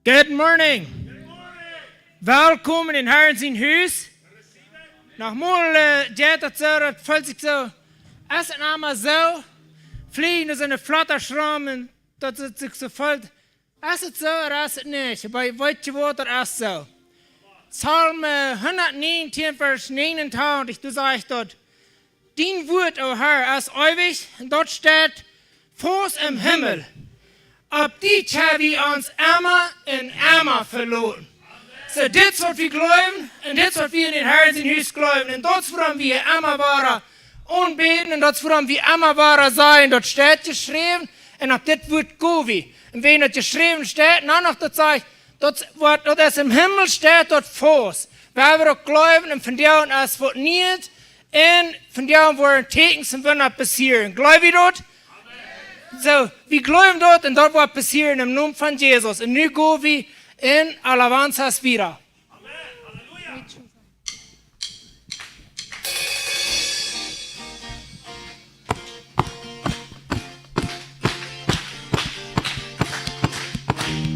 Good morning. Welkom in Herren zijn huis. Nog mal jet dat zo, dat voelt zich zo. Als het allemaal zo, vliegen dus in een flotte schram en dat het zich zo voelt. Als het zo, als het niet. Maar weet je wat, dat is zo. Psalm 119, vers 29, du sagst dort, Dien Wort, o Herr, ist ewig, und dort steht, Fuß im Himmel. Ob die haben wir uns immer in immer verloren. So, das was wir glauben, und das was wir in den Herren in Hus glauben, und das woran wir immer waren unbeten, und das woran wir immer waren sein, dort steht geschrieben, und ob das wird gut. Und wenn das geschrieben steht, dann noch das sagt, dat is im Himmel steht dort Fuß. Waar we ook geloven en van jou als wat niet. En van jou worden tekens en wat passieren. Geloof je dat? So, wir glauben dort und dort wird passieren im Namen von Jesus. Und nu gehen wir in Alabanzas wieder. Amen. Halleluja.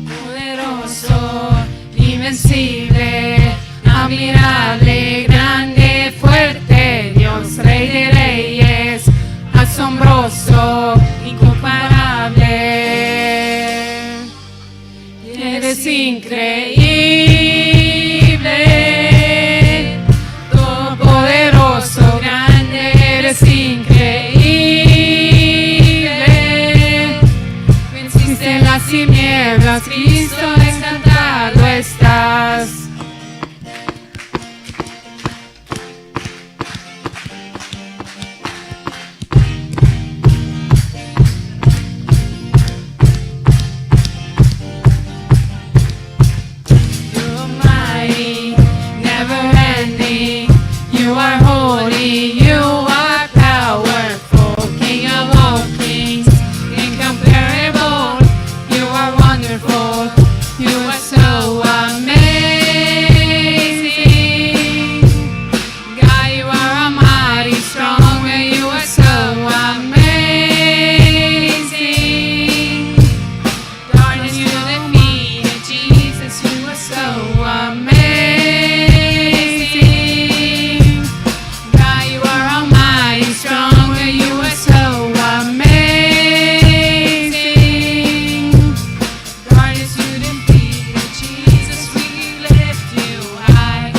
Poderoso, invencible, admirable, grande, fuerte, Dios, Rey de Reyes, asombroso, incomparable. Eres increíble, todopoderoso, grande, eres increíble. Venciste las tinieblas, Cristo, exaltado estás. You're mighty, never ending. You are holy, you are powerful, King of all kings, incomparable. You are wonderful, you are so amazing. God, you are almighty, strong, and you are so amazing. Darkness you defeated, Jesus, you are so amazing. God, you are almighty, strong, and you are so amazing. Darkness you defeated, Jesus, we lift you high.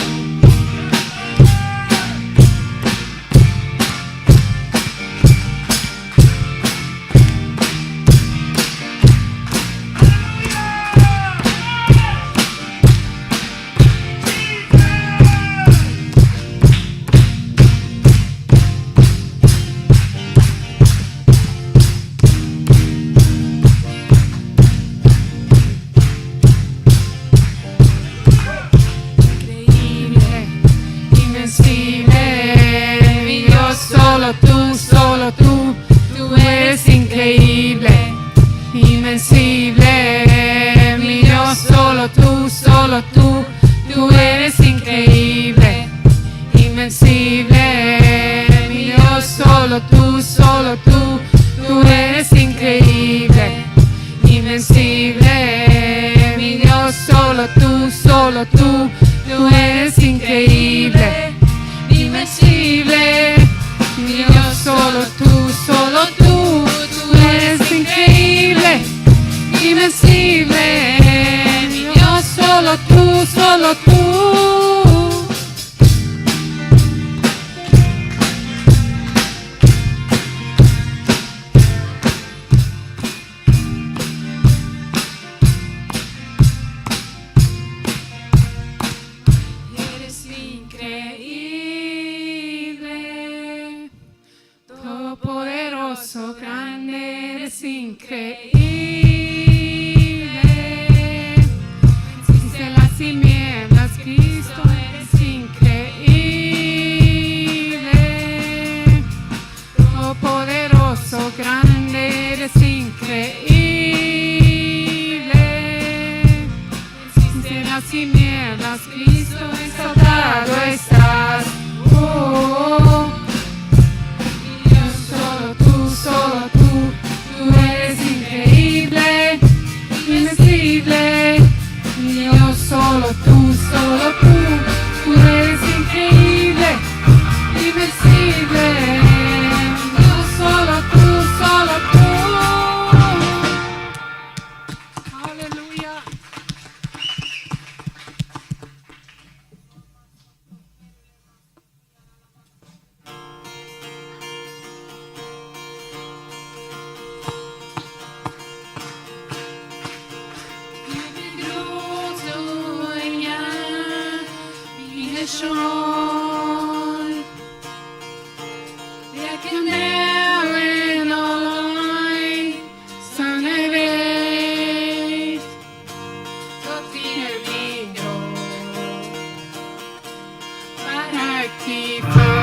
Increíble, invencible, mi Dios, solo tú eres increíble, invencible, mi Dios, solo tú eres increíble, invencible, mi Dios, solo tú eres increíble, invencible, mi Dios, solo tú eres increíble, invencible, mi Dios, solo tú eres increíble, invencible, mi Dios, solo tú. Eres increíble, todopoderoso, grande, eres increíble. Venciste las tinieblas, Cristo, eres increíble. Todopoderoso, grande, eres increíble. Venciste las tinieblas, Cristo, exaltado estás. Dios, solo tú eres increíble, invencible, shore. Jeg kan være nåløy, sånn jeg vet, så tiden blir grå. Vær aktiv før.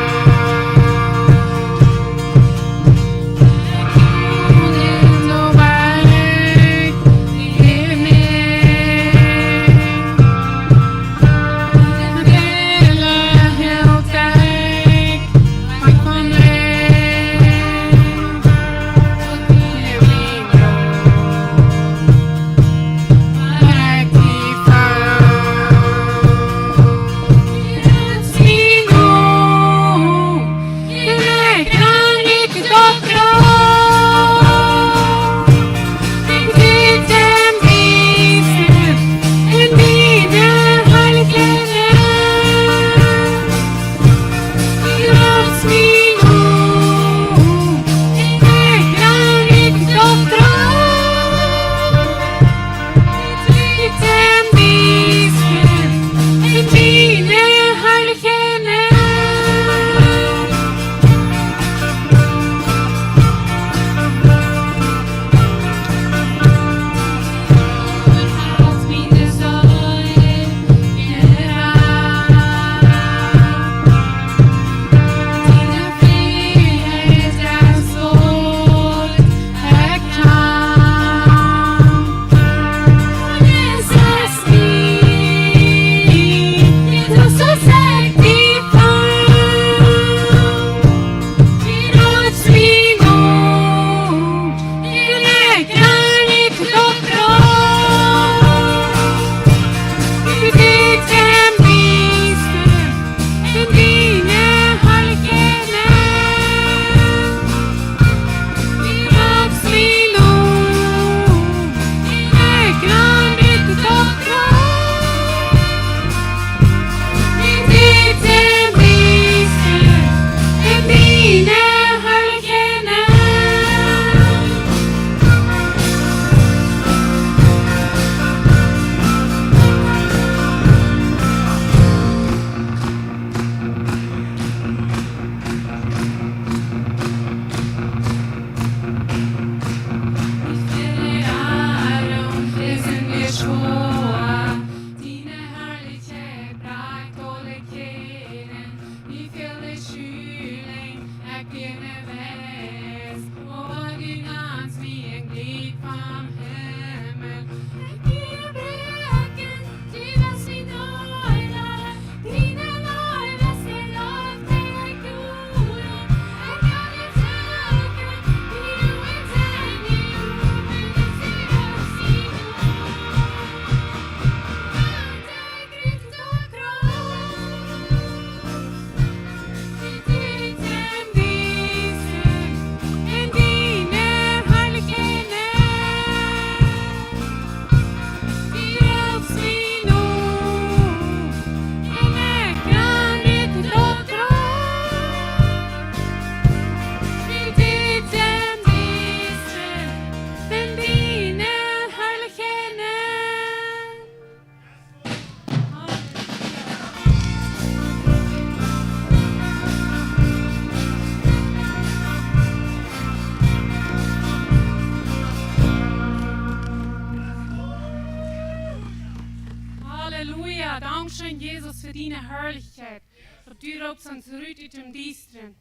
Halleluja, dankschön Jesus für deine Herrlichkeit. Dat du roept ons uit uit dem Diestren.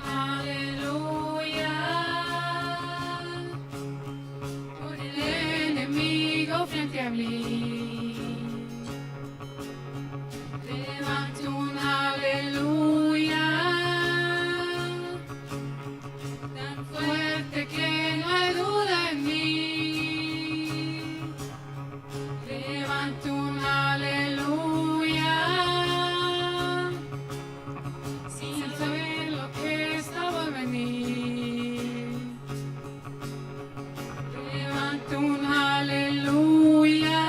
Halleluja, och det länder mig och främt jag blir. Levanton, halleluja, tan fuerte que no hay duda en mí. Levanton, aleluya, sin saber lo que está por venir. Levanton, aleluya.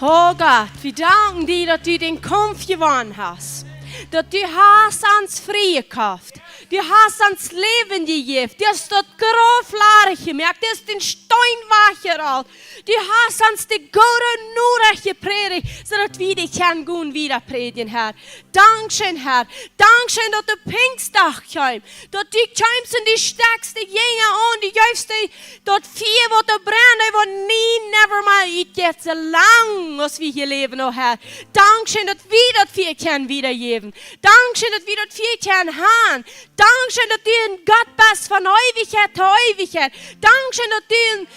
Oh Gott, wir danken dir, dass du den Kampf gewonnen hast. Dass du hast ans Frieden gekauft. Du hast ans Leben gegeben. Du hast dort groflarig gemerkt. Du hast den Stein wachgerollt. Du hast uns die gute Nachricht gepredigt, sodass wir die können gut wieder predigen, Herr. Dankeschön, Herr. Dankeschön, dass der Pfingstdag kommt. Dass du kommst und die stärkste Jünger an, die jäufste, dort vier, wo der brennen, wo nie, never mal geht, so lang, als wir hier leben, oh Herr. Dankeschön, dass wir das vier können wiedergeben. Dankeschön, dass wir das vier können haben. Dankeschön, dass du ein Gott bist von Ewigkeit zu Ewigkeit. Dankeschön, dass du ein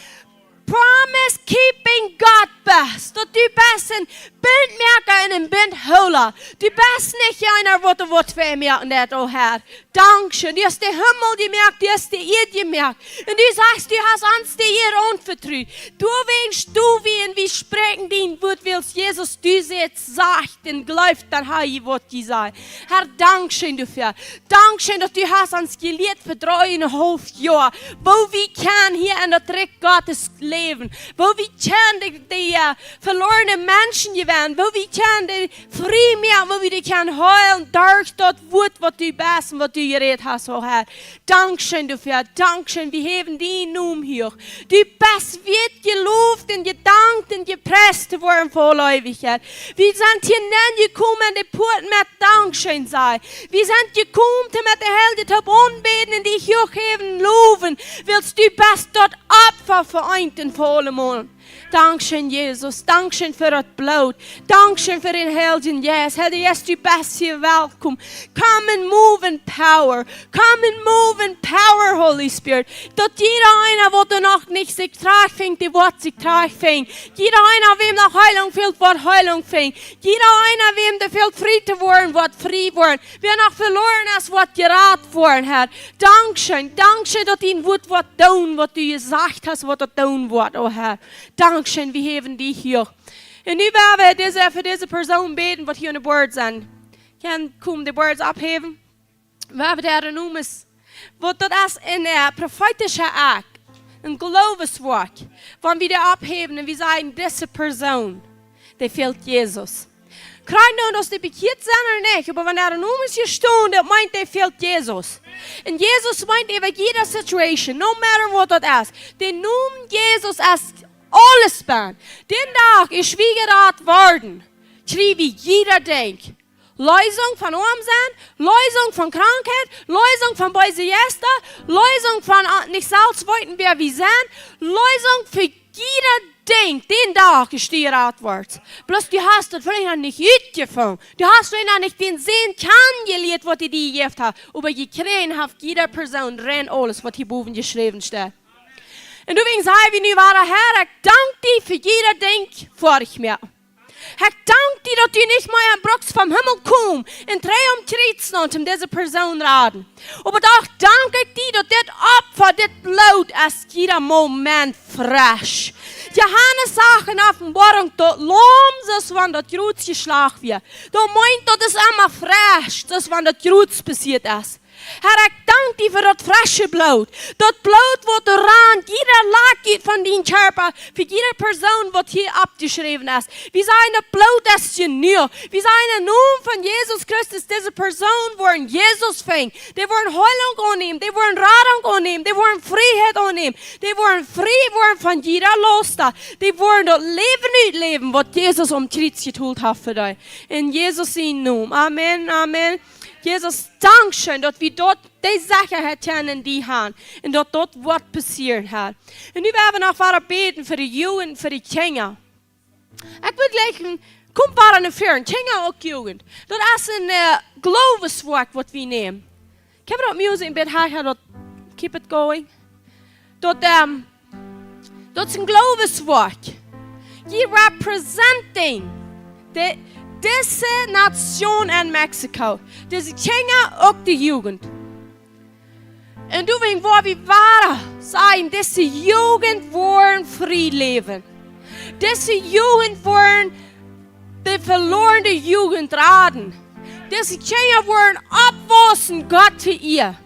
Promise-keeping God bist. Dass du bist ein Bindmerker und ein Bindholer. Du bist nicht einer, der das Wort vermerken hat, oh Herr. Dankeschön. Du hast den Himmel gemerkt, du hast die Erde gemerkt. Und du sagst, du hast uns die Erde anvertraut. Du willst, wie sprechen den Wort willst, Jesus, du jetzt sagt und glaubt, dann habe ich Wort gesagt. Herr, Dankeschön dafür. Dankeschön, dass du hast uns gelehrt für 3,5 Jahre, wo wir können hier in der Trick Gottes leben, wo wir können die verlorenen Menschen gewinnen, wo wir können die frei machen, wo wir die können heulen, durch das Wort, was du bist und was du geredet hast, oh Herr. Dankeschön dafür, Dankeschön, wir heben die Namen hier. Du bist wird gelobt und gedankt und gepresst worden vor Ewigkeit. Wir sind hier nicht gekommen, die Porten mit Dankeschön sei. Wir sind gekommen, mit der Hälfte zu anbeten und dich hochheben, loben, willst du bist dort Opfer vereint in vollem Mond. Dankeschön, Jesus. Dankeschön für das Blut. Dankeschön für den Helden. Yes, Herr, yes, du bist hier willkommen. Come and move in power. Come and move in power, Holy Spirit. Dass jeder einer, der noch nicht sich trage fängt, die Wort sich trage fängt. Jeder einer, wem noch Heilung fehlt, wird Heilung fängt. Jeder einer, wem der fehlt, Friede worden, wird frei worden. Wer noch verloren ist, wird gerat worden, Herr. Dankeschön. Dankeschön, dass dein Wort wird tun, was du gesagt hast, was er tun wird, oh Herr. Dankeschön, wir haben die hier. Und nu werden wir für diese Person beten, was hier in der Wort sind. Kan die Worte abheben? We hebben daar een noemes. Wat dat is een profetische act. Een geloofswoord. Wanneer we dat abheben en we zeggen, deze persoon, die fehlt Jesus. Krijg nou dat die bekeerd zijn of niet. Maar wanneer een noemes hier staan, dat meint, die fehlt Jesus. En Jesus meint over jede situation, no matter what dat is. Die noemt Jezus als alles ben. Den dag is wie geraad worden. Schrijf wie jeder denkt. Lösung von Armsein, Lösung von Krankheit, Lösung von Beisiester, Lösung von nicht selbst wollten wer wir sind, Lösung für jeder Ding, den Tag ist die Ratwort. Bloß du hast das vielleicht noch nicht mitgefangen. Du hast vielleicht noch nicht den Sinn kennengelernt, was die gegeben hat. Aber gekriegt hat jeder Person rennt alles, was hier oben geschrieben steht. Und übrigens habe ich nu war Herr, ich danke dir für jeder Ding vor ich mir. Ich danke dir, dass du nicht mehr am Brooks vom Himmel kommst und trittst und diese Person raten. Aber doch danke ich dir, dass das Opfer, das Blut ist jeder Moment frisch. Johannes sagt in Offenbarung, dass Lohms ist, wenn das Kreuz geschlagen wird. Da meint, dass es immer frisch ist, wenn das Kreuz passiert ist. Herr, ich danke dir für das frische Blut. Das Blut, das daran jeder Lack von deinem Körper, für jede Person, die hier abgeschrieben ist. Wie sein Blut ist ja nur. Wie sein Namen von Jesus Christus, diese Person, wollen Jesus fängt. Die wollen Heilung annehmen, die wollen Rettung annehmen, die wollen Freiheit annehmen. Die wollen frei werden von jeder Lust. Die wollen das Leben nicht leben, was Jesus am Kreuz getan hat für dich. In Jesus Namen. Amen, Amen. Jesus, Dankeschön, dass wir dort die Sicherheit haben in die Hand und dass dort was passiert hat. Und nu werden wir noch weiter beten für die Jugend, für die Kinder. Ich will gleich, kommt weiter nach vorne, Kinder und Jugend. Das ist ein Glaubenswort, was wir nehmen. Ich habe das Musik ein bisschen, keep it going. Das ist ein Glaubenswort. You representing diese Nation in Mexiko, diese Kinder und die Jugend. Und du willst, wo wir waren, sagen, diese Jugend wollen frei leben. Diese Jugend wollen die verlorene Jugend raten. Diese Kinder wollen abwachsen Gott zu ihr.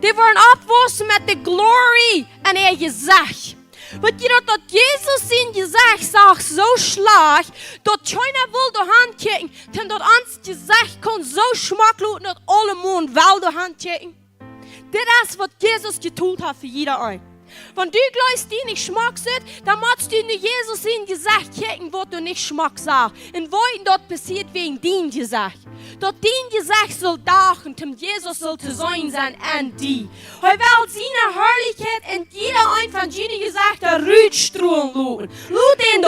Die wollen abwachsen mit der Glorie an ihr Gesicht. Maar dat Jesus in gezicht zag zo slag, dat keiner wil de hand kijken, en dat ons gezicht kon zo smakelijk dat alle mond wel de hand kijken. Dit is wat Jesus getan hat für jeder ein. Wenn du gleich die nicht Geschmack sind, dann musst du nicht Jesus in Gesicht kijken, was du nicht Geschmack sagst. Und was dort passiert wegen dein Gesicht. Dort dein Gesicht soll dachen, denn Jesus soll zu sein an die. Hij wil seine Herrlichkeit in jeder ein von seinen Gesichtern rütstrahlen lassen. Laut den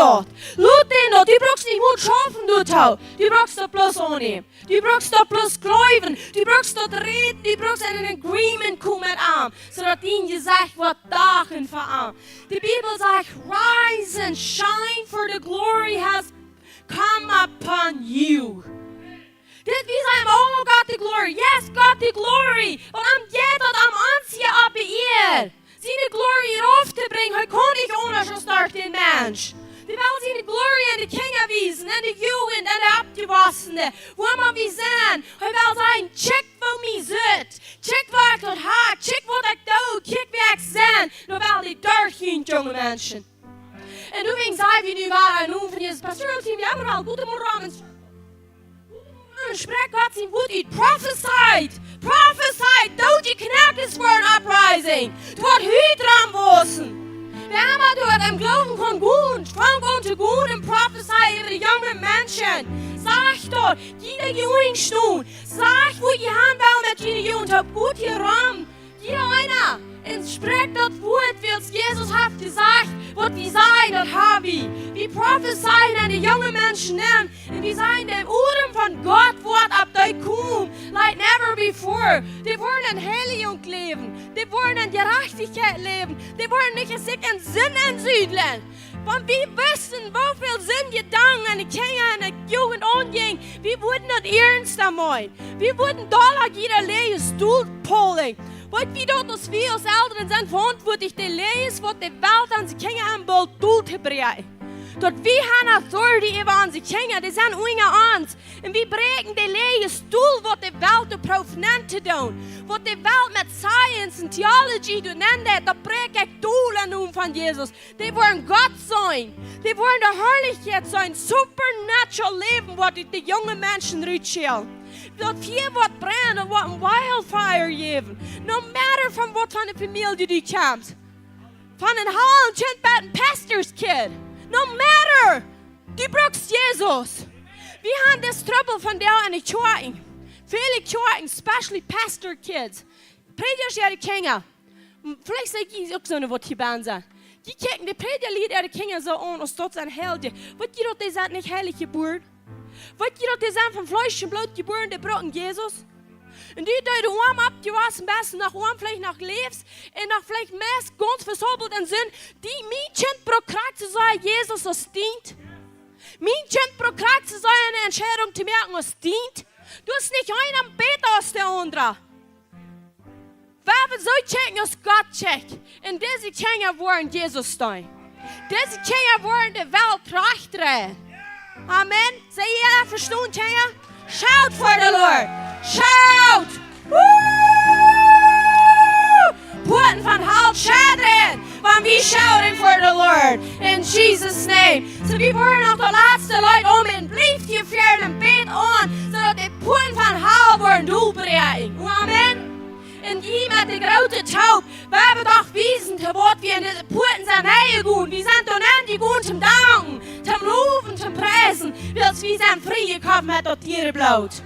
dort. Du brauchst nicht Mut schaffen, du Tau. Du brauchst dort bloß annehmen. Du brauchst dort bloß glauben. Du brauchst dort reden. Du brauchst in ein Agreement kommen mit ihm, sodass dein Gesicht wird dachen für ihn. Die Bibel sagt, rise and shine, for the glory has come upon you. Dit wie zijn, oh God the glory, yes God the glory. Want am jij dat am ansje op eer. Zijn glory hierop te brengen, hij kon niet anders als door den Mensch. Die wil zijn glory in de Kinder wiesen, en de Jugend, en de Abgewassene. Wo wir wie zijn, hij wil zijn, check wo mij zit. Check waar ik dat had, check wat ik doe, check wie ik zijn. Dan wil die doorgaan, jonge mensen. En nu zijn we nu waar en nu van je pastoorteam, ja maar al, goedemorgen. Sprech Gott sein Wut ut. Prophesied. Don't you connect this for an uprising. Du hat Hüt dran wossen. Wir haben dort im Glauben von gut. Fang an zu gut und prophesy über die jungen Menschen. Sag dort, jeder Jugend stund. Sag, wo die Handball mit jeder Jugend hat gut hier rum. Jeder einer. Und sprech dort Wut, wie es Jesus hat gesagt, was wir sein, das haben wir. Wir prophezeien an die jungen Menschen an, und wir sagen, dem Odem von Gott wird ab dir kommen, like never before. Die wollen in Heiligung leben, die wollen in Gerechtigkeit leben, die wollen nicht sich in Sinn entsiedeln. Wenn wir wissen, wie viel Sinn Gedanken an die Kinder und die Jugend angehen, wir würden das ernst meinen. Wir würden Dollar jeder leeren Stuhl polen. Weet wie dat als we als ouderen zijn verantwoordelijk te lezen wat de Welt aan zijn kinderen aanbiedt doel te brengen. Dat we gaan authority over onze kinderen, die zijn onder ons. En we breken de lege stoel wat de Welt de provenant te doen. Wat de Welt met science en theology doet en dat breek ik doel aan noem van Jezus. Die worden God zijn. Die worden de heiligheid zijn. Supernatural leven wat de jonge mensen uitschelen. Dat je wat branden, wat een wildfire geven. No matter van wat van de familie die komt. Van een halve bij een pastorskid. No matter. Die brukt Jezus. We hebben de trouble van jou en de tjoeting. Vele tjoeting, especially pastor kids. Predikers uit de kinderen. Vielleicht zeg je ook zo wat je bent zijn. Die kijken de predikerlied uit de kinderen zo aan als tot zijn helden. Wat je dat die zijn niet heilig geboren? Wat je dat die zijn van vlees en bloed geboren, die broken Jezus? En die doet de warm op, die was een beste nog warm, vielleicht nog leefs. En nog vielleicht meest ganz versobeld en zin. Die mensen prokracht ze zijn Jezus als dient. Mensen prokracht ze zijn een entscheidung te merken als dient. Du bist nicht einer besser als der andere. Wer wird so checken, als Gott checkt? Und diese Kinder wollen Jesus stehen. Diese Kinder wollen die Welt rechtdrehen. Amen. Sei ihr verstanden, Kinder? Shout for the Lord. Shout. Woo! Poorten van halt schaderen. Want we shouting for the Lord. In Jesus' name. So we worden op de laatste luid en blijft je verder en beet aan. Zodat de poorten van halt worden doelbereiken. Amen. En die met de grote taub. We hebben toch wezen te wat we in deze poorten zijn meegegaan. We zijn toen aan die gaan te danken. Te loven, te prijzen. Wils we zijn vrijgekomen met dat dierenbloed.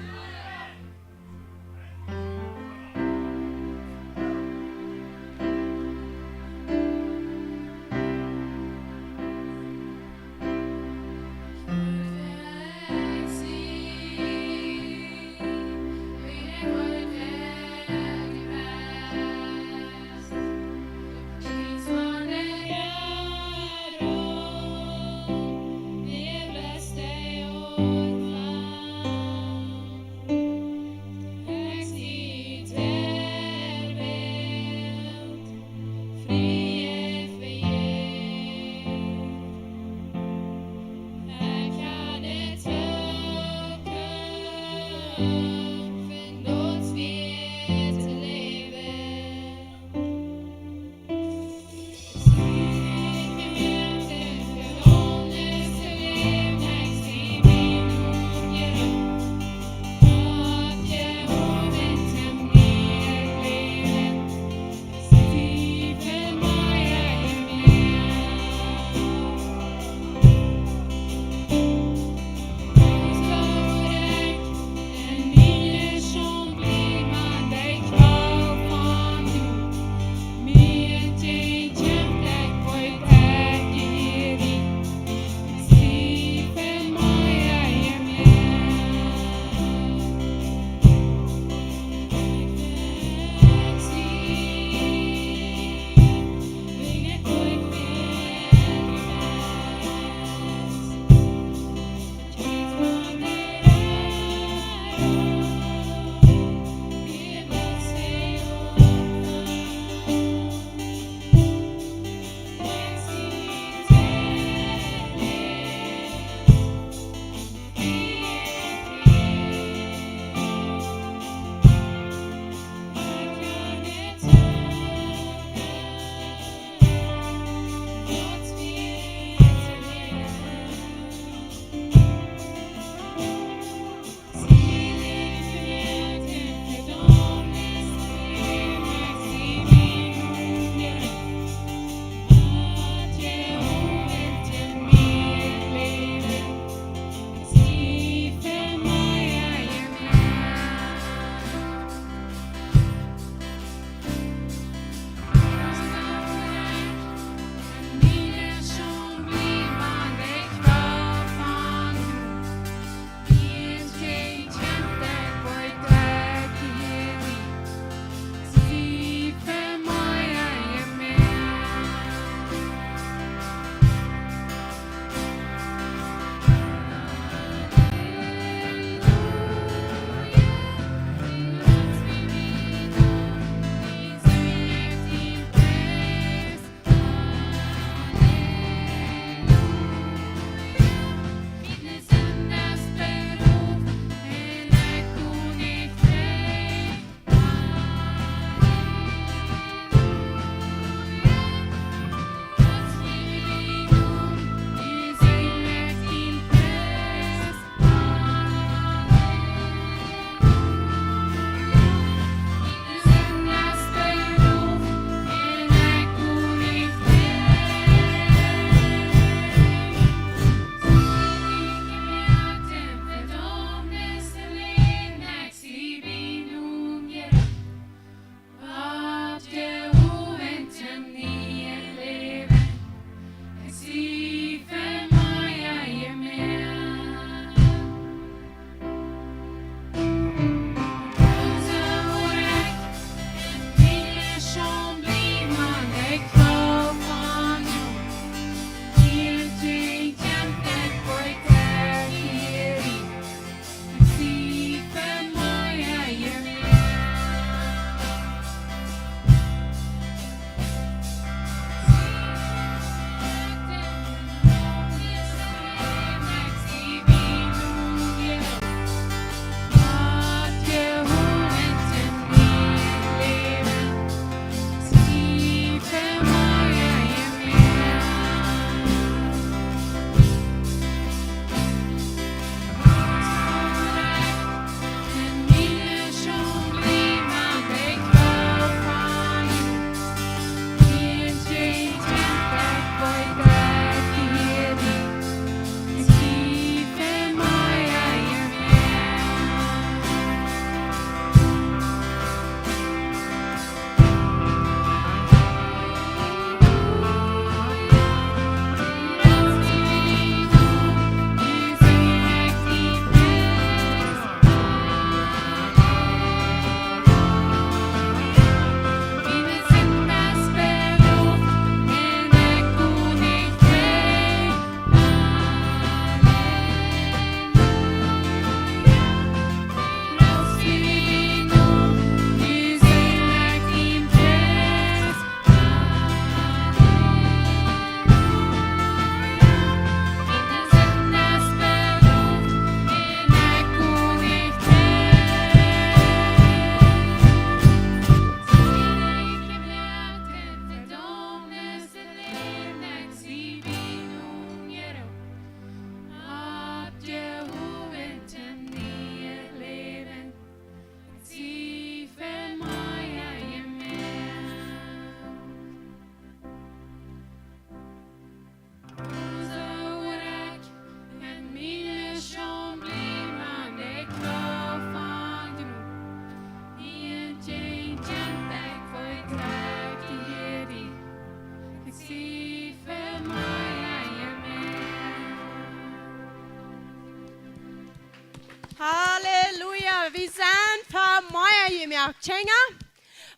Halleluja. Wir sind für Meier gemerkt. Tjenga,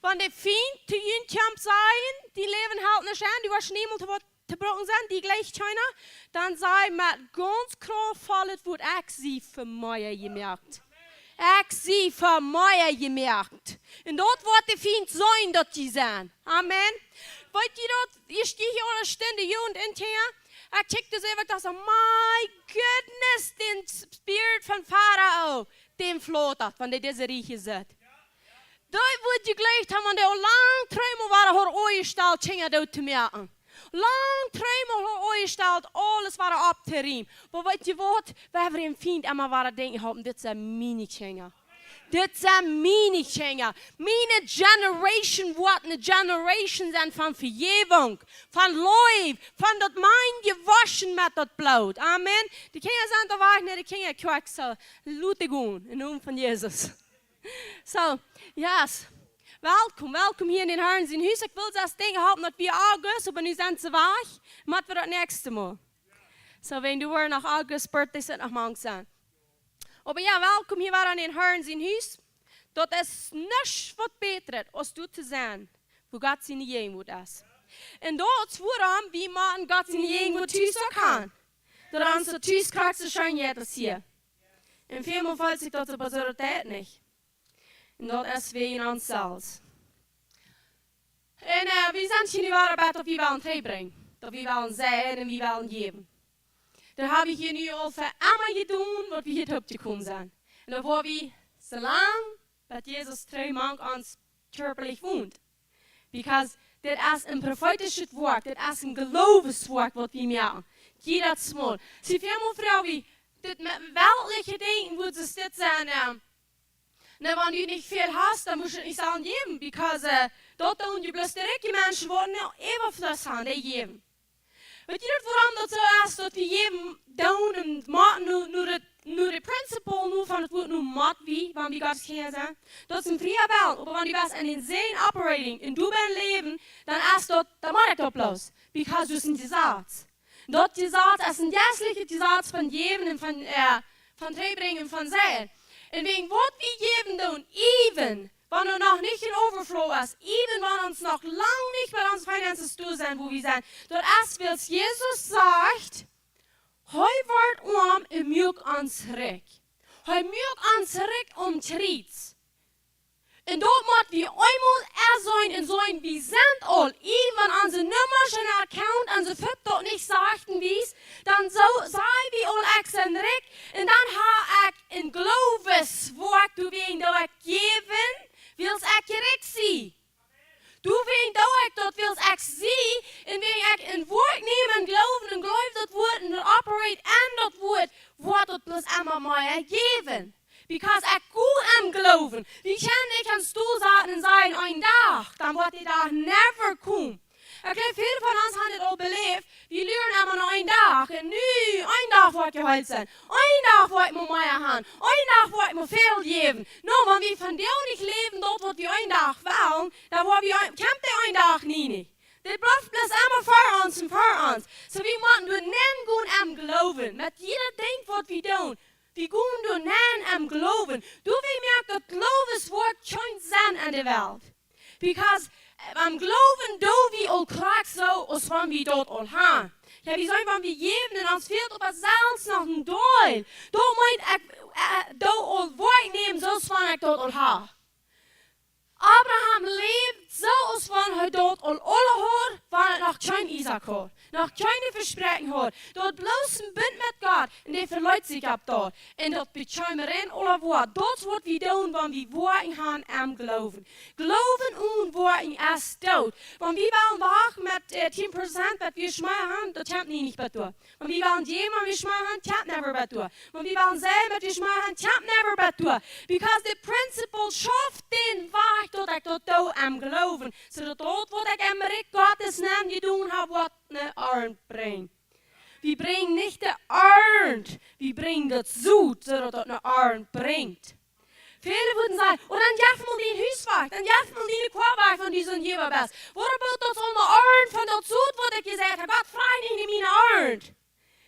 wenn die Feind zu ihnen kommt sein, die leben halt nicht an, die was niemand te broken zijn, die gleich China, dan zei met ganz krachtvoll het woord ik zie voor mij gemerkt. Ik zie voor mij gemerkt. En dat wordt de vriend zijn dat die zijn. Amen. Weet je dat? Je stieg hier aan de stinde, je en intern. Ik checkte zelf, ik dacht, my goodness, den spirit van Pharao, den vloot dat, van de deze rieche zit. Dat wordt je gleich hebben, die al lang treimen waren, haar ogen stelt, China dood te merken. Lang treimen haar stelt, alles war abterriem. Maar weet je wat? We hebben een vriend en we waren denken, dit zijn mini-tjengen. Dit zijn mini-tjengen. Mijn generation wordt een generation zijn van vergeving, van lief, van dat mijn gewaschen met dat bloed. Amen. De kinderen zijn te wachten, de kinderen kwijt zo. Lute gaan, in naam van Jezus. So, yes. Welkom hier in den Herren zijn huis. Ik wil zelfs denken houden dat we August, maar nu zijn ze weg. Maar we dat nächste Mal. So, wenn du nach August birthday sind, noch morgen sein. Aber ja, welkom hier in den Herren zijn huis. Dat is niks wat beter als du te zijn, wo Gott zijn Gegenwart is. En dat is waarom we maken Gott zijn Gegenwart thuis ook gaan. Dat onze thuis krijgt ze schon jetzt hier. En vielmaal voelt zich dat op zo'n tijd niet. En dat is wegen ons zelfs. En we zijn hier nu bij dat we willen terugbrengen. Dat we willen zijn en we willen geven. Dat hebben we hier nu al voor allemaal gedaan, wat we hier op te komen zijn. En dat wordt we zo lang, dat Jezus 3 maanden ons körperlich woont. Because dit is een profetisches woord, dit is een geloofswoord wat we maken. Jeder smal. Zie veel vrouwen, dit met weltliche dingen moet ze dit zijn. Nou, wenn du nicht viel hast, dann musst du nicht sagen geben, because dort und die bloß direkt die Menschen wollen ja Überfluss haben, die geben. Weet je dat waarom dat zo is, dat we geven doen en maken nu de principle nu van het woord nu mat wie, wanneer we Gottes Kinder zijn? Dat is een vrije wel, maar wanneer je bent in zijn operating, en du bent leven, dan is dat, dan maak ik dat bloß, because du bent een gezaad. Dat gezaad is een geestelijke gezaad van geven en van terugbrengen en van zijn. En wegen wat we geven doen, even, wanneer er nog niet in overflow is, even wanneer ons nog lang niet bij onze finanzen toe zijn, wo we zijn, dat is wat Jezus zegt, hij wordt en milk ons rijk. Hij milk ons rijk om triets. En dat moet we eenmaal zijn en zijn, we zijn al, even onze nummers en account, onze fut dat niet zachten wies, dan zijn we al ik zijn rijk, en dan ga ik een geloofswoord toe wegen dat ik geven, wil ik rijk zien. Toe wegen dat ik wil zie, en wil ik een woord nemen en geloof dat woord en operate en dat woord, wordt het plus allemaal mij geven. Because ik goed am geloven. Wie kan niet aan stoel zaten en zeggen, een dag, dan wordt die dag never komen. Okay, veel van ons hebben het al beleefd. We leren allemaal een dag. En nu, een dag wordt geheild zijn. Een dag wordt me meer gaan. Een dag wordt me veel geven. Nou, wanneer we van deel niet leven, dat wat we een dag willen, dan komt die een dag niet. Dit blijft plus allemaal voor ons en voor ons. So we moeten nu net goed am geloven. Met ieder ding wat we doen. We gaan door naar hem geloven. Doe we merken dat geloofswoord schijnt zijn aan de wereld. Because am geloven doen we al graag zo als wanneer we dat al gaan. Ja, we zijn wanneer we geven en ons veelt op zelfs nog een doel. Dat moet ik dat al woord nemen zoals wanneer ik dat al ga. Abraham leeft zoals wanneer hij dat al alle hoort, wanneer het nog geen Isaac hoort. Nog keine versprechen hoort. Dat bloos een bund met God. En die verluidt zich op dat. En dat bechuimeren alle woord. Dat is wat we doen, wanneer we woorden gaan en geloven. Geloven en woorden is dood. Wanneer we willen wagen met 10% dat we schmeißen, dat komt niet bij toe. Wanneer we willen geven, we schmeißen, dat komt never bij toe. Wanneer we willen zijn, dat we schmeißen, dat komt never bij toe. Because the principle schaft den wacht dat ik dat doe en geloven. Zodat dat wat ik in Rick Gottes naam gedaan heb, wat ne arend brengt. We brengen niet de arend, we brengen dat zoet, zodat het ne arend brengt. Velen würden sagen, oh dan jaffen we die huiswacht, dan jaffen we die kwaadwacht van die zo'n jewerbest. Wat about dat on de arend van dat zoet wat ik gezegd heb? God vraagt niet in mijn arend.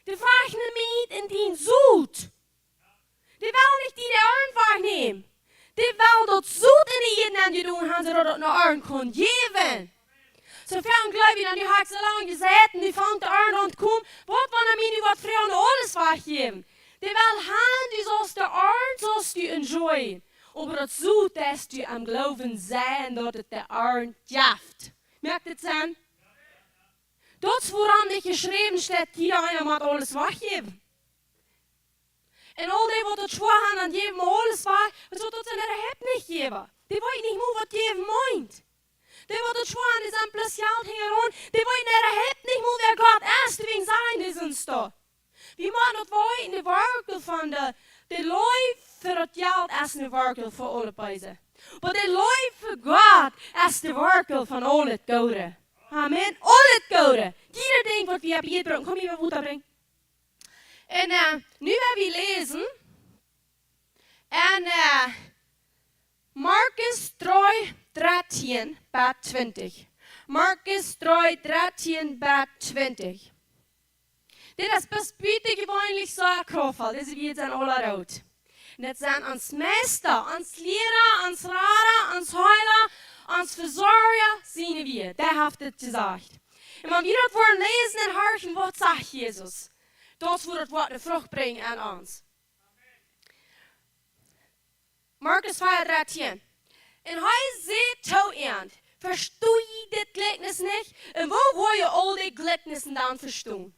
Die vraagt niet in die zoet. Die wil niet die aan je doen, gaan ze dat naar arm kon geven. Zo ver geloof je dan, die had ik zo lang gezeten, die vangt de arm aan het komen. Wat van mij nu wat vrouwen alles weggeven? Die wil gaan, die zoals de arm, zoals die enjoyen. Maar het zo dat die am geloven zijn dat het de arm jaft. Merkt het zijn? Dat is vooraan niet geschreven staat, iedereen moet alles weggeven. En al die wat het zwaar gaan, dan geven we alles weg, zodat ze het hebt niet geven. Die weet niet meer wat geven meint. Die wat het zwaar is aan plus geld hingen rond, die weet niet, het hebt niet meer wer God is, wie zijn is ons daar. Wie maakt dat wij in de werkel van de looi voor het geld is de werkel voor alle prijzen. Maar de looi voor God is de werkel van al het goede. Amen. Al het goede. Ieder ding wat we hebben hier brengen. Kom hier wat brengen. En nu hebben we lezen. En Markus 3, 13, 20. Markus 3, 13, 20. Dit is best buiten gewoonlijk zo krachtig. Dit is wie het zijn alle rood. En het zijn ons meester, ons leraar, ons rader, ons heiler, ons verzorger, zien we. Daar heeft het gezegd. En wanneer we dat voor lezen en horen, wat zegt Jezus? Dat wordt het wat de vrucht brengen aan ons. Markus 4, 13. En hij zei tot hen, verstoe je dit gelijkenis niet? En waar wil je al die gelijkenissen dan verstaan?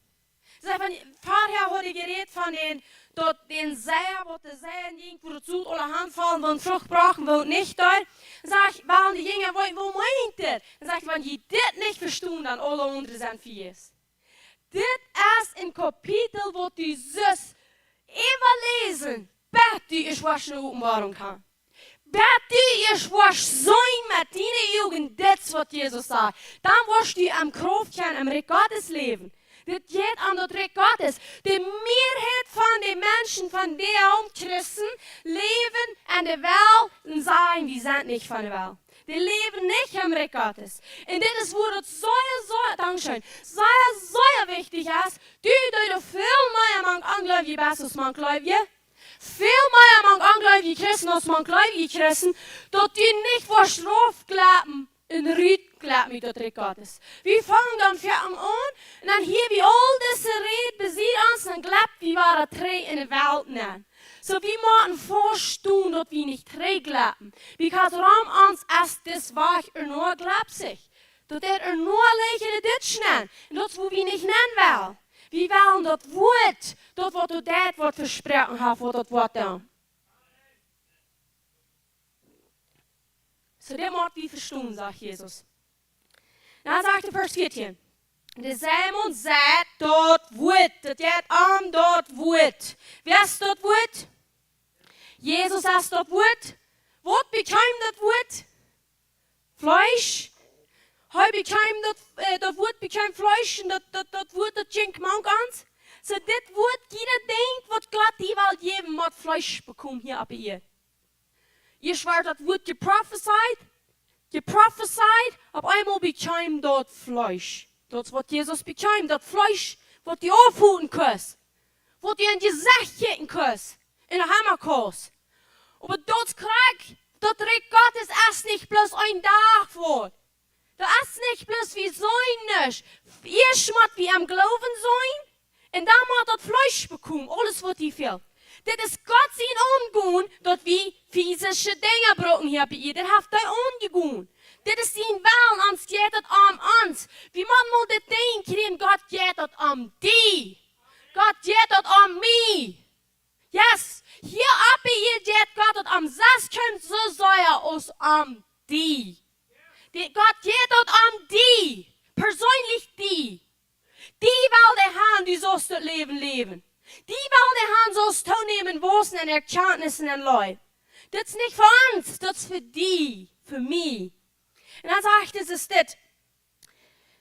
Vorher had ik gereed van dat den Zeier, wat de Zeier ging, voor het zoet alle handvallen, want vrucht brachten we niet uit. Dan zeg ik, waarom die gingen, wat meint dit? Dan zeg ik, wanneer je dit niet verstaan, dan alle anderen zijn vies. Dit is een kapitel wat u zus even lezen, bet u is wat je openbaring kan. Bet u is wat zijn met die ogen, dit is wat Jezus zei. Dan was u am kracht gaan, am Gottes leven. Dit gaat aan dat Gottes. De meerheid van de mensen van de christen leven en de wel zijn, die zijn niet van de wel. Die leven niet aan Gottes. En dit is waar het zeer wichtig is. Du doet veel meer man aangeloofje best als man geloofje. Veel meer man aangeloofje christen als man geloofje christen. Dat u niet voor straf klappen. Een ruut klapt met dat Gottes. We vangen dan verder aan. En dan hebben we al deze reed bezit ons. En klapt we waren twee in de wereld na. So we moeten voorstellen dat we niet twee klappen. Because ram ons als dit weg er nog klapt zich. Dat er nog liggen in dit snel. En dat we niet nemen wel. We willen dat woord. Dat wat door dat wordt versproken heeft voor dat woord dan. So dit moet we verstaan, zegt Jezus. Dan zegt de vers 14. De Simon zei dat woord. Dat gaat aan dat woord. Wie is dat woord? Jezus is dat woord. Wat bekwam dat woord? Vlees. Hij bekwam dat woord bekwam vlees. En dat woord dat ging mank aan. So dit woord, ieder denkt wat God die wil geven, moet vlees bekomen hier op hier. Je zwaar dat woord geprophesied, op einmal bekwam dat vlees. Dat is wat Jezus bekwam, dat vlees wat die afvoeren kus. Wat die in je gezicht geven kus. In de hammerkurs. Maar dat krijg, dat Reich Gottes is niet plus een dag voor. Dat is niet plus wie zijn is. Eerst moet we am geloven zijn. En dan moet dat vlees bekomen, alles wat hij wil. Dit is God zijn ongoen, dat we fysische dingen broken hebben hier. Dit heeft hij ongegoen. Dit is zijn wel, ons gaat het om ons. We moeten dit denken, God gaat het om die. God gaat het om me. Yes, hier op hier gaat God het om zes kunt zo zijn als om die. God gaat het om die. Persoonlijk die. Die wil de hand die zoals het leven leven. Die wil de hand zoals toenemen, woorden en erkennissen en lui. Dat is niet voor ons, dat is voor die, voor mij. En dan zegt ze dit.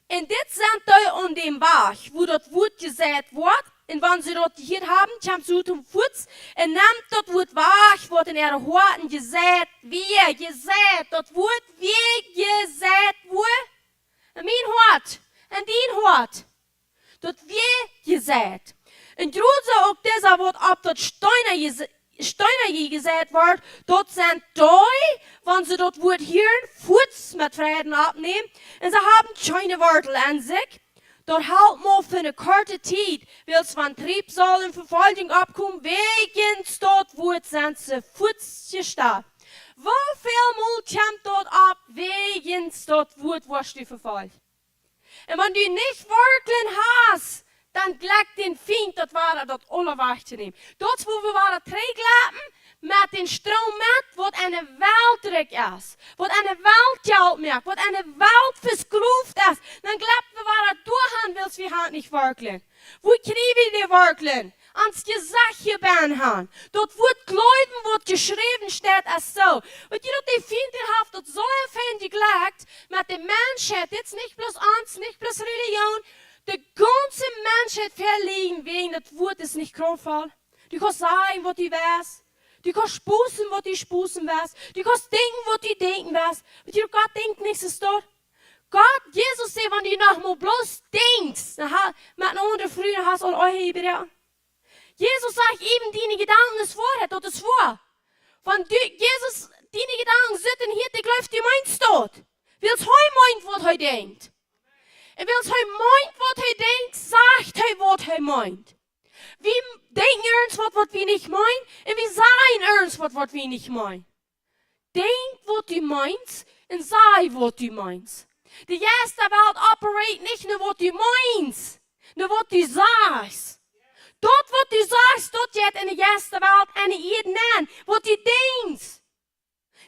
En dit zijn zij aan dem Berg, wo dat woord gezegd wordt. En wanneer ze dat hier hebben, komt ze zum voets en neemt dat woord weg, wat in haar hoorten gezegd, wie gezegd, dat woord wie gezegd wordt. En mijn hoort, en die hoort. Dat wie gezegd. En toen ze ook deze woord op dat Steine gesät wird, dort sind da, wenn sie dort wird hören, Fuß mit Frieden abnehmen, und sie haben keine Wörtel an sich. Dort halt mal für eine kurze Zeit, weil es von Triebsal und Verfolgung abkommen, wegen dort wird sind sie Fuß gestanden. Wie viel Mal kommt dort ab, wegen dort wird du verfolgt? Und wenn du nicht wirklich hast, dann gleich den Feind, das war das alle wegzunehmen. Dort, wo wir waren, träglappen, mit den Strom mit, wird eine Welt ist, wird eine Welt geld merkt, wird eine Welt verskruft ist, dann glaubt wir waren durchhauen, willst wir halt nicht wirklich. Wo kriegen wir die wirklich? Ans Gesicht gebannt haben. Dort wird Gläuben, wird geschrieben, steht es so. Und die Finden haben dort so viel gelegt, mit der Menschheit, jetzt nicht bloß uns, nicht bloß Religion, die ganze Menschheit verliehen, wegen das Wort ist nicht kraftvoll. Du kannst sagen, was du weißt. Du kannst spusen, was du spusen weißt. Du kannst denken, was du denken weißt. Und Gott denkt nichts, ist dort. Gott, Jesus sagt, wenn du nochmal bloß denkst, dann mit einer anderen Früh, hast du all eure Hebräer. Jesus sagt eben, deine Gedanken ist vorher, dort ist vor. Wenn Jesus deine Gedanken sitzen hier, die läuft die meinst dort. Willst heu meint, was heu denkt. Und willst heu meint, was heu denkt, sagt heu, was heu meint. Wir denken ernst, was wir nicht meinen, und wir sagen ernst, was wir nicht meinen. Denk, was du meinst, und sag, was du meinst. Die erste Welt operiert nicht nur, was du meinst, nur was du sagst. Dort, was du sagst, dort geht in der ersten Welt eine jeden an, was du denkst.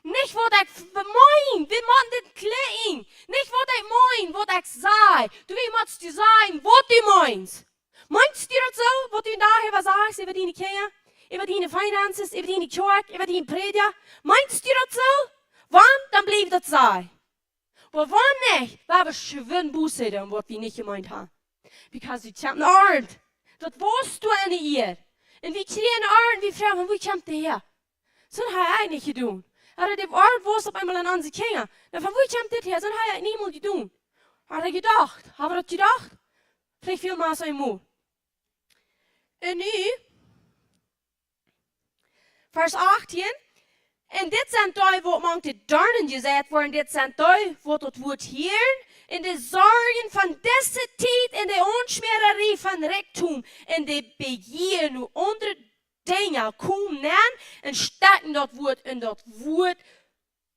Nicht, was ich mein, wie man das klingt. Nicht, was ich mein, was ich sage. Du willst du sagen, was du meinst. Meinst du das so, was du nachher sagst über deine Kinder, über deine Finanzen, über deine Kirche, über deine Prediger? Meinst du das so? Wann? Dann blieb das sein. Aber wann nicht, weil wir schwören Buße, was wir nicht gemeint haben. Because you can't learn. Das weißt du an ihr. Und wir kriegen Ort, wir fragen, wo kommt der her? So habe ich nicht getan. Aber der Ort wusste auf einmal an unsere Kinder. Dann von wo kommt das her? So habe ich niemals getan. Hat er gedacht? Haben wir das gedacht? Vielleicht vielmals einmal. Und nu, Vers 18. En dit zijn die wat manche Dornen gezet worden. Dit zijn die wat het wordt hier. In de zorgen van deze tijd. In de onschmererie van Reichtum. In de begier nu onder dingen komen aan. En starten dat woord. En dat woord.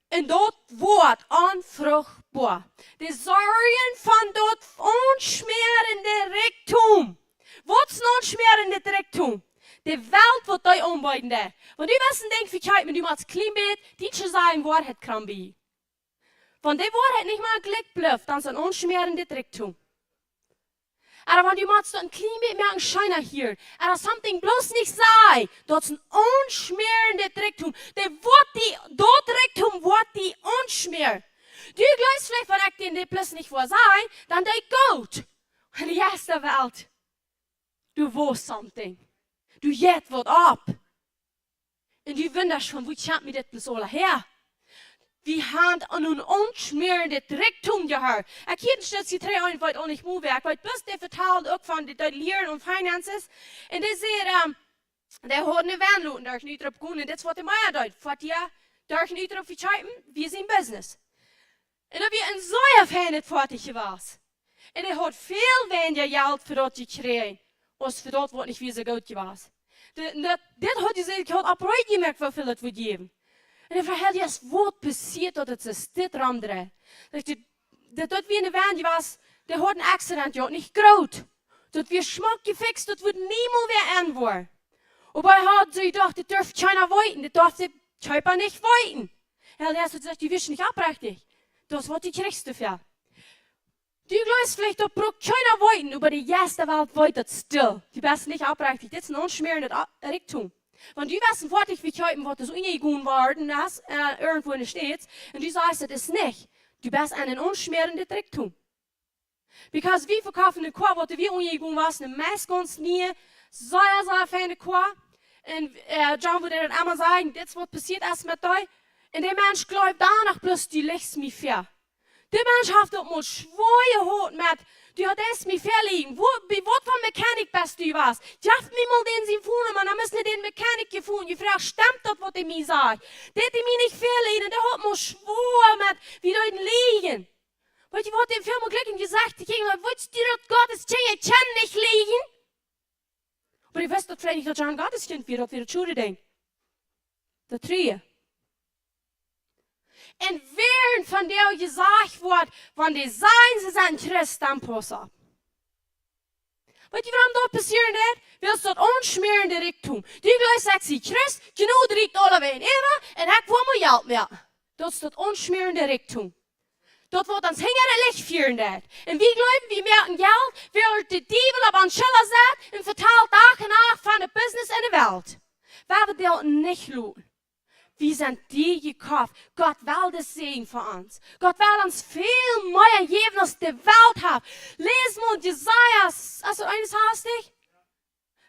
En dat woord onvruchtbaar. De zorgen van dat onschmerende Reichtum. Wat is een onschmerende Reichtum? De Welt wird euch umbeuten. Wenn du wissen denkst, wie kalt, wenn du mal als Kleinbild, die zu sagen, Wahrheit kann be. Wenn die Wahrheit nicht mal Glück bleibt, dann ist ein unschmerende Reichtum. Aber wenn du mal so ein Kleinbild merken, Scheiner hier, aber something bloß nicht sei, dort ist ein unschmerende Reichtum. Dort Reichtum wird die unschmer. Du glaubst vielleicht, wenn ich den bloß nicht vor sei, dann der Gott. In der ersten Welt. Du weißt something. Du geht wat ab. Und du wunderst schon, wo kommt mir das bloß alle her? Wir haben an ein unschmierende Reichtum gehört. Ich kenne das die drei einfach auch nicht mehr weg, weil bloß der verteilt auch von den Lehren und Finanzen. Und der sagt, der hat eine Wandlung, der ist nicht drauf gegangen. Und das wird immer erdeut. Fort ja, der ist nicht drauf geschrieben, wir sind Business. Und da wir ein so erfähnet fertig gewesen. Und er hat viel weniger Geld für das gekriegt. Als für das, was nicht wie so gut gewesen. Das hat diese Geld abruhig gemerkt, wie viel das wird geben. Und er verhält jetzt, was passiert, dass es das ramdreht. Das wie eine Wand gewesen, der hat ein Accident gehabt, nicht groß. Das wird schmack gefixt, das wird niemals mehr anwar. Aber er hat so gedacht, das darf keiner weiten, das darf der Körper nicht weiten. Er hat gesagt, die wirst nicht abrechtig. Das, was du kriegst dafür. Du glaubst vielleicht, da braucht keiner weiten, aber die erste Welt weitet still. Die bist nicht abrechtig. Das ist ein unschmierendes Reichtum. Wenn du weißt, fertig wie heute, was das ungegangen worden ist, irgendwo in der Stadt, und du sagst, das ist nicht, du bist ein unschmierendes Reichtum. Because wir verkaufen eine Kuh, was wir ungegangen waren, eine Mess ganz nie, sehr feine Kuh. Und John würde dann einmal sagen, das, was passiert ist mit euch. Und der Mensch glaubt danach bloß, du legst mich fair. Der Mensch hat doch mal schwer geholt mit, du hast mich verliehen. Was von Mechanik bist du was? Ich hab mir mal den Symphon, man, da müssen wir den Mechanik gefunden und gefragt, stimmt das, was mir sagt? Der hat mir nicht verliehen, der hat mir schwor mit, wie da liegen. Weil ich wollte dem viel mal Glück und gesagt, ich habe willst du das Gottesdienst, ich kann nicht liegen. Aber ich weiß doch vielleicht nicht, dass John Gottesdienst wird, dass wir das Schule denken. Das Trie. Und während von der gesagt wird, wenn die sein, sie sind Christ, dann pass auf. Weet je waarom dat passiert net? Wil ze dat onschmeren direct doen. Die gleich sagt sie, Christ, genoeg direct alle ween even, en ik wil me geld meer. Dat is dat onschmeren direct doen. Dat wordt ons hingere licht vieren net. En wie geloven, wie merken geld, wil de dievel op een schiller zet, en vertaalt dag en nacht van de business in de wereld. Waar we dat niet doen. Wie sind die gekauft? Gott will das sehen für uns. Gott will uns viel mehr geben, als die Welt hat. Lies mal Jesaja, also eines hastig.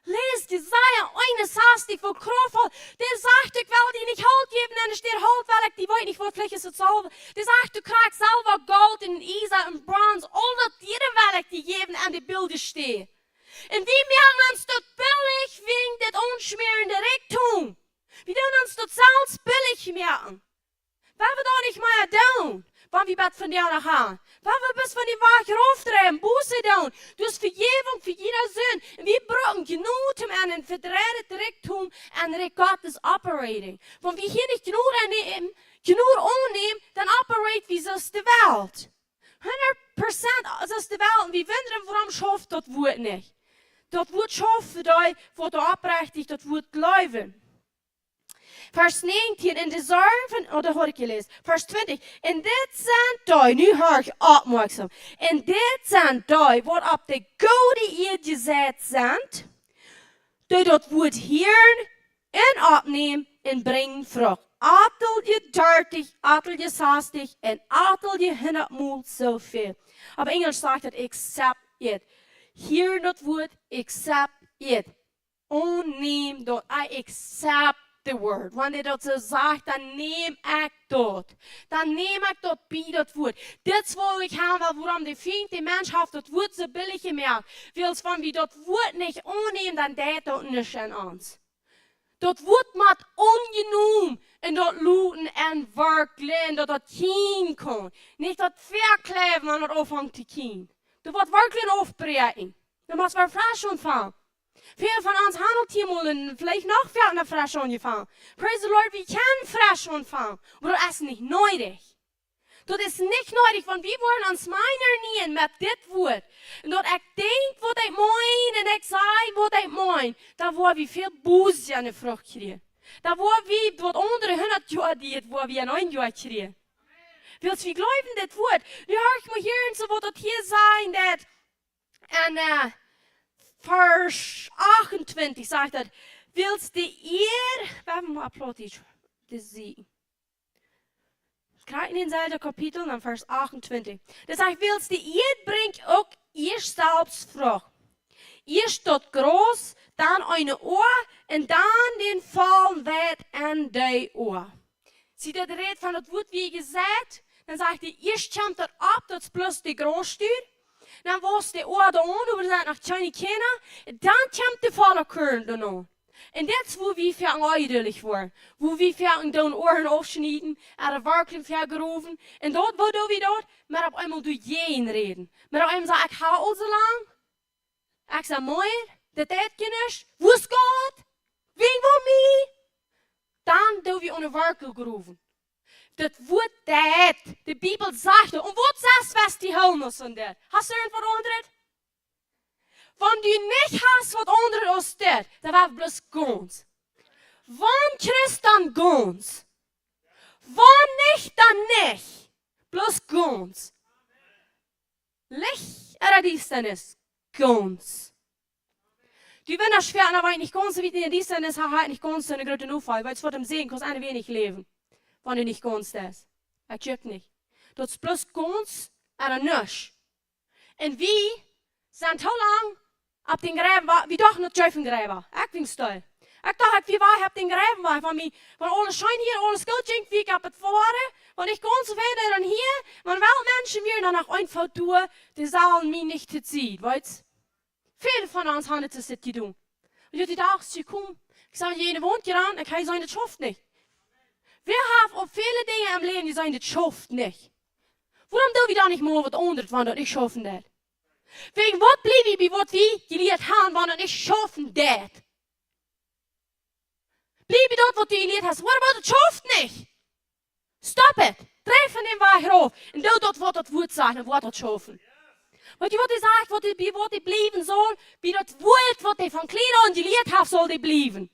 Lies Jesaja, eines hastig, wo Krofel, der sagt, ich will dir nicht Halt geben, und es steht Halt, weil ich die weiß nicht, wo vielleicht ist es selber. Der sagt, du kriegst selber Gold und Isa und Bronze, all das dir will ich dir geben, an die Bilder stehen. Und wie merken uns das billig wegen das unschmierende Reichtum? Wir tun uns das selbst billig merken. Weil wir da nicht mehr tun, wenn wir was von dir nach haben. Weil wir bis von die Wahrheit auftreiben, Buße tun. Du hast Vergebung für jeder Sinn. Und wir brauchen genug, um einen verdrehten Reichtum an Gottes operating. Wenn wir hier nicht genug annehmen, dann operiert wie so ist die Welt. 100% so ist die Welt. Und wir wundern, warum schafft das Wort nicht. Das Wort schafft für dich, wo du abrechtigt, das Wort glauben. Vers 19, in de zorgen, oh dat had ik gelezen. Vers 20, in dit zijn die, nu hoor ik opmerkzaam. In dit zijn die, wat op de goede eerd gezet zijn, die dat woord hieren en opnemen en brengen vrucht. Atel je 30, atel je 60 en atel je 100 zoveel. Op Engels zegt het, accept it. Hier dat woord, accept it. Onneem dat, I accept the word. Wanneer dat zo zegt, dan neem ik dat. Dan neem ik dat bij dat woord. Dit is wat ik hebben, waarom de vriend, de mens heeft dat woord zo billig gemerkt. Wils van wie dat woord niet aanneemt, dan deed dat niet aan ons. Dat woord moet ongenoem en dat looten en werkelen, dat dat kien kan. Niet dat verkleven en dat afhangt te kien. Dat wordt werkelen afbreken. Dan moet we frisch ontvangen. Viele von uns handelt hier mal und vielleicht noch werden frisch angefangen. Praise the Lord, wir können frisch anfangen. Aber das ist nicht nötig. Das ist nicht nötig, wenn wir wollen uns meiner nähen mit dit Wort. Und dort ich denk, was ich mein, und ich sage, was ich mein. Da wo wir viel Buße an der Frucht kriegen. Da wo wir, dort andere 100 Jahre diet, wo wir ein 1 Jahr kriegen. Willst wir glauben, das Wort? Du hörst mal hier und so, wo das hier sein, das, und, Vers 28 sagt er, willst du ihr, werden wir applaudieren, das sehen. Krijg in hetzelfde Kapitel, dan Vers 28. Das sagt, willst du ihr, bringt auch ihr selbst Frucht. Eerst tot groß, dann eine Ohr und dann den Fall wird an die Ohr. Ziet dat redt van het woord wie gezegd? Dan zegt hij, eerst komt dat op, dat is plus de grootstuur. Dan was de oor de on, we zijn nog kleine kinderen. Dan komt de vallenkern de on. En dat is waar we veel uitdelig worden. Waar we veel de oren afsnijden, en de werkelijk veel geroven. En dat, wat doen we dat? Maar op eenmaal doe je een reden. Maar op eenmaal zeg ik, hou al zo lang. Ik zeg, mooi, dat kinders, wo is God? Wie wil mij? Dan doen we een werkelijk geroven. Dat wordt dat. De Bijbel zegt het. En wat zegt was die hemel van dat? Hast du irgendwas veranderd? Wenn du nicht hast, was andere als das, dann war bloß ganz. Wenn Christ, dann ganz. Wenn nicht, dann nicht. Bloß ganz. Licht oder Dienstnis? Ganz. Du, wenn das schwer, aber nicht ganz, wie die Dienstnis hat, nicht ganz so eine große Notfall, weil es vor dem Segen kannst eine wenig leben, wenn du nicht ganz das. Das gibt nicht. Das ist bloß ganz oder nicht. Und wie sind so lang op den Gräben war, wie doch nicht Teufeln Gräber. Ich bin stolz. Ich dachte, wie war ich auf den Gräben war, wenn alles scheint hier, alles gut ging, wie ich ab es vorne, wenn ich ganz weiter dann hier, wenn Menschen mir dann auch einfach tun, die sollen mich nicht ziehen, weißt? Viele von uns haben das nicht getan. Und ich dachte, komm, ich Ik zei, je woont hier aan en hij zei, dat schoft niet. We hebben op vele dingen im Leben, die sagen, das schafft nicht. Warum dürfen wir da nicht mal was anderes, wenn das nicht schaffen das? Wegen was bleiben wir bei was wir gelehrt haben, wenn das nicht schaffen das? Bleib dort, was du gelehrt hast. Warum das schafft nicht? Stop it. Treffen den Weg auf. Und du dort, was das Wort sagt, was das schaffen. Weil die, was die sagt, was die bleiben soll, wie das Wort, was die von klein an gelehrt haben, soll die bleiben.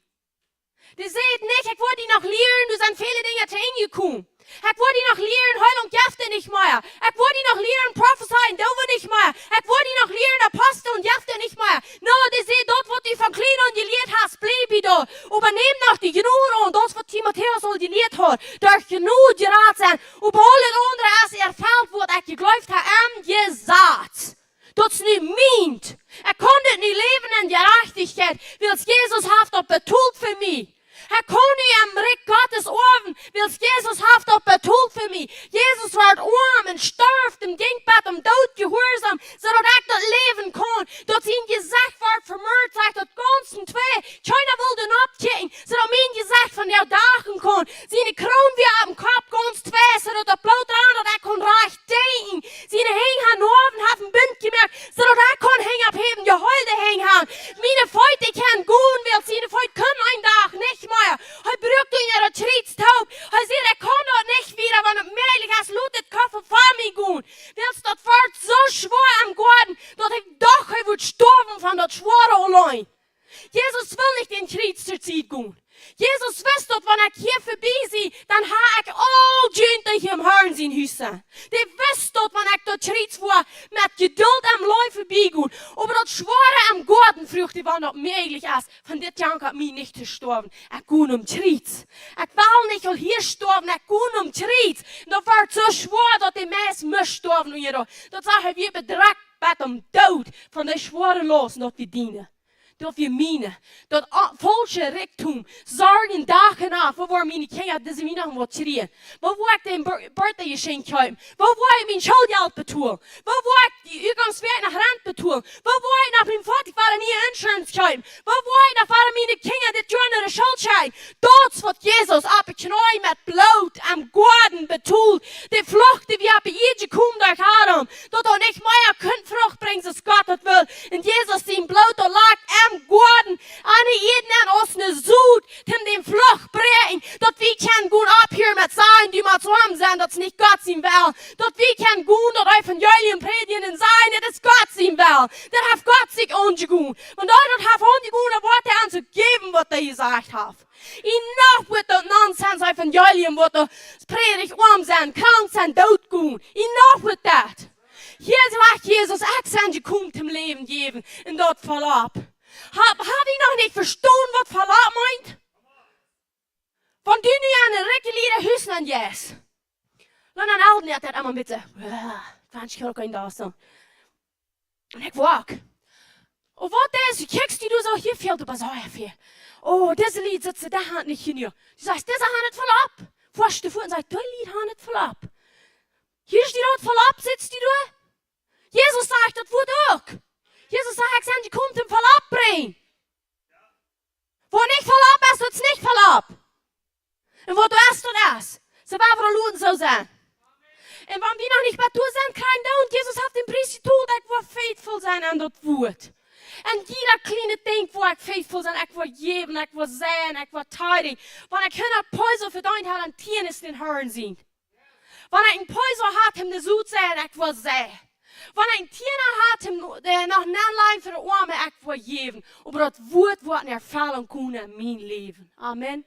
Die seht nicht, ich wollte die noch lehren, du sind viele Dinge zu ihnen gekommen. Ich wollte die noch lehren, Heilung Jäfte nicht mehr. Ich wollte die noch lehren, Prophezeien, Dove nicht mehr. Ich wollte die noch lehren, Apostel und Jäfte nicht mehr. No, die seht dort, wo die von klein an gelehrt hast, bleib ich da. Übernehm noch die Genug und das, was Timotheus all gelehrt hat, durch genug gerat sein. Und alle andere, als erfällt wird, ich geglaubt habe, gesagt. Dat is niet meent. Ik kon dit niet leven in gerechtigheid, weil Jesus heeft dat betoeld voor mij. Ik kon niet am Reich Gottes oven, weil Jesus heeft dat betoeld voor mij. Jezus werd arm en sterft en ging bij hem dood gehoorzaam, zodat ik dat leven kon. Dat zijn gezicht werd vermoord, zegt dat ganzen twee. Keiner wilde opkijken, zodat mijn gezicht van jou dagen kon. Zijn kroon weer op dem kop, ganz twee, zodat dat bloot aan dat ik kon recht denken. Zijn heen aan oven, heeft een bind gemerkt, zodat ik kon heen opheben, je holde heen aan. Mijn voet, ik kan gaan, wil zijn voet kunnen een dag niet meer. Hij brukt in je retreatstaub. Hij zegt, ik kan dat niet weer, want het meilig is, laat het koffer van mij gaan. Wils dat wordt zo zwaar am Gordon, dat ik doch hij wordt sterven van dat zware alleen. Jezus wil niet in Kriegszeit gaan. Jesus wist dat wanneer ik hier voorbij zie, dan ga ik al gentlich im Herrn zijn huis zijn. Die wist dat wanneer ik dat schriet voor, met geduld am Leuf voorbij gaan. Aber dat zware am Gordon vroeg die wanneer dat mogelijk is. Van dit jaar gaat mij niet gestorven. Ik ga schriet. Ik wil niet al hier sterven, ik ga schriet. Dat wordt zo zwaar dat die mensen moest sterven. Dat zeggen we bedreigt met hem dood van de zware los dat we dienen. Dat we menen, dat falsche Rektum, zorgen dagen af, waar mijn kinderen deze middag wat schreeuwen. Waar wil ik de birthday geschenk hebben? Waar wil ik mijn schoolgeld betalen? Waar wil ik die uitgangsweg naar rent betalen? Waar wil ik naar mijn vader voor een nieuwe insurance hebben? Waar wil ik naar voor mijn kinderen dit jaar naar de school zijn? Dat is wat Jezus op het knie met bloed en Gordon betoelt. De vlucht die we op je komen door Adam, dat er niet meer kunt vrucht brengen zoals God het wil. En Jezus zijn bloed al lag Gordon, an jeden en ons ne zoet, hem den vlucht brengen, dat we kan gaan op hier met zijn die maar zusammen zijn, dat is niet God zijn wel. Dat we kan gaan dat evangelium predigen en zijn, dat is God zijn wel. Dat heeft God zich aangegaan. Want dat heeft aangegaan, dat wordt hij aan te geven wat hij gezegd heeft. Enough with that nonsense evangelium, wat de predig arm zijn, krank zijn, doodgaan. Enough with that. Hier zegt Jezus, ik zijn gekomen om leven geven en dat volop. Heb je nog niet verstaan wat verlaat meint? Van die nu aan een reguliere huis aan jes. Dan een oude net dat allemaal met de, van schulk in daar zo. En ik waak. Oh wat is, kijkst die dus al hier veel te bazaaien voor. Oh, deze lied zit ze daar hand niet genoeg. Die zegt, deze hand het volop. Wasch de voet en zegt, die lied hand het volop. Hier is die rood volop, zit die door. Jezus zegt dat woord ook. Jezus zegt, ik zijn gekomen om verlaat brengen. Wo nicht verlaat is, dat is niet verlaat. En wat is dat is? Ze waren verloren zo zijn. En wanneer we nog niet bij toe zijn, krijgen we und Jezus heeft een prijs getoeld, dat ik wil faithful zijn aan dat woord. En jeder kleine ding waar ik faithful zijn, ik wil geven, ik wil zijn, ik wil tijden. Wanneer ik hun Päuser verdient heb, dan tien is den Herrn zien. Wanneer ik een Päuser had, hem de zoet zijn, ik wil zijn. Wanneer een tiener had, hem nog een lijn voor de armen, ik wil geven. Maar dat woord wordt ervaren kunnen in mijn leven. Amen.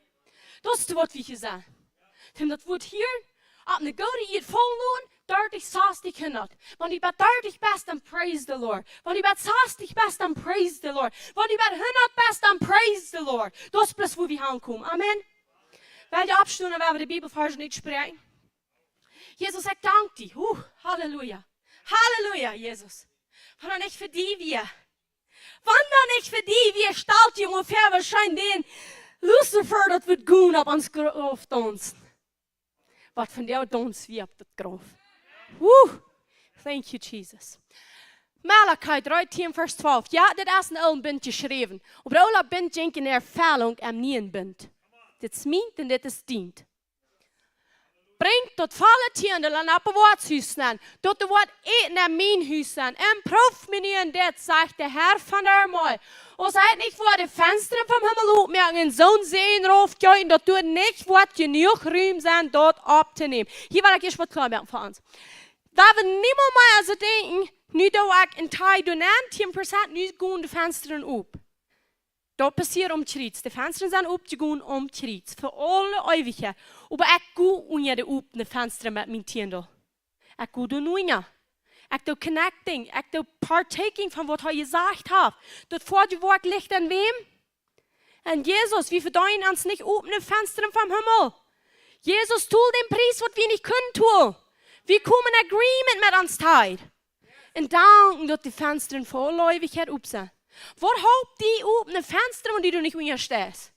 Dat is wat we gezegd. Hem dat woord hier, op de goede je het voldoen, 30, 60, 100. Wanneer je bij 30 best, dan praise the Lord. Wanneer je bij 60 best, dan praise the Lord. Wanneer je bij 100 best, dan praise the Lord. Dat is plus waar we aankomen. Amen. Wij de opstunden waar we de Bibelversen niet spreken. Jezus, ik dank die. Halleluja. Halleluja, Jesus. Wanneer niet voor die wir. Wanneer niet voor die wir stelt je ungefähr wahrscheinlich den Lucifer, dat wird goed op ons graf dansen. Wat van jou dans wie op dat graf. Thank you, Jesus. Malachi 13, Vers 12. Ja, dat is een oude bent geschreven. Aber alle bent jenken in Erfällung am nien bent. Dit is meent en dit is dient. Brengt tot volle tiende aan op het huis aan. Tot de wat eten naar mijn huis aan. En proef meneer en dit, zegt de Herr van der Mooi. Als hij niet voor de vensteren van hemel opmerken en zo'n zeenroof kijken, dat doet niet wat genoeg ruim zijn dat op te nemen. Hier wil ik eens wat klaarmaken voor ons. Dat we niemand meer als denken, nu doe ik een tijd doen aan, 10% nu gaan de vensteren op. Dat passiert om iets. De vensteren zijn opgegaan om iets. Voor alle eeuwigheid. Maar ik ga onder de opene vensteren met mijn tiendel. Ik ga doen onder. Ik doe connecting. Ik doe partaking van wat hij gezegd heeft. Dat voor je woord ligt aan wem? En Jezus, we verdienen ons niet opene vensteren van hemel. Jezus doet den prijs wat we niet kunnen doen. We komen in agreement met ons tijd. En danken dat de vensteren voor alle eeuwigheid op zijn. Wat hoopt die op een venster, want die doe niet onder staat?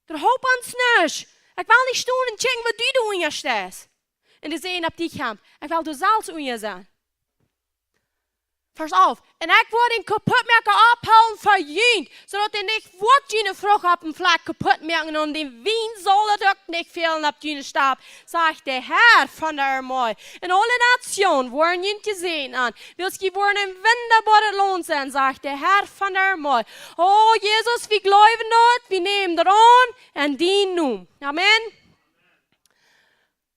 Er hoopt ons niet. Ik wil niet staan en checken wat die doet onder staat. En de zee op die kamp. Ik wil dus zelfs onder zijn. Vers auf. En ik word een kapotmaker ophouden voor jullie, zodat er niet wat jullie vroeg op een vlak kapot maken en de wien zal het ook niet veel op jullie stap, zegt de Herr van der Mooi. En alle nationen worden jullie gezien aan. Wils je worden een wonderbare loon zijn, zegt de Herr van der Mooi. Oh Jezus, we geloven dat, we nemen er aan en die noem. Amen.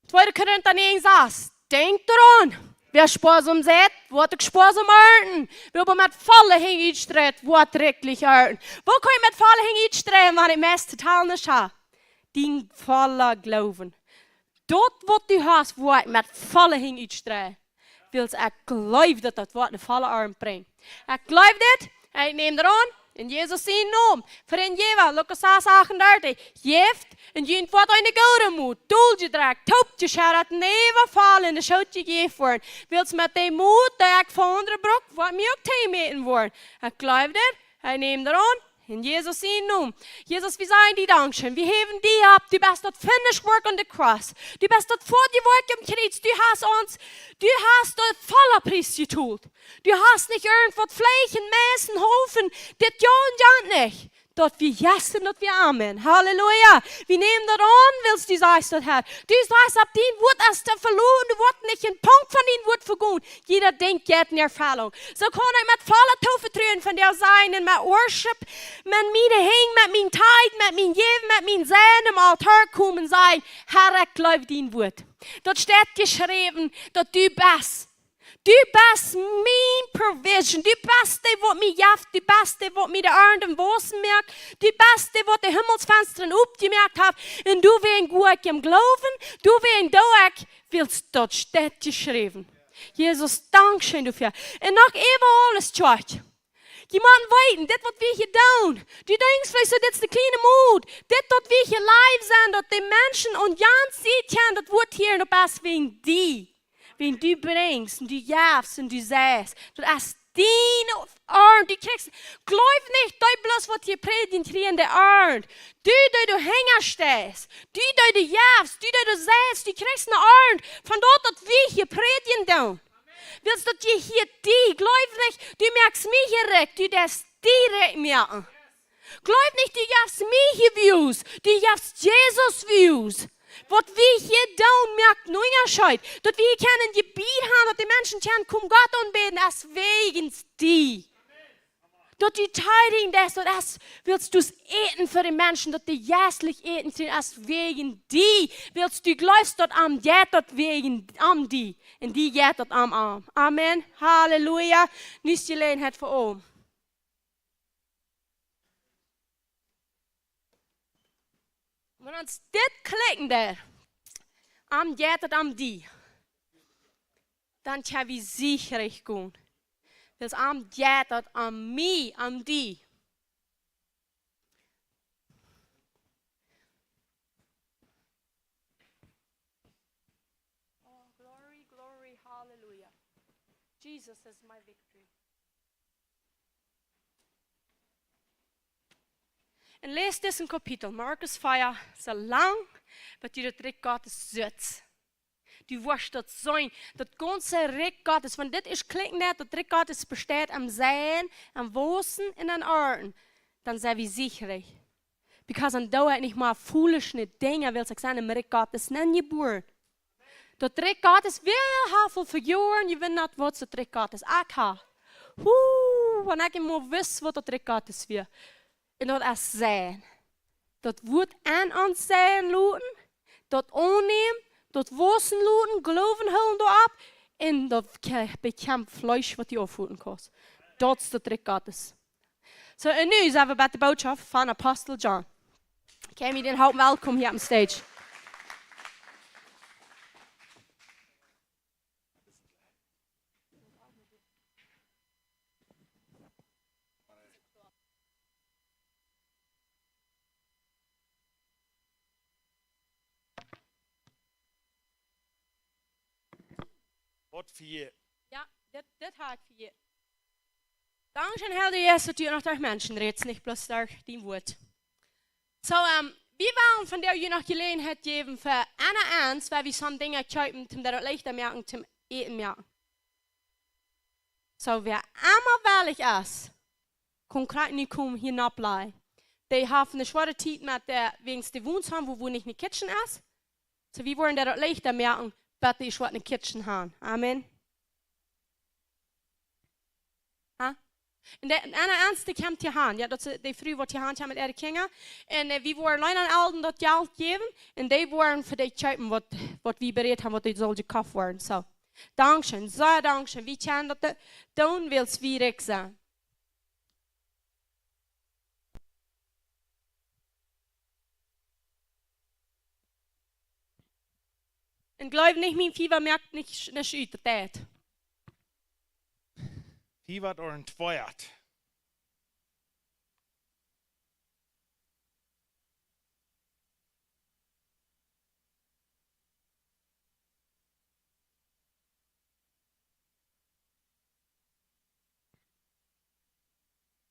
2 Korinther 9:6. Denk eraan. Wer sparsam seid, wordt ook sparsam ernten. Wie met vallen hing iets strijdt, wordt rechtlich ernten. Wo kan je met vallen hing iets strijden, waar het meest totaal niet gaat? Die vallen geloven. Dat wat du hast, wordt met vallen hing iets strijden. Wils ik geloof dat dat wordt de vallen arm brengt. Ik geloof dit, en ik neem eraan, in Jezus zijn naam. Voor in Jeva, Lucas 6:38. Geeft, en je wordt in de goede moed. Doel je draagt, toopt je scharat, neven vallen en de schoot je geeft worden. Wils met die moed, dat ik van andere brok, wat mij ook tegenmeten worden. Ik geloof dit, hij neemt eraan. In Jezus zijn naam. Jezus, we zijn die dankschen. We hebben die op. Du bist dat finished work on the cross. Du bist dat voor die werk im Kreuz. Du hast dat volle Preis getut. Du hast nicht irgendwas Fleisch und Mäß und Hofen. Das ja und ja nicht. Dat we yes en dat we amen. Halleluja. We nemen dat aan, wils du sagst dat Herr. Du sagst, ab dien wordt als te verloren, du wordt nicht een Punkt van dien wordt vergoen. Jeder denkt, je hebt een ervaring. Zo kan ik met volle tovertreuen van jou zijn en met worship, met mijn heen, met mijn tijd, met mijn leven, met mijn zijn, am altaar komen zijn. Herr, ik geloof dien woord. Dat staat geschreven, dat du best. Du bist mijn provision. Du bist die wat mij jaft. Du bist die wat mij de aarde wassen merkt. Du bist die wat de hemelsvensteren opgemerkt heeft. En du wen goed hem geloven. Du wen doek willst dat staat geschreven. Jezus, dankzij dafür. En nog even alles tjort. Je moet weten, dit wat we hier doen. Du denkst vielleicht so, dit is de kleine moed. Dit wat we hier live zijn, dat de mensen en Jan ziet, dat wordt hier en dat is wegen die. Wenn du bringst und du jafst und du sagst, das ist deine Art, du kriegst, glaub nicht, du bloß, was dir predigt hier in der Art. Du hänger stehst, du jafst, du sagst, du kriegst eine Art von dort, dass wir hier predigen tun. Willst du dir hier die, glaub nicht, du merkst mich direkt, du darfst direkt merken. Glaub nicht, du jafst mich Views, du jafst Jesus Views. Wat we hier doen, merkt nu Unterschied. Dat we hier kunnen gebied haben, dat de mensen kunnen kom Gott aanbeten, als wegen die. Dat die tijden des, dat willst du eten für die Menschen, dat die jästlich eten sind, als wegen die. Willst du glaubst, dat am jet, dat wegen am die. En die jet, dat am. Amen. Halleluja. Nu is je leen het voor om. Wenn uns dit klicken der, am jettet am die, dann tja wie sicherig gut. Das am jettet am mi, am die. Oh, glory, glory, hallelujah. Jesus is my victory. En lees dit Kapitel, Markus 4, so lang, wat je het recht Gottes zit. Du wirst dort sein. Das ganze Reich Gottes, wenn das ist klicken, das Reich Gottes besteht am Sehen, am Wosen und am Orten, dann sei wie sicher. Because dann dauert nicht mal foolish Dinge, will ich sagen, im Reich Gottes nicht geboren. Das Reich Gottes will haben für Jahren, je weet niet wat het Reich Gottes ook hat. Wanneer ik maar wist wat het Reich Gottes weer. En dat is zijn. Dat wordt aan ons zijn laten, dat aannemen, dat wassen laten, geloven houden daarop. En dat bekämpft Fleisch wat je afvoeren kost. Dat is het Reich Gottes. So, en nu zijn we bij de boodschap van Apostel John. Kan je den hoop welkom hier op de stage. Wat voor je? Ja, dit habe ich für ihr. Dankeschön, Herr, dass du noch durch Menschen redest, nicht bloß durch dein Wort. So, wir wollen von der je noch Gelegenheit geben für eins, weil wir so Dinge kaufen, zum der leichter merken, zum Eten merken. So, wer einmal ehrlich ist, konkret nicht kommen hinabbleiben. Die haben eine schwere Zeit mit der, wegen der Wohnheim, wo nicht eine Kitchen ist. So, wir wollen der leichter merken, bitte ich eine Kitchen haben. Amen. En de ernste komt je aan. Ja, dat ze de vrouw wat je aan met de kinderen. En we worden alleen aan alden dat geld geven. En die worden voor de chuipen wat we bereid hebben, wat die zal gekocht worden. So, dankzij, zeer dankzij. Wie kan dat doen, wil schwierig zijn. En geloof niet, mijn Fieber merkt niet uit de tijd. Wie wat er entfeuert.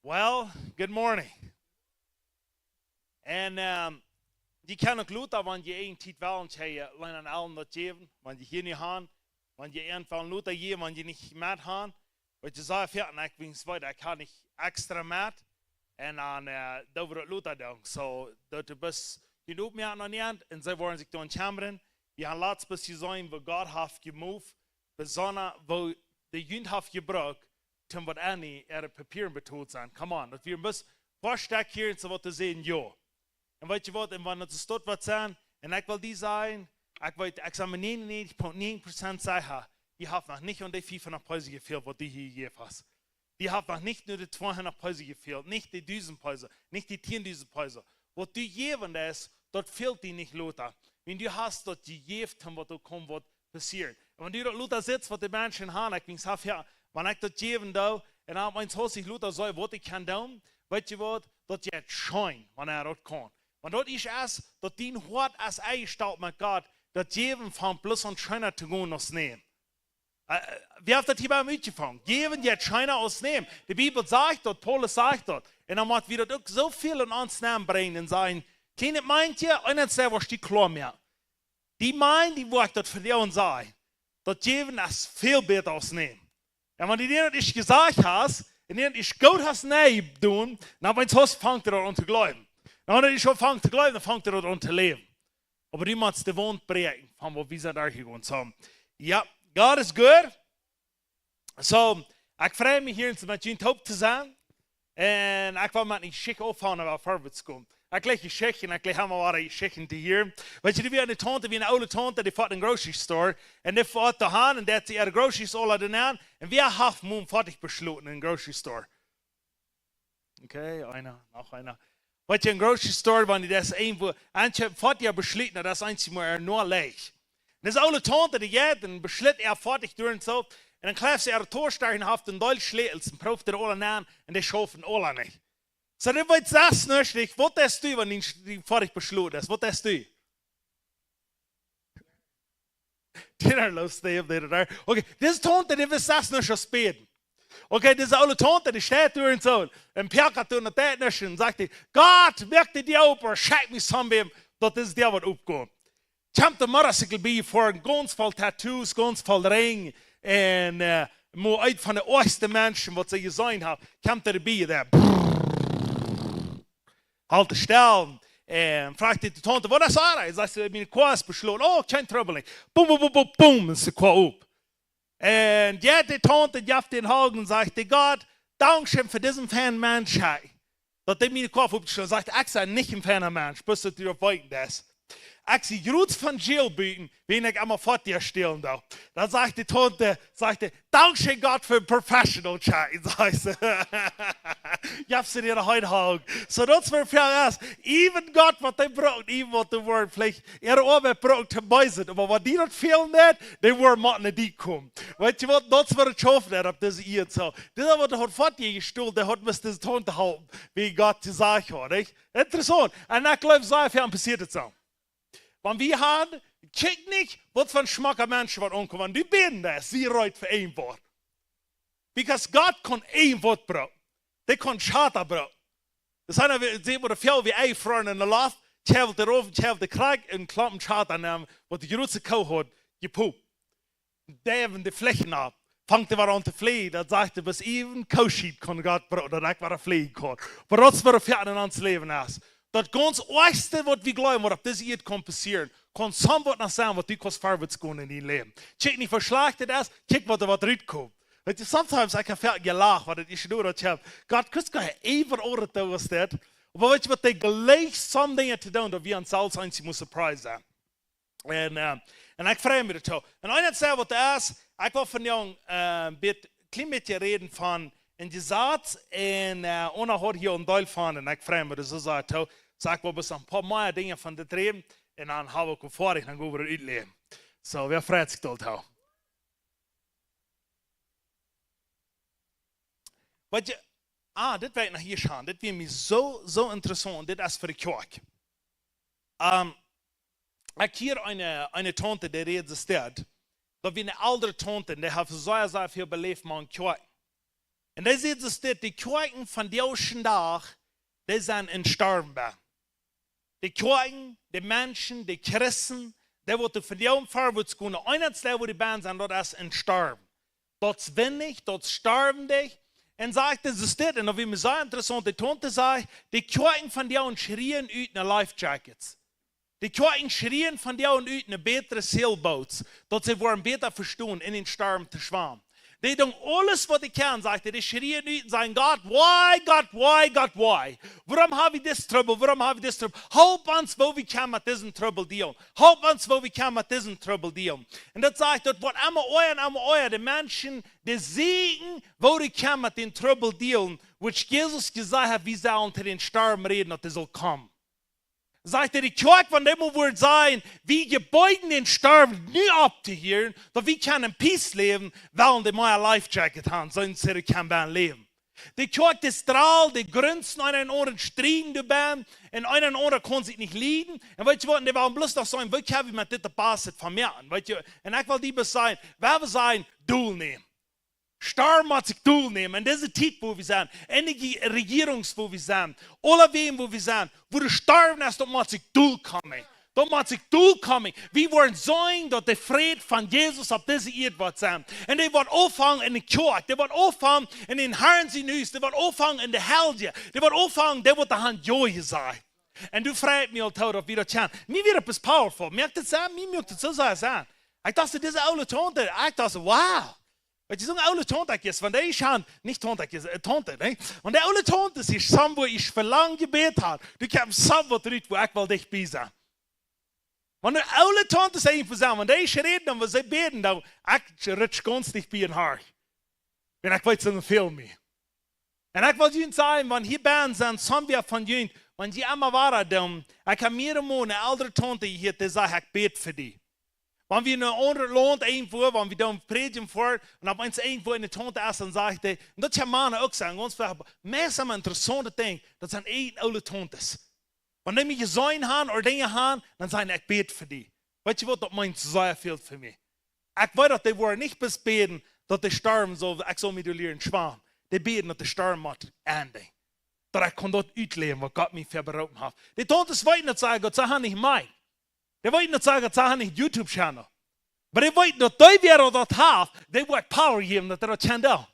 Well, good morning. En die kan ook luta, want je een tijd wel en je alleen aan allen dat geven, want je hier niet gaan, want je een van luta geven, want je niet met gaan. Want je zei, ja, ik ben zwart, ik ga niet extra met. En dan dat we het luta doen. So, dat de bus je op meer aan de en zij worden zich dan chamberen. We gaan laatst bus zijn, waar God heeft gemoved, bezonnen, waar de junt heeft gebruikt, toen wat Annie papieren betoeld zijn. Come on, dat we een bus voorstek hier en zo wat te zien, ja. En weet je wat, en wanneer het tot wat zijn, en ik wil die zijn, ik weet, ik zou me 99,9% zeggen, die heeft nog niet aan die 500 Päuse gefehlt, wat die hier gegeben hast. Die heeft nog niet nur die 200 Päuse gefehlt, nicht die 1000 Päuse, nicht die 10.000 Päuse. Wat du geben ist, dort fehlt die nicht Lothar. Wenn du hast dort gegeben, was du kommt, was passiert. Und wenn du dort Lothar sitzt, was die Menschen haben, ich bin gesagt, ja, wenn ich dort geben darf, und dann mein Haus sich Lothar soll, was ich kann tun, weißt du was, dort jetzt schein, wenn dort kommt. Und dort ist es, dort dein Hort als eingestellt mit Gott, dort geben von bloß und schöner zu gehen, das nehmen. Wie habt ihr das hier bei mir gefangen? Geben jetzt Scheiner ausnehmen. Die Bibel sagt dort, Paulus sagt dort. Und dann macht wieder so viel in uns Namen bringen und sagen, keine meint ihr, und dann selber die klar mehr. Die meint, die wollen dort für dich und sagen, dort geben ist viel besser ausnehmen. Und wenn du dir nicht gesagt hast, und dir nicht gut hast, nein, tun, dann wenn es fängt er an zu glauben. Dann wenn er schon fängt zu glauben, dann fängt er an zu leben. Aber die muss die Wohnt bringen, von wo wir da gegangen sind. Ja. God is good. So, ik freue mich hier met jullie hoop te zijn. En ik wil met een schick ophouden waar voorwaarts komt. Ik leg je schick en ik leg helemaal wat je schick te hier. Weet je, die weer een tante, wie een oude tante, die vaart in een grocery store. En die vaart te gaan en dat ze de grocery store laten aan. En wie heeft moe vaartig besloten in een grocery store? Oké, einer, nog einer. Weet je, een grocery store, wanneer dat is een voor, en je vaart je besloten, dat is eentje maar nur leeg. En deze oude tante die gaat en besluit fertig door en zo. En dan krijgt ze toorstijgen en heeft een duil sleutels en proeft er alle aan en die schaffen alle niet. Zo dan weet ze niet, wat is du, wanneer die fertig besloten is? Wat is du? Die daar loopt daar. Oké, deze tante die wil zelfs niet spelen. Oké, deze oude tante die staat door en zo. En perkt door naar tijd niet en zegt hij, God, werkt die open, schijk me samen, dat is der wat opkomt. Komt de motorcykel bij voor een ganz vol tattoos, ganz vol ring. En maar uit van de oudste mensen wat ze gezien hebben, komt erbij daar. Halt de stel. En vraagt de tante, wat is er? Zegt ze, mijn kwa is besloten. Oh, geen trouble. Boom, boom, boom, boom, boom. En ze kwa op. En ja, de tante jaft den Hagen en zegt, God, dankzij voor deze fijne mensheid. Dat hij mijn kwa opgesloten zegt, ik ben niet een fijne mens, bis dat u op weten is. Ik zie groot van jail buiten, wenn ik allemaal fort hier stelen da. Dan zegt de tante, dankzij God voor professional chat. Zegt ze. Je hebt ze hier heute houden. So dat is voor veel is. Even God wat hij braucht, even wat de woord vielleicht. Arbeid braucht te bijzitten. Maar wat die dat veel net, die worden moeten naar die komen. Weet je wat, dat is wat het hoofd net op deze eeuw zo. Dit is wat hij fort hier gestoeld, die had met deze tante houden. Wie God gezegd had. Interessant. En ik geloof, zo veel passiert het zo. Want we hadden, kijk niet wat van smakke mensen wat omkomen. Die benen daar, sie ruit voor één woord. Because God kon één woord brouwen. Die kon charter brouwen. Dus zijn we, zien we de veel wie ei vrouwen in de loft, tjevelt erover, tjevelt de krak en klappen charter nemen, wat de grootste kou had, je poep. Deven de vlechten af. Fangt er weer aan te vliegen, dat zegt hij, was even kouschiet kon God brouwen, dat ik weer vliegen kon. Maar dat is wat er verder in ons leven is. Dat ganz eerste wat we geloven, wat op deze eeuw kan passeren, kan soms wat naar zijn wat u kan voorwaarts gaan in je leven. Kijk niet verslaagd het is, kijk wat er wat uitkomt. Weet je, sometimes ik heb veel gelachen, wat het is door dat je hebt. God, kus kan je even oren toe als dit. Maar weet je wat, die gelijk soms dingen te doen, dat we aan zelfs eens moeten prijzen. En ik vraag me dat toe. En een zei wat het is, ik wil van jou een klein beetje reden van en je zat en ona had hier een deel van en ik vraag me dat zo zei toe. Så ik wil best een paar meer dingen van dit reden en dan hou ik voor ik dan gaan we het uitleggen. Zo, we hebben vrijheid toe. Wat je, dit weet ik naar hier gaan. Dit vind ik zo interessant. Dit is voor de kerk. Ik hier een tante die reed stad. Dat we een oudere tante die heeft zo veel beleefd met een kerk. En die ziet dus dat die kerken van deze dag, die zijn in sterven. Die kerken, die mensen, die christen, die worden van jou voorwaarts kunnen. Eindstel waar die band zijn, dat is in sterven. Dat is winnig, dat is stervendig. En zegt dus dit, en dat vind ik zo interessant, die tante zei, die kerken van jou schrien uit naar life jackets. Die kerken schrien van jou uit naar betere sailboats, dat ze worden beter verstaan in den sterven te zwemmen. Die doen alles wat ik kan, zegt hij. Die schrien uit en zeggen, God, why, God, why, God, why? Waarom hebben we dit trouble? Waarom hebben we dit trouble? Help ons waar we kan met deze trouble dealen. Help ons waar we kan met deze trouble dealen. En dat zegt, dat wordt allemaal ooit, de mensen, die zien waar we kan met den trouble dealen, which Jesus gezegd heeft, wie zou unter den sterven reden, dat er zal komen. Zegt er, die kerk van dem wordt zijn, wie gebeugen den sterven niet op te hier, dat we kunnen peace leven, wel de mooie life jacket hebben, zodat ze kan bij leven. Die kerk, die straalt, die grunzen, einen anderen strien de baan, en einen anderen kon zich niet leiden. En weet je wat, die waren bloß nog zijn, wat hebben we met dit passet van mij? Weet je, en ik wil die bezien, waar we zijn, doel nemen. Star moet zich doel nemen. En deze tijd waar we zijn, en de regierings waar we zijn, alle wegen waar we zijn, waar de sterven is, dat moet zich doel komen. Dat moet zich doel komen. We worden zijn dat de vrede van Jezus op deze eeuw wordt zijn. En die wordt opvangen in de kerk, die wordt opvangen in de Herren zijn huis, die wordt opvangen in de helden, die wordt opvangen, die wordt de hand joie zijn. En du vraagt me altijd of we dat gaan. Mij weer op is powerful. Merkt het zijn? Mij merkt het zo zijn. Ik dacht, deze oude tante, ik dacht, wow. Weet je, zo'n oude tante is, want die is niet tante, tante, nee. Want die oude tante is samen waar ik verlang gebeten had. Du kwam samen wat eruit waar ik wel dichtbij zijn. Want de oude tante is even zijn, want die is reden en we zijn beden, dan ik rutsch gunstig bij een haar. En ik weet zo'n veel meer. En ik wil jullie zeggen, want hier ben zijn sommigen van jullie, want die allemaal waren dan, ik heb meer en een oudere tante hier, die zei, ik bid voor die. Want we in een ander land einvoer, want we dan predigen voor, en op eens einvoer in de tante is, dan zegt hij, en dat zijn mannen ook zeggen, ons vragen, meestal interessante ding, dat zijn één oude tantes. Wanneer we gezien hebben, of dingen hebben, dan zijn ik bid voor die. Weet je wat, dat meint zo veel voor mij. Ik weet dat die worden niet best beden, dat die sterven zal, ik zal me door leren zwaan. Die beden dat de sterven moet eindigen. Dat ik kon dat uitleven, wat God mij verberoepen heeft. Die tantes weten dat, zeggen, God, ze gaan niet mij. Die wollten nicht sagen, das ist nicht YouTube-Channel. Aber die wollten, dass die wäre das haben, die wollten Power geben, dass das Channel.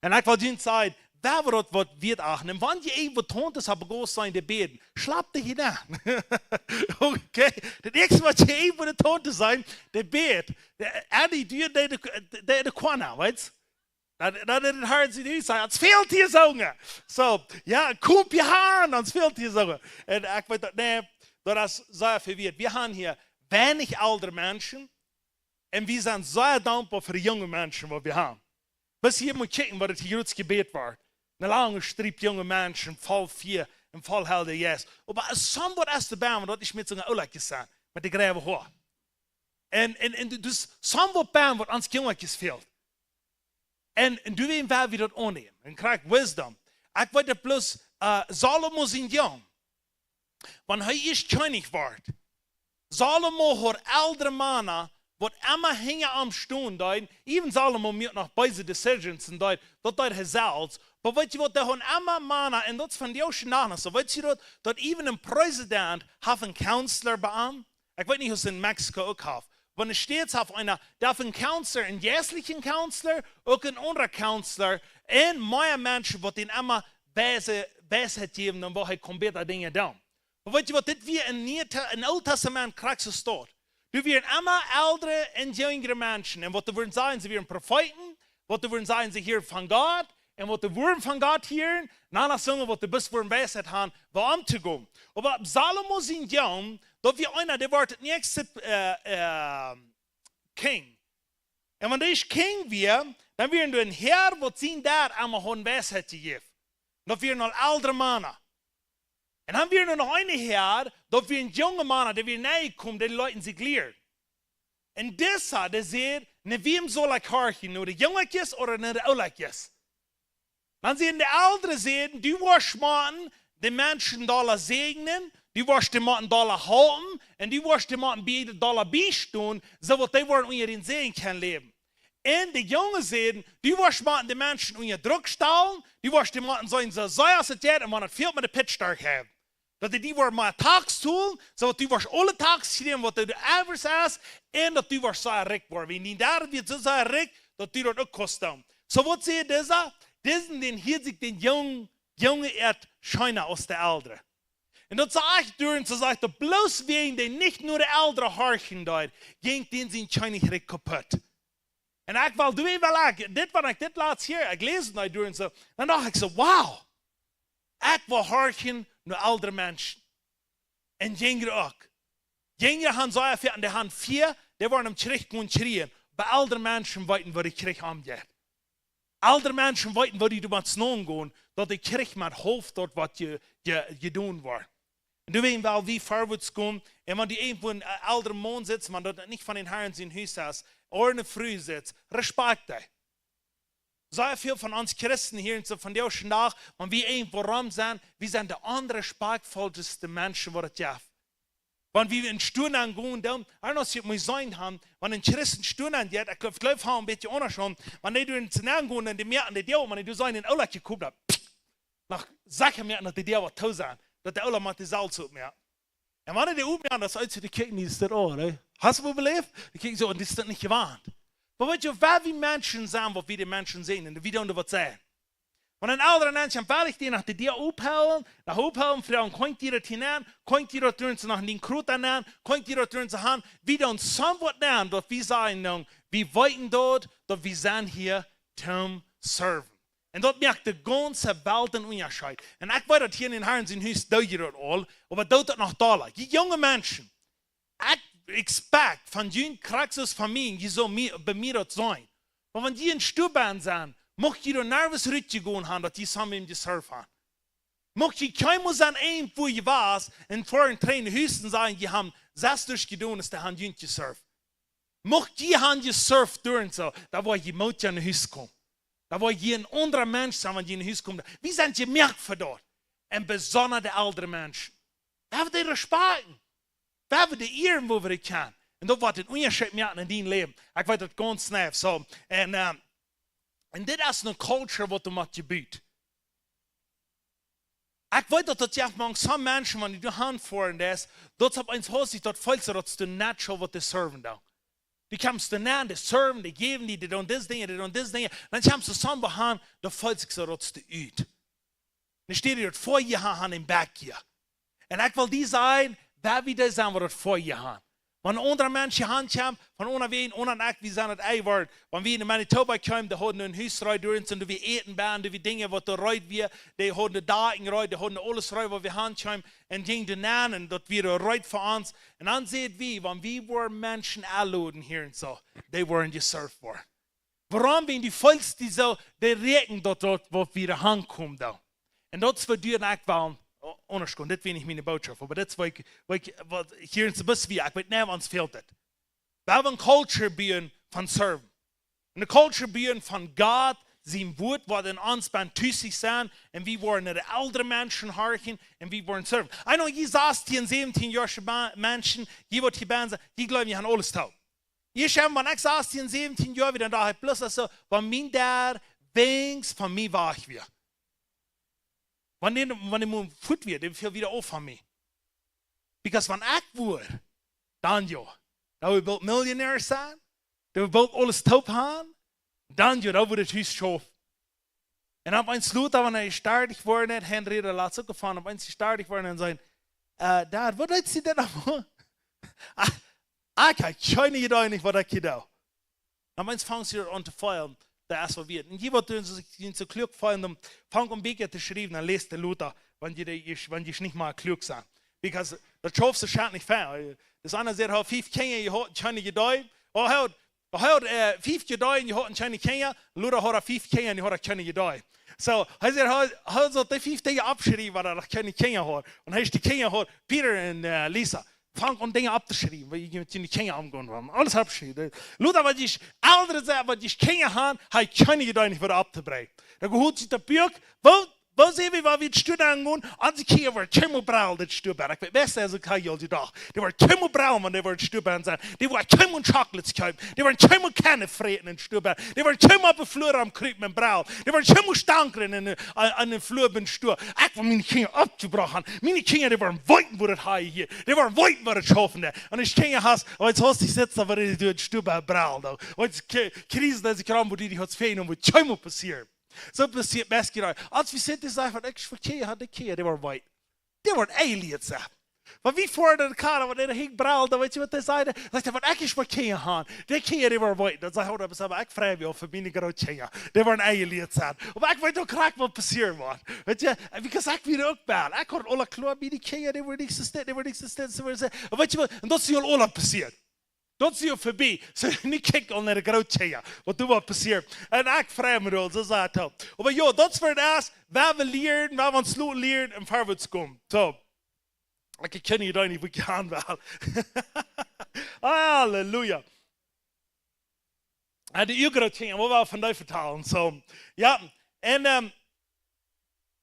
Und ich wollte ihnen sagen, wer wird das wird auch. Und wenn ihr irgendwo tun, das haben groß sein, die beten, schlapp dich hinein. Okay? Das nächste, was ihr irgendwo tun sein, der bet. Die die Kwana, weißt du? Dat het hard zien nu zijn. Het veel te zongen. So, ja, koop je haar, dan veel te zongen. En ik weet dat, nee, dat is zeer verwirrt. Wir haben hier wenig ältere Menschen und wir sind sehr dankbar für die jungen Menschen, die wir haben. Bis hier muss checken, was das hier Gebet war. Eine lange Strieb junge Menschen, voll 4 und voll Helden, yes. Aber es somewhat erste Band, das ich mit so einer Ullak gesagt mit der Gräbe hoch. Und dus somewhat Band, was uns Jüngerkes fehlt. Und du willst wer wieder annehmen. Und krieg Wisdom. Ich wollte bloß, Salomo sind jung. Wenn er ist König wird, Salomo hat ältere Männer, wat immer hingen am Stuhl dort, even Salomo mit noch beide Decisions und dort er selbst. Aber weißt du was, der haben immer Männer, und das von dir schon nach, so weißt du dass even ein Präsident hat einen Counselor bei ihm. Ich weiß nicht, was in Mexiko auch hat. Wenn es steht auf einer, darf ein Counselor, einen jährlichen Counselor, auch ein anderer Counselor, und mehr Menschen, die ihn immer besser geben, und wo er komplett Dinge tun. Aber weißt du was, das wie in Alten Testament kriegst du dort. Du wirst immer ältere und jüngere Menschen. Und was du würden sagen, sie wären Propheten, was du würden sagen, sie hören von Gott, und was du würden von Gott hören, nach sagen, was du bis würden besser haben, warum zu gehen. Aber Salomo sind jung, da wir einer, der wird der nächste King. Und wenn der King wird, dann werden wir ein Herr, der sind da, einmal hohen Weisheit zu geben. Da wir noch ältere Männer. Und dann haben wir noch eine Herr, dass wir ein junger Mann, der wir nahe kommen, den Leuten sich lehren. Und das hat er sagt, ne wem soll ich horchen, nur der Jüngerkes oder nur der Älterkes? Dann sehen die Ältere sehen, du wirst man den Menschen da segnen, du wirst den Menschen da halten, und du wirst den Menschen da beistehen, so dass die wollen unter den Segen kennenlernen. Und die Jungen sehen, du wirst man den Menschen unter Druck stellen, du wirst den Menschen sagen, so sei es jetzt, und man hat viel mit der Pitchstark haben. Dat die wordt maar taaks doen, zodat die wordt alle taaks gedaan wat de elders is, en dat die wordt zo rijk worden. En die daar wordt zo rijk, dat die dat ook kosten. So wat zie je deze? Deze den hier zich den jonge schijnen aus der Ältere. En dat zeg ik door, zo zeg ik, bloß wegen den nicht nur de Ältere harchen dort, ging den zijn schijnig rijk kapot. En ik wil doen wel ik, dit wat ik dit laatst hier, ik lees het nou door en zo, dan dacht ik zo, wauw. Ik wil harchen nur ältere Menschen. Und Jüngere auch. Jüngere haben so viel, und die haben 4, die waren im Krieg und schrien. Bei älteren Menschen wollten, wo die Krieg angeht. Ältere Menschen wollten, wo die über das Nomen gehen, dass die Krieg mit hilft, dort, was tun war. Und du weißt, weil wie vorwärts gehen, und wenn die irgendwo in einem älteren Mann sitzt, man dort nicht von den Herren in Haus ist, oder in der Früh sitzt, respekt dich. So viel von uns Christen hier und so von der schon nach, wenn wir irgendwo rum sind, wir sind der andere respektvollste Menschen, die es gibt. Wenn wir in Stunden gehen, dann, ich muss sagen haben, wenn ein Christen Stunden geht, ich glaube, ein bisschen anders schon, wenn die in den gehen und die merken, die wenn die so in den Urlaub geguckt haben, nach Sachen merken, dass die was tun sind, dass der Urlaub macht die Salz auf mir. Und wenn die ummerken, das ist die kicken, die ist das auch, ne? Hast du überlebt? Die kicken so, und die ist das nicht gewarnt. Aber weißt du, wer wir Menschen sind, was wir die Menschen sehen, und wir don't was sagen. Wenn ein älterer Mensch fertig die nach dir aufhören, Frauen, könnt ihr das hinein, könnt ihr das tun, nach den Krut an, könnt ihr das tun, zu haben, wir don't somewhat lernen, dass wir sagen, wir wollten dort, dass wir sind hier zum Serven. Und dort merkt die ganze Welt einen Unterschied. Und ich weiß, dass hier in den Herren sind Haus, da ihr das all, aber dort noch da. Die jungen Menschen, ich expect von den Kraxus Familien, die so bei mir das sein. Aber wenn die in Stuben sind, möchte ich nervös richtig gehen haben, dass die zusammen im Surf haben. Möchte ich keinem sein, irgendwo ich war, und vor den Tränen höchsten sagen, die haben 6 durchgedoen, ist der Hand jüngst gesurft. Möchte die Hand gesurft durch so, da war ich Mut in den Haus kommen. Da war ich ein anderer Mensch sein, wenn die in den Haus kommen. Wie sind die gemerkt für dort? Und besonders der ältere Menschen. Da haben die respekten. Wir haben die Ehren, wo wir können. Und das war ein Unterschied mehr in deinem Leben. Ich weiß das ganz schnell. So, und das ist eine Kultur, die du machst gebüht. Ik weet dat je man some mensen wanneer die hand voor is, dat op eens hoort dat volks dat de natural wat de serven dan. Die komt de naam, de serven, die geven die doen dit dingen, die doen dit dingen. Dan komt ze samen behaan, de volks dat de uit. Dan steht er voor je aan in bakje. En ik wil die zijn, waar wie dat zijn wat het voor je aan. Wanneer andere mensen hand komt, van onderweg, ondernacht, wie zijn het eiword. Wanneer we in Manitoba komen, die hadden een huisrui door ons, en we eten bij, die dingen wat er ruit weer, die hadden de dagen ruit, die hadden alles ruit, wat we hand komen, en ging de naam, en dat weer ruit voor ons. En dan zeiden we, wanneer we mensen aanloden hier en zo, die worden gesurfd voor. Waarom zijn die volks die zo, die rekenen dat wat weer aankomt dan. En dat is wat duur ook wel. Onderschon, dit weet ik mijn boodschap, maar dit is wat hier in de bus wie, ik weet niet wat ons fehlt het. We hebben een culture bieden van serven. En de culture bieden van God, zijn woord wat in ons ben tussen zijn, en wie worden naar de oudere mensen harken, en wie worden serven. Ik know, je 16, 17 jaar mensen, je wordt geband, die geloven je aan alles touw. Je schrijft, wanneer ik 16, 17 jaar weer, dan heb ik plus dat zo, wat mijn daar wengs van mij wacht weer. Wanneer moet voet weer, dan viel weer op van mij. Because wanneer ik word, dan joh, dan we belt miljonair zijn, dan we belt alles top gaan, dan joh, dan wordt het huis schof. En op een sluit, wanneer je startig wordt, Henry de laatste ook van, op een startig wordt en zijn, Dad, wat is dit nou? Ik heb geen idee wat ik doe. En dan vangt ze er aan te feilen. Das was wird. Und jemand, der sich zu klug fallen, fang ein bisschen zu schreiben, dann lest der Luther, wenn die nicht mal klug sind. Because das schaffst du schon nicht fair. Das andere sagt, 5 Kinder, ihr habt keine Gedei. Oh, hat 5 Gedei, ihr habt keine Kinder. Luther hat 5 Kinder, ihr habt keine Gedei. So, er sagt, so die 5 Dinge abschreiben, weil er keine Kinder hat. Und er ist die Kinder hat, Peter und Lisa. Fang an Dinge abzuschreiben, weil ich mit den Kindern umgehen will. Alles abschreiben. Luther, was ich andere sagen, was ich Kinder habe, habe ich keine Gedanken wieder abzubrechen. Da gehört sich der Bürg, wo sehen wir, wie die Studenten angehen, und die Kinder werden Kimmelbraul, das Studenten. Ich weiß, also kann ich all die Tag. Die werden Kimmelbraul, wenn die werden Studenten sein. Die werden Kimmel Chocolates kaufen. Die werden Kimmel Kerne freten in Studenten. Die werden Kimmel auf den Flur am Kriegen mit Braul. Die werden Kimmel stankern an den Flur mit Stuhl. Ich will meine Kinder abgebrochen. Meine Kinder, die werden weiten, wo das Hai hier. Die werden weiten, wo das schaffen. Und ich Kinder hast, jetzt hast du sitzen, wo die durch Studenten Braul. Jetzt Krise, dass ich kam, wo die hat es fehlen und wo Kimmel passiert. So passiert best gedaan. Als we zitten zijn van, ik verkeer had de keer, die waren white. Die waren aliens. Maar wie voor de kader, wanneer de hik braal, dan weet je wat hij zei? Hij zei, van, ik is verkeer gaan. Die keer, die waren white. Dan zei hij, maar ik vraag me of voor mijn grootje. Die waren aliens. Maar ik weet ook graag wat passiert was. Weet je, because ik weer ook baan. Ik had alle kloor bij die keer, die waren existent, die waren existent. Weet je wat, en dat is heel alle passiert. Dat zie je voorbij. Ze niet kijken al naar de grootje. Wat doe wat passiert. En ik vraag me wel, zo zei het. Maar joh, dat is voor het eerst. Waar we leren, waar we ons leren en voorwaarts komen. Zo. Ik ken je daar niet, wat je aan wil. Halleluja. En de grootje, wat we vandaag vertellen. Zo. Ja, en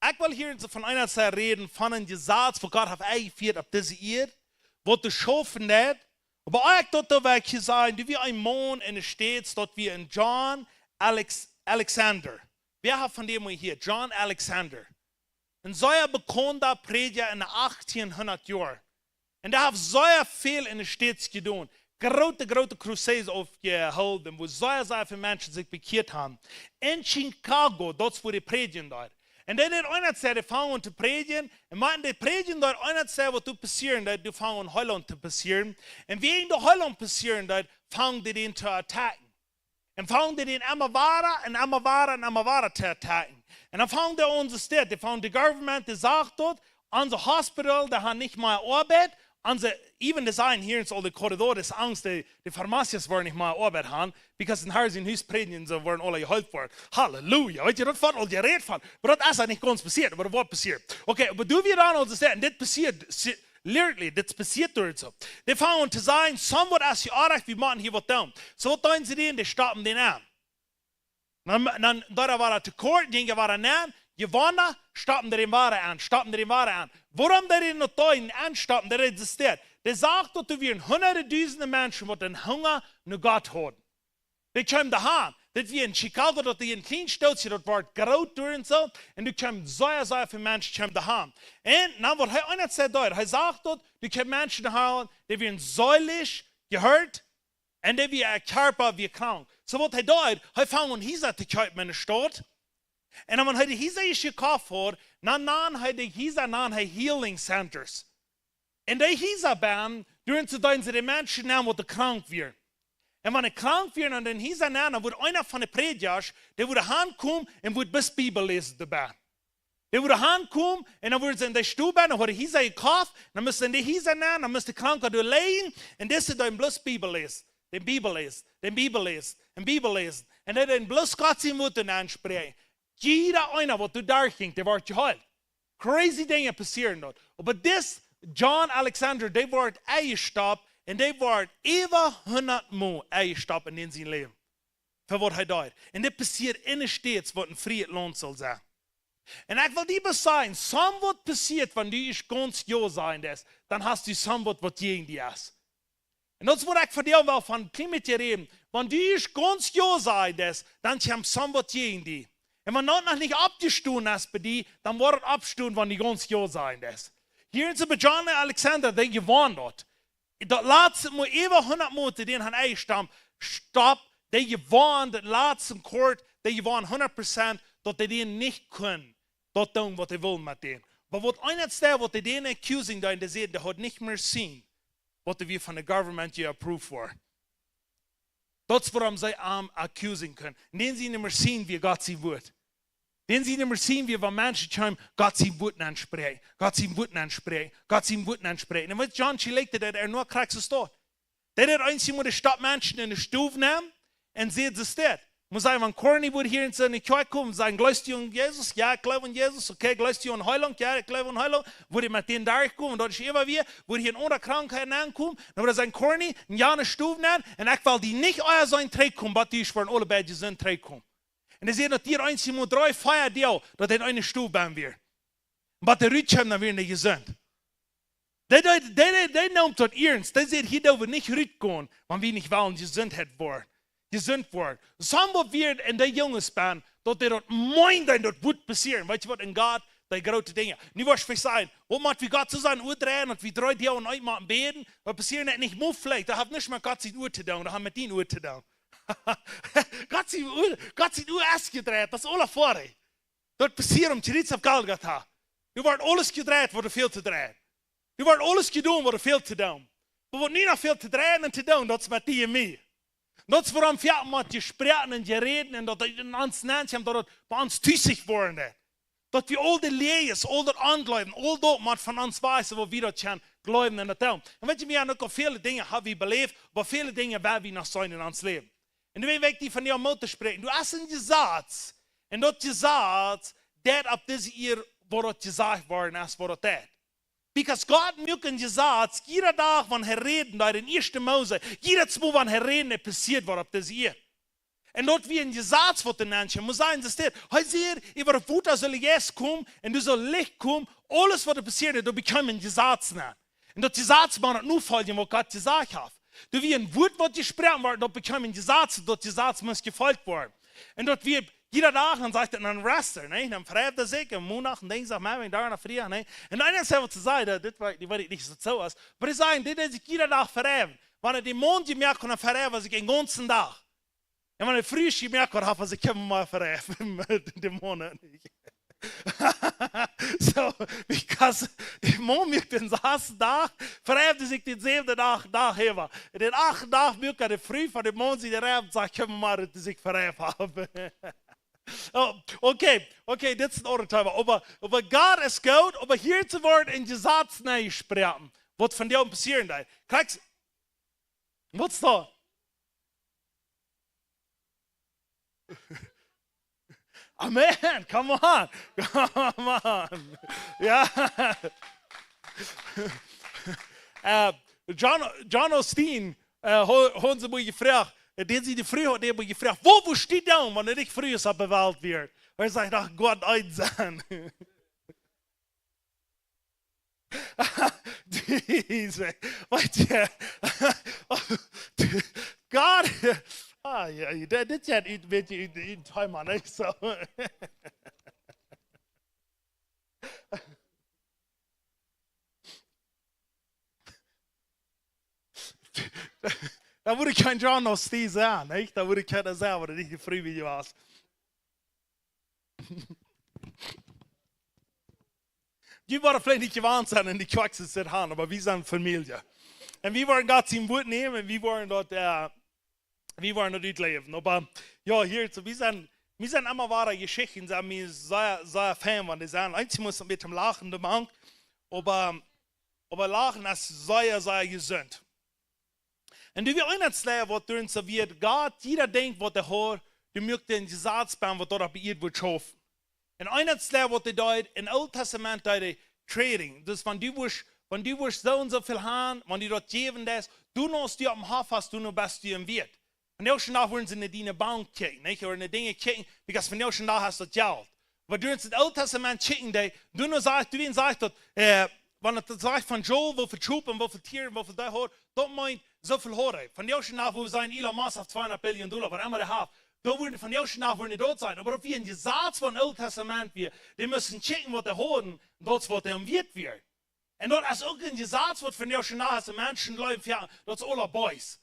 ik wil hier van einer Seite reden, van een gezaad, wat God heeft eingeführt op deze eerd. Wat de schoffen heeft. Aber ich dachte, weil ich sagen, wie ein Mann in der Stadt, dort wie ein John Alexander. Wer hat von dem hier? John Alexander. Und so ein bekannter Prediger in den 1800 Jahren. Und der hat so viel in der Stadt getan. Grote Crusades aufgehalten, wo so viele Menschen sich bekehrt haben. In Chicago, dort wo die predigen dort. En dan in einer Zeit, die fangen zu predigen. Und man, die predigen dort einer Zeit, was passieren, die fangen Holland zu passieren. Und wie in der Holland passieren, dort fangen die den zu attacken. Und fangen die den immer weiter zu attacken. Und dann fangen die unsere Stadt, die fangen die Government, die sagt dort, unser Hospital, die haben nicht mal Arbeit. Even the sign here in all the corridor, das Angst, die Pharmacies wollen nicht mal Arbeit haben, because in Hause in Hus predigen, so wollen alle geholfen werden. Halleluja, weißt du, das war all geredet von. Aber das ist ja nicht ganz passiert, aber das war passiert. Okay, aber du wirst dann also sagen, das passiert, literally, das passiert dort so. Die fangen zu sagen, somewhat als je aardig, wie machen hier was tun. So tun sie den, die stoppen den an. Dann da war er zu kort, die waren an, gewonnen, stoppen den Ware an. Warum der den noch da anstoppen, der existiert? Der sagt, dass wir hunderttausende Menschen, die den Hunger nach Gott haben. Die kommen daheim. Dat wie in Chicago, dat die een klein stootje, dat wordt groot door en zo. En du komt sehr veel mensen daheim. En nou wat hij ook net zei daar, hij zegt dat, du komt mensen daheim, die werden säulig, gehört, en die werden körper wie krank. So wat hij daar, hij vangt hier te kijken in de stad. En dan hij hier is gekauft voor, dan hij de hier nan hij healing centers. En die hier ben, doen ze dan de mensen naam wat de krank weer. En wanneer krank weer, dan hier dan wordt einer van de predikers, die wordt aankomen en wordt bis Bibel lezen erbij. Die wordt aankomen en dan wordt ze in de stoel bij, dan wordt hier gekauft, dan müssen die hier naam, dan müssen de kranken doorlezen en dit is dan plus Bibel lezen. Den Bibel lezen, den Bibel lezen, en Bibel lezen. En dan plus Gott zijn woorden aanspreken. Jeder einer, wat du daar ging, der wordt geheilt. Crazy dingen passeren dort. Aber this John Alexander, die wordt eingestapt en die wordt over 100 Mal eingestapt in zijn leven. Voor wat hij deed. En dit passiert in de steeds wat een vrije loon zal zijn. En ik wil die bezien, soms wat passiert, wanneer du is ganz ja sein des, dan hast du soms wat gegen die is. En dat is wat ik voor jou wel van met je reden. Wanneer du is ganz ja sein des, dan komt soms wat gegen die. En wenn dat nog niet abgestoßen ist bei dir, dann wird es abgestoßen, wenn die ganz ja sein ist. Hier in John Alexander, der gewonnen hat. Das letzte Mal, über 100 Monate, den han eingestammt, stopp, der gewonnen, das letzte Kort, der gewonnen 100%, dass die den nicht können, das tun, was die wollen mit denen. Aber was eines der, was die den accusing, da in der sehen, der hat nicht mehr sehen, was wir von der Government hier approved war. Das ist, warum sie accusing können. Den sie nicht mehr sehen, wie Gott sie wird. Den sie nicht mehr sehen, wie wenn Menschen kommen, Gott sie Wuten ansprechen, Gott sie Wuten ansprechen, Gott sie Wuten ansprechen. Und was John legte, dass nur kriegt es dort. Der hat einzig mal die Stadtmenschen in die Stube nehmen und sieht es dort. Muss sagen, wenn Corny würde hier in seine Kirche kommen und sagen, glaubst du an Jesus? Ja, ich glaube an Jesus. Okay, glaubst du an Heilung? Ja, ich glaube an Heilung. Würde mit denen da kommen und dort ist immer wieder, würde hier in ohne Krankheit ankommen, dann würde er sagen, Corny, ein Jahr in die Stube nehmen und ich will die nicht euer sein Träg kommen, aber die ist für alle beide sein Träg kommen. En dan zie je dat hier einzig maar 3, 4 deel, dat hij in een stoel bent weer. Maar de rutschen dan weer niet gezond. Die neemt dat ernst. Die zegt hier dat we niet rutschen, want we niet wel gezondheid worden. Gezond worden. Soms weer in die jongens ben, dat die dat meint en dat moet passeren. Weet je wat, in God, die grote dingen. Nu was we zijn, wat moet we God zo zijn uitdraaien, dat we 3 deel en uit moeten beden, wat passeren dat niet moet vlecht. Dat heeft niet meer God zijn uur te doen, dat heeft met die uur te doen. Gott sieht US gedreht, das ist alles vorher. Dort passiert Tritz auf Golgatha. Du wird alles gedreht, was viel zu drehen. Du wird alles getan, was viel zu tun. Aber was nicht noch viel zu drehen und zu tun, das ist mit dir und mir. Dat is waarom we met je spreken en je reden en dat in ons naam dat het bij ons thuisig worden. Dat we al die lees, al dat aangeloven, al dat moet van ons wijzen wat we dat gaan geloven en dat doen. En weet je, we hebben ook vele dingen hebben we beleefd, maar vele dingen waar we nog zijn in ons leven. En nu weet ik die van jou moet spreken. Du hast een gezegd en dat gezegd, dat op deze hier wordt het gezegd worden als wordt het. Because God mögt gesagt, jeder Tag, wenn er reden, da in 1. Mose, jeder 2, wenn er reden, passiert was auf das hier. Und dort wie ein Gesetz wird den Menschen, muss sein, dass der, hey, seht, über das Wutter soll jetzt kommen, und du soll Licht kommen, alles, was passiert, du bekommst ein Gesetz nach. Und das Gesetz muss nur folgen, was Gott gesagt hat. Du wie ein Wort, was gesprochen wird, du bekommst ein Gesetz, das Gesetz muss gefolgt werden. Und dort wie jeder Tag, dann sagt er, dann Rester, ne? Dann verhebt er sich, am Montag, und denkt sich, man, wenn da nach früher, ne? Und einer sagt, was zu sagen, das weiß ich nicht so aus, aber ich sage, das ist sich jeder Tag verhebt. Wenn er den Mond gemerkt hat, dann verhebt er sich den ganzen Tag. Und wenn er früh gemerkt hat, hat er sich immer mal verhebt, den Monat nicht. So, because der Mond merkt den 6. Tag, verhebt er sich den 7. Tag her. Den 8. Tag merkt er früh von dem Mond, sich der Reben sagt, können wir mal, dass er sich verhebt haben. Oh, okay, das ist ein anderes Thema. Aber Gott ist gut, aber hier zu werden in Gesetz nicht sprechen. Was von dir passieren da? Kriegst was ist da? Amen, come on. Ja. John Osteen, haben sie mich gefragt, den sie die früher hat, haben gefragt, wo steht da, wenn er nicht früher bewahrt wird? Er sagt, ach Gott, einsam. Diese, weißt du, Gott, ja, dit is het, weet je, in Thailand, niet zo. Da würde kein John noch Steve sein, nicht? Da würde keiner sagen, dass nicht freiwillig war. Die waren vielleicht nicht gewarnt sein in die Quaxen zu haben, aber wir sind Familie. Und wir wollen Gott im Wort nehmen und wir wollen dort leben. Aber ja, hier, so, wir sind immer wahre Geschichten, sind wir sehr Fan von die sagen. Einzig muss mit dem Lachen der Bank, aber Lachen ist sehr gesund. Und du wir eines lernen, was drin serviert, Gott, jeder denkt, was er hört, du möchtest den Satz bauen, was dort bei ihr wird schaffen. Und eines lernen, was er dort, im Alten Testament, dort Trading. Das, wenn du so und so viel haben, wenn du dort geben lässt, du noch dir am Hof hast, du noch bist du im Wirt. Und auch schon da wollen sie nicht in die Bank kicken, nicht? Oder eine Dinge kicken, weil von auch schon da hast du das Geld. Aber du ins Alten Testament kicken, du nur sagst, du sagst dort, wenn er sagt von Joel, wie viel Truppen, wie viel Tiere, wie viel da hat, dort meint, so viel Hore. Von der nach, wo wir sein, Elon Musk auf $200 Billion, was immer der hat, da würden von der nach würden dort sein. Aber ob wir in die Satz von Alten Testament wir, die müssen checken, was der Hoden, dort was der umwirkt wird. Und dort ist auch in die Satz, was von der nach ist, Menschen leben, dort ist alle Boys.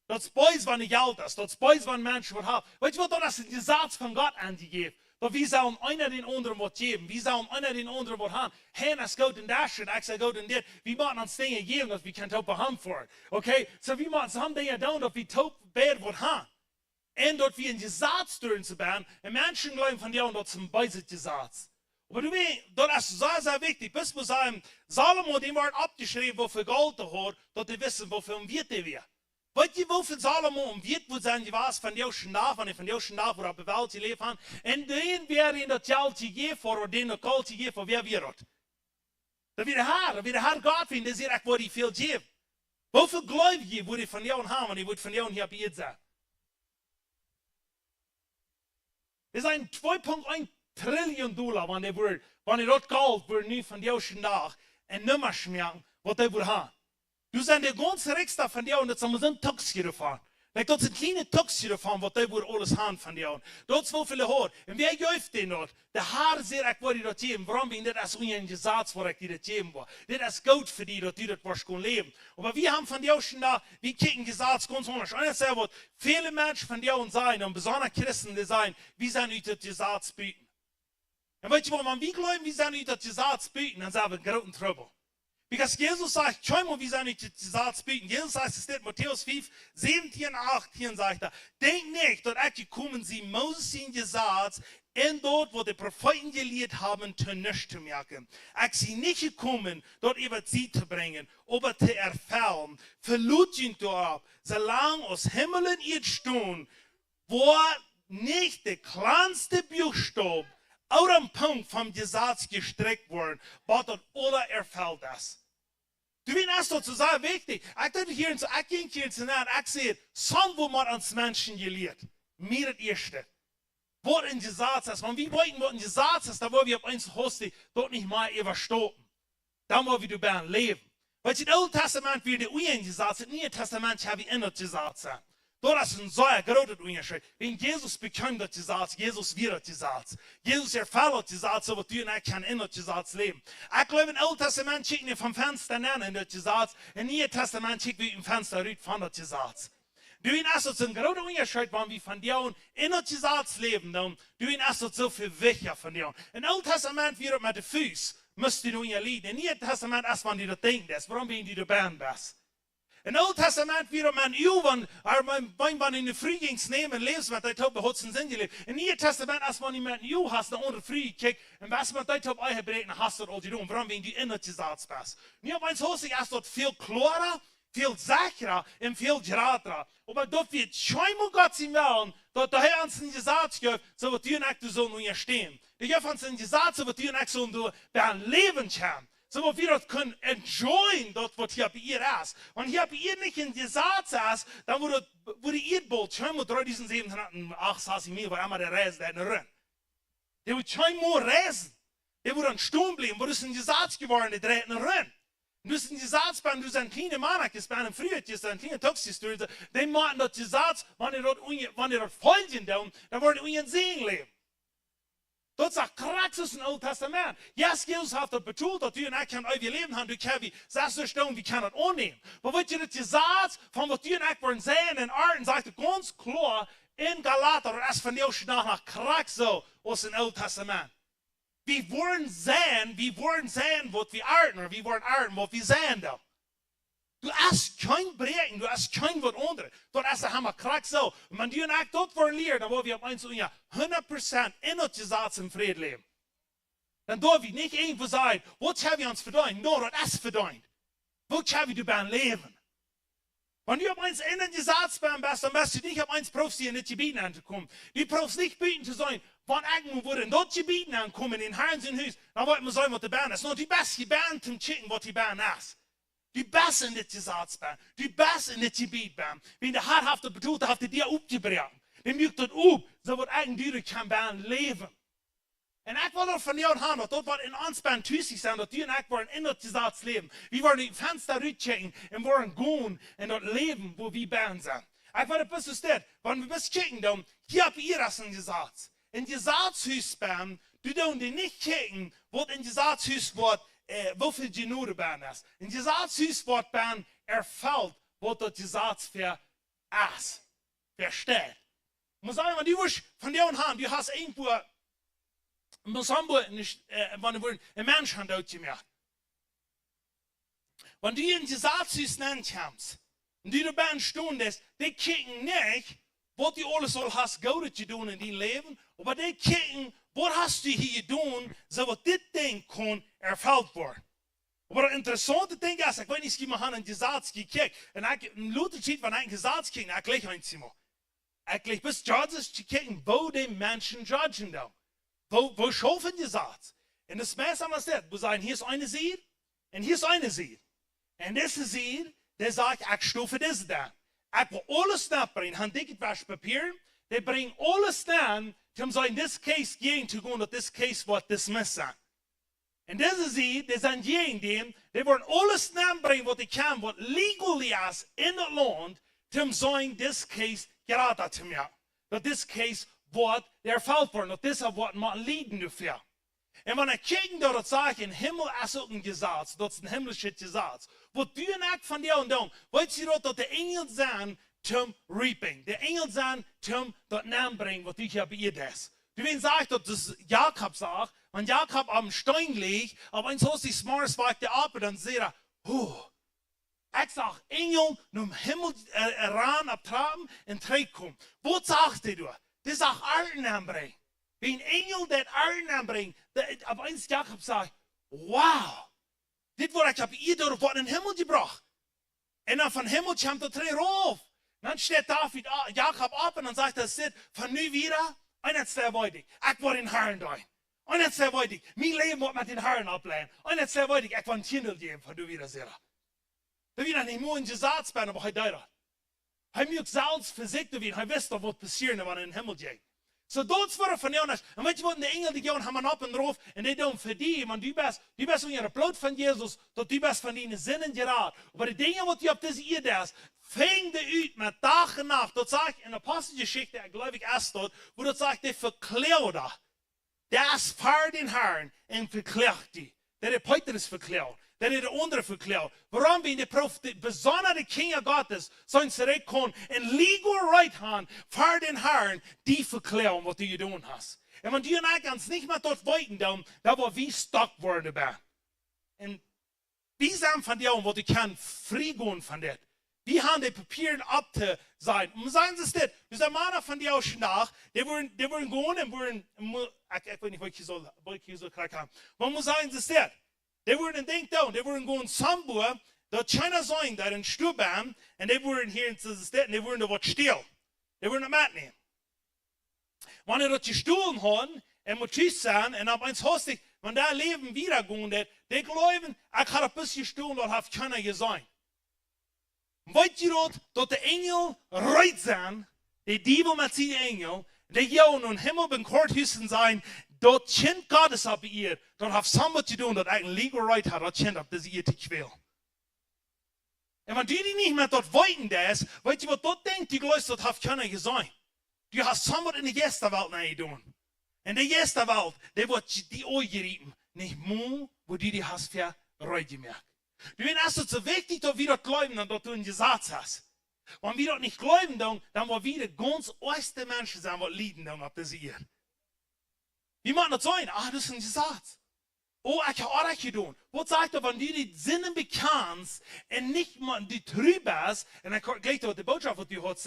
Dort ist Boys, wenn ich Geld ist, dort ist Boys, wenn Menschen was haben. Weißt du, dort ist die Satz von Gott angegeben. Doch wir sollen einer den anderen was geben. Wir sollen einer den anderen was haben. Hey, das geht in das und ich sage, in das. Wir machen uns Dinge geben, dass wir kein Top haben vor. Okay? So wir machen some Dinge down, dass wir Top bad was haben. Und dort wir in die Satz drin zu bauen. Und Menschen glauben von dir und dort zum Beisitz die Satz. Aber du weißt, dort ist sehr wichtig. Bis wir sagen, Salomo, dem war abgeschrieben, wofür Gold er hat, dass die wissen, wofür wird der wir. Weißt du, wofür Salomo wird, wo sein die was von der schon nach, von der schon nach, wo er bewahrt gelebt hat, und den wäre in der Geld gegeben, oder den der Gold gegeben, wer wird. Da wird der Herr Gott finden, der sagt, wo die viel geben. Wofür glaubt ihr, wo die von dir haben, und die wird von dir hier bei ihr sein? Das ist ein 2,1 Trillion $, wenn dort Gold wird nicht von dir schon nach, und nicht mehr schmecken, was der wird haben. Du sind der ganze Richter von dir und jetzt haben wir so ein Taxi gefahren. Dort sind kleine Taxi gefahren, was die alles haben von dir. Und dort ist so viele Haar. Und wer läuft denn dort? Der Haar sehr, ich wollte dort geben. Warum? Weil das ist ein Gesetz, wo ich dir das geben will. Das ist gut für die, dass die dort was leben. Aber wir haben von dir schon da, wir kicken Gesetz ganz anders. Und jetzt wird viele Menschen von dir und sein, und besonders Christen, die sein, wir sind euch das Gesetz bieten. Und weißt du, wenn wir glauben, wir sind euch das Gesetz bieten, dann sind wir in großen Trouble. Because Jesus sagt, schau mal, wie sie nicht die Satz bieten. Jesus sagt, es steht Matthäus 5, 17 und 18, sagt er, denk nicht, dort kommen sie Moses in die Satz, und dort, wo die Propheten gelehrt haben, zu nichts zu merken. Ich sie nicht gekommen, dort über sie zu bringen, aber zu erfüllen, verluten dort, solange aus Himmel und Erde stehen, wo nicht der kleinste Buchstabe aus dem Punkt vom Gesetz gestreckt worden, aber dort alle erfüllt ist. Du weißt, das ist sehr wichtig. Ich ging hier ins Nahen, ich sehe, so wo man uns Menschen gelehrt. Mir das Erste. Was in Gesetz ist, wenn wir wollten, was in Gesetz ist, da wollen wir auf eins hosten, dort nicht mal überstoppen. Da wollen wir dabei leben. Weil im Alten Testament wird der ein Gesetz, im Neuen Testament haben wir ein Gesetz. Dort ist ein sehr großer Unterschied. Wenn Jesus bekommt das Gesetz, Jesus wird das Gesetz. Jesus erfüllt das Gesetz, so wird du und ich kann in das Gesetz leben. Ich glaube, im Alten Testament schicken wir vom Fenster an in das Gesetz, im Neuen Testament schicken wir im Fenster raus von das Gesetz. Du hast uns ein großer Unterschied, wenn wir von dir und in das Gesetz leben, dann du hast uns so viel wichtiger von dir. Im Alten Testament wird mit den Füßen, müsst du in ihr liegen. Im Neuen Testament erst, wenn du das denkst, warum bin du dabei bist. Im Alten Testament wird man wenn man in der Früh ging's nehmen, lesen, was der Tobe hat Sinn gelebt. Im Neuen Testament, als man jemanden Juh hast, der ohne Früh gekickt, und was man der Tobe eingebreten hast, oder die warum wenn du in der Gesetz bist. Nicht auf eins Hose, erst dort viel klarer, viel sicherer und viel geraderer. Aber dort wird scheinbar Gott sein wollen, dort der Herr uns in die Gesetz gibt, so wird du und ich so nun hier stehen. Der gibt uns in die Gesetz, so wird du und ich so du beim Leben haben. So wo wir das können enjoyen, dort was hier bei ihr ist. Und hier bei ihr nicht in die Gesetz ist, dann wurde ihr Boot, schau mal, 3708 saß ich mir, weil einmal der Reis, der in der Rinn. Der wird scheinbar reisen. Der wird dann stumm bleiben, wo das in die Gesetz geworden, der dreht in der Rinn. Du bist in die Satzbahn, du bist ein kleiner Mann, du bist ein früher, du bist ein kleiner Toxis, die machen dort die Satz, wenn ihr dort folgen, dann wollen ihr Segen leben. Dat sagt Kraxus im Alten Testament. Yes, Jesus hat das betont, dass du und ich kann euer Leben haben, du kannst wie 6 Stunden, wie kann das annehmen. Aber was ihr das gesagt, von was du und ich wollen sehen in Arten, sagt er ganz klar in Galater, und es von dir nach Kraxus aus dem Alten Testament. Wir wollen sehen, was wir Arten, oder wir wollen Arten, was wir sehen da. Du hast kein Breken, du hast kein was anderes. Dort hast du Hammer Krack so. Und wenn du und ich dort wollen lernen, dann wollen wir auf 100% in das Gesetz im Frieden leben. Dann darf ich nicht irgendwo sagen, was haben wir uns verdient? Nur das ist verdient. Wo haben wir beim Leben? Wenn du auf eins in den Gesetz bist, dann wirst du nicht auf eins Profis in das Gebiet anzukommen. Du brauchst nicht beten zu sein, wenn irgendwo wurde in das Gebiet ankommen, in Herrn sein Haus, dann wollten wir sagen, was die Band ist. Nur die beste Band zum Chicken, was die Band ist. Die beste in das Gesetz bin, die beste in das Gebiet bin. Wenn der Herr hat betont, hat er dir aufgebrochen. Dann mögt das auf, so wird eigentlich kann beim Leben. Und ich will von dir und haben, dort wird in uns beim Tüßig sein, dass du und ich wollen in das Gesetz leben. Wir wollen die Fenster rauschecken und wollen gehen in das Leben, wo wir beim sind. Ich will ein bisschen steht, wenn wir bis checken, dann, hier habt ihr das in Gesetz. In Gesetzhus beim, du darfst nicht checken, was in Gesetzhus wird, wofür die Genode ben ist. In die Gesetzhus wird ben erfüllt, was das Gesetz für ist. Versteht. Ich muss sagen, wenn du von dir und haben, du hast irgendwo, wenn du ein Mensch hat ausgemacht. Wenn du in die Gesetzhus nennen kommst, und du dabei stehst, die kicken nicht, was du alles soll hast, Gutes zu tun in deinem Leben, aber die kicken, was hast du hier getan, so was dit Ding kann erfüllt werden. Aber das interessante Ding ist, ich weiß nicht, wie man ein Gesetz gekriegt und ein Luther steht, wenn ein Gesetz kriegt, ich gleich ein Zimmer. Ich gleich bis Judges zu kriegen, wo die Menschen judgen da. Wo schaffen die Gesetz? Und das Messer ist das, wo sagen, hier ist eine Seed und hier ist eine Seed. Und diese Seed, der sagt, ich stufe das da. Ich will alles nachbringen, ein dickes Waschpapier, die bringen alles dann, um so in this case gehen zu gehen, dass this case wird dismissed sein. Und diese sie, die sind diejenigen, die wollen alles nachbringen, was die können, was legally ist in das Land, um so in this case gerade zu machen. Dass this case wird erfüllt werden, dass das wird man leiden dafür. Und wenn ich kicken, dort sage, im Himmel ist auch ein Gesetz, das ist ein himmlisches Gesetz. Wo du und von dir und dann, weißt du, dass die Engel sind, zum Reaping. Die Engel sind zum das Namen bringen, was ich habe ihr das. Du willst sagen, dass das Jakob sagt, wenn Jakob am Stein liegt, aber eins aus die Smarts weigt der ab, dann sieht er, ich sag, Engel, im Himmel ran abtraben und zurückkommen. Was sagst du? Das sagt allen Namen bringen. Wenn Engel das allen Namen bringen, aber eins Jakob sagt, wow, das was ich habe ihr dort in den Himmel gebracht. Und dann von Himmel kommt der Träger rauf. Dann steht David, Jakob ab und dann sagt er, von nu wieder, und jetzt sehr weitig, ich will den Herrn da. Und jetzt sehr weitig, mein Leben wird mit den Herrn ablehnen. Und jetzt sehr weitig, ich will ein Kindle geben, von du wieder sehr. Da wieder nicht nur in Gesetz bin, aber heute da. Er mir selbst versiegt, er wisst, was passiert, wenn er in den Himmel geht. So dort wird er von dir und weißt du, was die Engel, die gehen, haben ab und drauf, und die tun für die, wenn du bist in ihrer Blut von Jesus, dass du bist von ihnen Sinnen gerät. Aber die Dinge, die du auf diese Erde hast, fängt die mit Tag und Nacht. Das sagt in der Apostelgeschichte, glaube ich, erst dort, wo das sagt, der Verklärer, der ist für den Herrn und verklärt die. Der Peter ist verklärt. Der ist der andere verklärt. Warum? Wenn die besondere Kinder Gottes sollen zurückkommen und legal right haben für den Herrn, die verklären, was du getan hast. Und wenn du und ich uns nicht mehr dort weiten, dann war wie stuck worden dabei. Und wie sind von dir, wo du kannst frei gehen von dir. Wie haben die Papiere ab zu sein? Und sagen sie es nicht. Wir sind Männer von dir auch nach, die wollen gehen und wollen, ich weiß nicht, was ich so klar kann. Man muss sagen, sie es nicht. Die würden denken, die würden gehen Sambur, da China sein, da in Stuban, und die würden hier in der Stadt, und die würden da was stehlen. Die würden das mitnehmen. Wenn die das gestohlen haben, und muss tschüss sein, und ab eins hostig, wenn da Leben wieder gehen, die glauben, ich habe ein bisschen gestohlen, das hat keiner gesehen. Weißt du, dass die Engel reit sind, die Diebe mit den Engel, die hier in Himmel beim Courthüssen sein, dort Kind Gottes ab ihr, dort hat somebody zu tun, dort ein legal right hat, dort Kind ab diese ihr zu quälen. En wenn du die nicht mehr dort weiten das, weißt du, was dort denkt, die Leute dort haben keiner gesehen. Du hast somit in die erste Welt nicht tun. In der ersten Welt, der wird die Ohren gerieben. Nicht mehr, wo du die hast für gemerkt. Du weißt, es ist so wichtig, dass wir dort glauben, dass du einen Gesetz hast. Wenn wir dort nicht glauben, dann wollen wir die ganz erste Menschen sein, die leiden dann auf das hier. Wie machen das sein? Das ist ein Gesetz. Oh, ich habe auch das getan. Was sagt er, wenn du die Sinnen bekannst und nicht mal die trübers, und dann gleich die Botschaft, die du hast,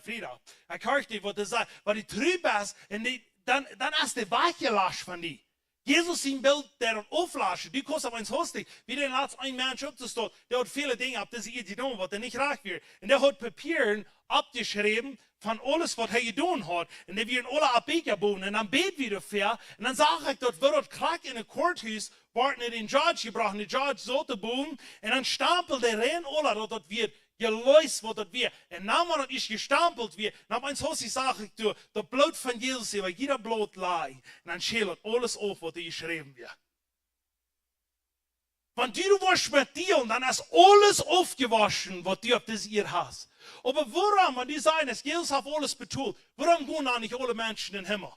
Frieda. Ich höre dir, was er sagt, wenn die trübers, dann ist der weggelassen von dir. Jesus sein Bild, der auflaschen, die kostet aber ins Hostig. Wie der letzte ein Mensch abzustehen, der hat viele Dinge ab, das er getan hat, der nicht reich wird. Und der hat Papieren abgeschrieben von alles, was er getan hat. Und der wird alle abgebogen. Und dann bet wieder für. Und dann sage ich, dort wird dort Krack in ein Courthouse, warten den Judge gebracht, und der Judge sollte bogen. Und dann stampelt der rein, alle, dort wird geläust, wo dort wird. Und dann, wenn das ist gestampelt wird, dann eins Hossi sage ich dir, das Blut von Jesus, weil jeder Blut lag. Und dann schält alles auf, was dir geschrieben wird. Wenn du warst mit dir, und dann ist alles aufgewaschen, was du auf das ihr hast. Aber warum, wenn die sagen, dass Jesus hat alles betont, warum gehen dann nicht alle Menschen in den Himmel?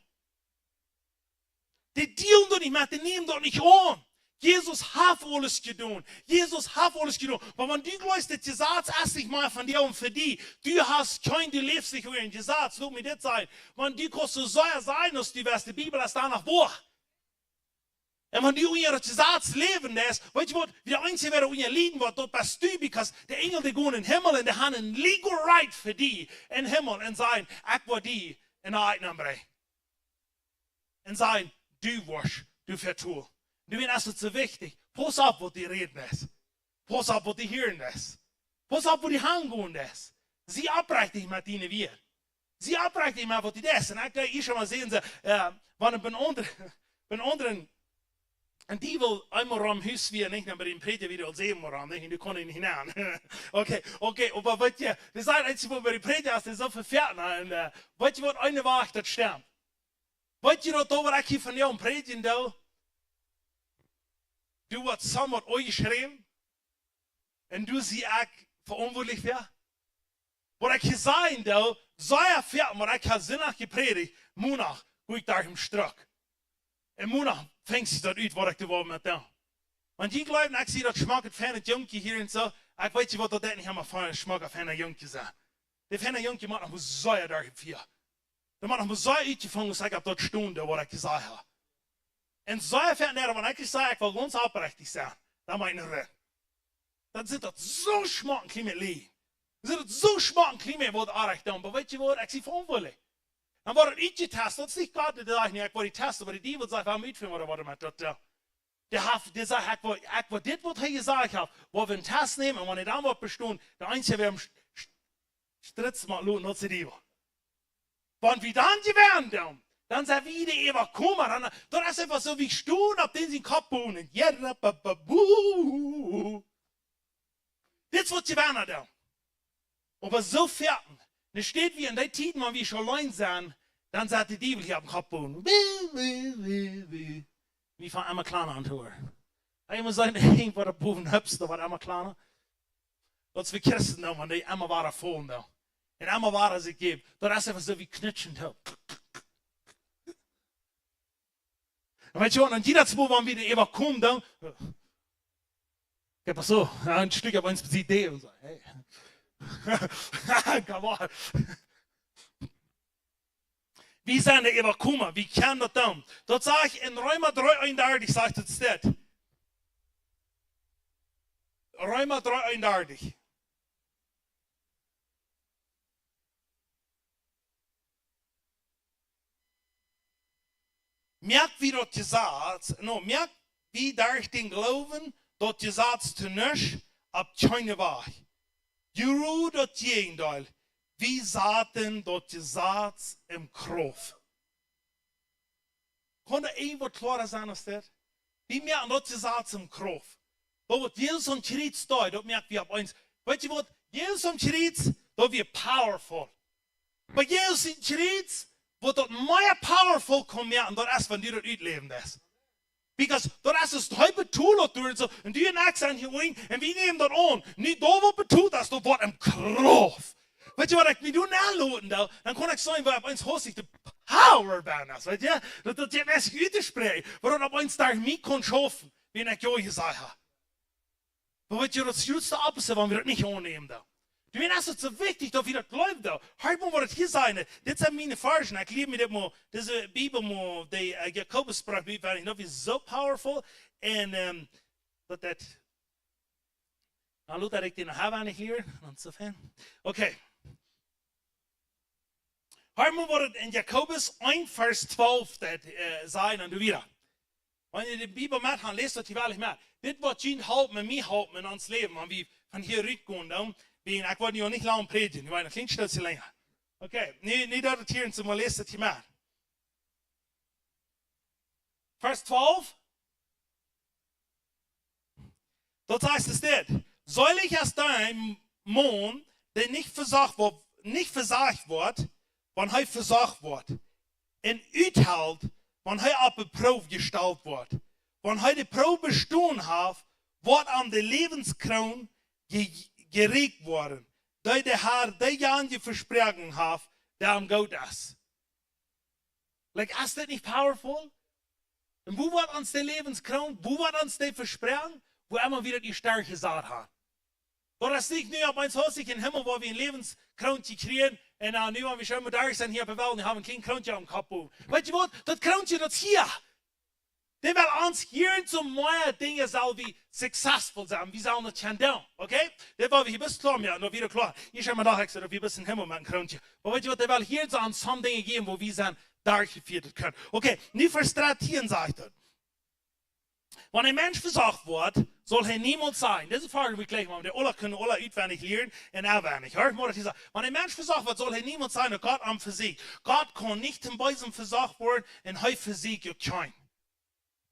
Die dealen doch nicht mit, die nehmen doch nicht an. Jesus hat alles getan. Jesus hat alles getan. Aber wenn du glaubst, dass Jesus erst nicht mal von dir und für die, du hast kein, du lebst nicht in Jesus, lass mir das sein. Wenn du kannst so sein, dass du wirst, die Bibel ist danach Buch. Und wenn du in Jesus leben lässt, weißt du was, der Einzige, der in ihr liegen wird, dort bist du, because der Engel, die gehen in den Himmel und die haben ein legal right für die in den Himmel und sagen, ich war die in der Einnahme. Und sagen, du warst, du vertust. Du weißt, das ist so wichtig. Pass auf, was die reden ist. Pass auf, was die hören ist. Pass auf, wo die hingehen ist. Sie abbrechen dich mit ihnen wieder. Sie abbrechen dich mit, was die das. Und ich schon mal sehen, wenn ich bin anderen, und die will einmal am Haus wie nicht, aber den Prediger wieder sehen wir nicht, du kannst ihn nicht hinein. Okay, aber weißt du, das ist einzig, wo wir die Prediger hast, das ist so verfährt. Und weißt du, was eine war, das stimmt. Weißt du, was ich hier von dir predigen will? Du wirst somit euch schreiben und du sie auch verantwortlich werden. Was ich sagen will, sei erfährt, was ich sinnlich gepredigt, Monat gehe ich da im Struck. Und Monat fängt sich das aus, was ich geworden mit dem. Und die glauben, ich sehe das Schmack von einem Junkie hier und so, ich weiß nicht, was das nicht immer von einem Schmack von einem Junkie sein. Der von einem Junkie macht noch sehr dafür. Der macht noch sehr ausgefangen, was ich auf dort Stunde, was ich gesagt habe. Und so erfährt er, wenn ich sage, ich will ganz aufrichtig sein, dann meine ich, dann sind das so schmacken Klima liegen. Dann sind das so schmacken Klima, wo das recht tun. Aber weißt du was, ich sie verantwortlich. Dann war das nicht getestet, das ist nicht Gott, der sagt nicht, ich will die testen, aber die Diebe sagt, warum mitführen oder was er mit das. Der sagt, ich will das, was er gesagt hat, wo wir einen Test nehmen, und wenn ich dann was bestehen, der Einzige, der am Stritz mal lohnt, nutzt die Diebe. Wenn wir dann die werden, dann sei wieder immer kommen. Dann ist einfach so wie Stuhl, auf den sie den Kopf bohnen. Das wird sie werden da. Aber so fertig. Dann steht wie in der Zeit, wenn wir schon allein sind, dann sagt die Diebel hier auf den Kopf bohnen. Wie von einmal kleiner an hören. Einmal sein, irgendwo der Boden hübsch, da war einmal kleiner. Das ist wie Christen, wenn die einmal waren voll da. Und einmal waren sie geben. Dann ist einfach so wie knitschend. Und weißt du, und jeder Mal, wenn wir immer kommen, dann, geht das so, ein Stück auf uns Idee und so, hey, come on. Wie sind die immer kommen? Wie kann das dann? Dort sage ich in Römer 3,31, sagt es das. Römer 3,31. Merkt wie dort gesagt, merkt wie durch den Glauben dort gesagt zu nicht, ab keine Wahrheit. Jeru dort Gegenteil, wie sagten dort gesagt im Krof. Konnte irgendwo klarer sein als das? Wie merken dort gesagt im Krof? Dort Jesus und Chritz da, dort merkt wie ab eins. Weißt du was? Jesus und Chritz, dort wird powerful. Bei Jesus und Chritz, wo dort mehr powerful kommen, und dort erst, wenn du dort leben lässt. Because dat is het hij bedoelt door zo. En die en ik zijn hier en wie nemen dat aan? Niet daar wat bedoelt als dat wordt een krof. Weet je wat ik niet doe naloten dan kan ik zeggen, waar op eens hostig de power bijna is, weet je? Dat je mensen uit te spreken, waardoor op eens daar niet kon schaffen, wie ik jou gezegd heb. Maar weet je, dat is juist de opposite, wanneer we dat niet aannemen dan. Du weet, es ist so wichtig, dass wir das glauben da. Halt mal, was das hier sein. Das sind meine Versen. Ich liebe mir das mal, diese Bibel mal, die Jakobus sprach, weil ich know, wie so powerful. Und, das, hallo, dass ich den noch habe, nicht hier. Insofern. Okay. Halt mal, was in Jakobus 1, Vers 12 das sein und du wieder. Wenn ihr die Bibel mit habt, lest das die Wahrheit mit. Das, was Jean halt mit mir halt mit uns Leben, und wie von hier rübergehen, dann. Ik word nu niet lang predigen, nu een klein stukje langer. Oké, nu dat het hier in zijn leest het je maar. Vers 12. Dat heißt es dit. Soll ich als dein Mann, der nicht versagt wird, wann hij versagt wird, en uithält, wann hij op een proef gesteld wordt, wann hij de proef bestanden heeft, wordt aan de levenskroon gerecht worden, dat de Herr die Jan je versprochen heeft, daarom gaat das. Like, is dat niet powerful? En wo wordt ons de levenskroon, wo wordt ons de versprochen, wo immer wieder die Sterne gesagt hat. Dat is niet nu op ons huis in Himmel, waar we een levenskroontje krijgen, en nu, als we schon daar zijn hier op de wereld, en hebben een klein kroontje am Kopf. Weet je wat? Dat kroontje, dat is hier. Die wil ons hier zu mehr Dinge zal wie succesvol zijn. Wie zullen het gaan doen, okay? Dat wil we hier best klar maken, dat weer klar. Hier zijn we daar extra, dat we best in Himmel met een kroontje. Maar weet je wat? Die wil hier zu ons some Dinge geben, wo wir zijn daar gevierd können. Okay, nu verstratieren sagt dat. Wenn ein Mensch versagt wird, soll er niemand sein. Das ist eine Frage, die wir gleich machen. Die alle können alle auswendig lernen und auswendig. Hört mal, was ich sage. Wenn ein Mensch versagt wird, soll er niemand sein, der Gott am Physik. Gott kann nicht in Beisen versagt werden und heute Physik ja kein.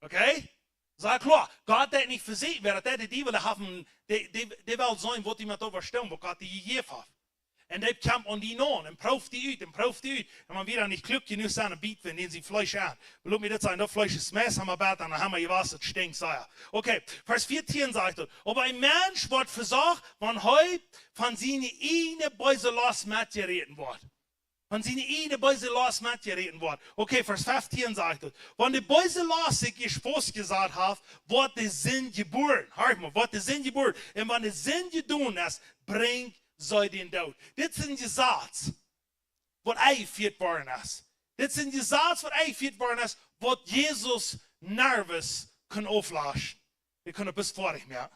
Okay? Sag klar, Gott hat nicht Physik, wer der die will haben, die will sein, was die mit overstellen, was Gott die gegeben hat. Und die kommt an die non und prüft die uit. Und man wieder nicht klug genug sein, ein Beat, wenn sie Fleisch an. Lass mir das sein, das Fleisch ist Mess, haben wir bad, dann haben wir gewasst, das stinkt, sei. Okay, Vers 14 sagt er, aber ein Mensch wird versagt, wenn heute von seiner eigenen Beise los mitgereden wird. Von seiner eigenen Beise los mitgereden wird. Okay, Vers 15 sagt er, wenn die Beise los sich gesprochen gesagt hat, wird der Sinn geboren. Hört mal, wird der Sinn geboren. Und wenn der Sinn getan ist, bringt sei den Tod. Das sind die Satz, was eingeführt worden ist. Das sind die Satz, was eingeführt worden ist, was Jesus nervös kann auflaschen. Wir können bis vorig mehr.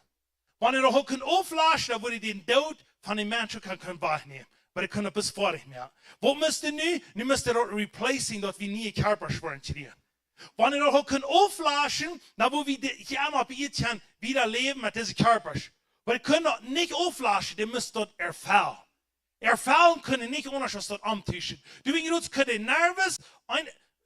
Wenn er auch kann auflaschen, dann würde den Tod von den Menschen können wegnehmen. Aber wir können bis vorig mehr. Was müsst ihr nu? Nu müsst ihr dort replacing, dass wir nie Körper schwören kriegen. Wenn er auch kann auflaschen, dann wo wir hier noch wieder leben mit diesem Körper. Aber ihr könnt nicht auflaschen, ihr müsst dort erfallen. Erfallen können nicht ohne dass dort amtischen. Du willst können nervös,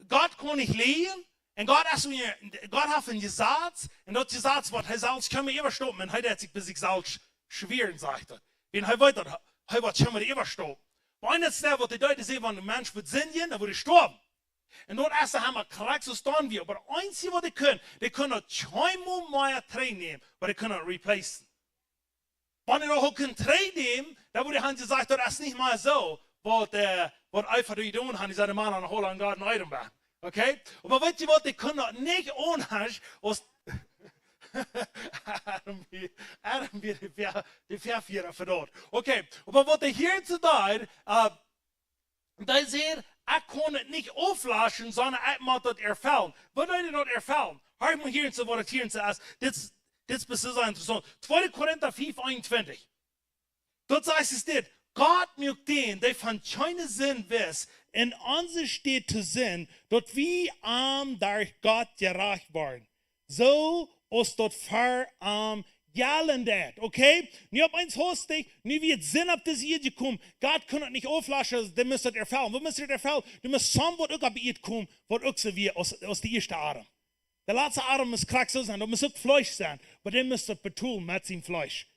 Gott kann nicht leben, und Gott hat ihn gesagt, und dort gesagt wird, er sagt, ich kann mir überstoppen, und er hat sich bis ich selbst schweren, sagt er. Wenn er weiter, er wird schon mal überstoppen. Aber eines der, was die Leute sehen, wenn ein Mensch wird singen, dann wird er sterben. Und dort erst haben wir korrekt so stehen wir. Aber das Einzige, was die können zweimal mehr Tränen nehmen, aber die können replacen. Wenn ihr auch ein Tränen nehmen, dann wurde han gesagt, das ist nicht mal so, was einfach die tun haben, die sagen, Mann an Holland Garten Eidenbach. Okay? Aber weißt du was, die können nicht ohne aus Adam wird die Verführer für dort. Okay, aber was ich hier zu tun, da seht, ich kann nicht auflaschen, sondern ich muss das erfüllen. Was bedeutet das erfüllen? Hör mal hier zu, was hier zu ist. Das ist sehr interessant. 2. Korinther 5, 21. Dort heißt es dit, Gott mögt den, der von keinem Sinn weiß, in uns steht zu sehen, dort wie arm durch Gott gerecht worden. So ist dort verarm gelandet, okay? Nu op eens hostig, nu wie het zin op deze hier gekomen, God kan het niet auflaschen, dan müsst het erfüllen. Wat müsst het erfüllen? Du musst samen wat ook op je komen, wat ook zo wie aus de eerste adem. Der letzte Adem muss krack so sein, da muss auch Fleisch sein, aber den müsst ihr betonen mit seinem Fleisch.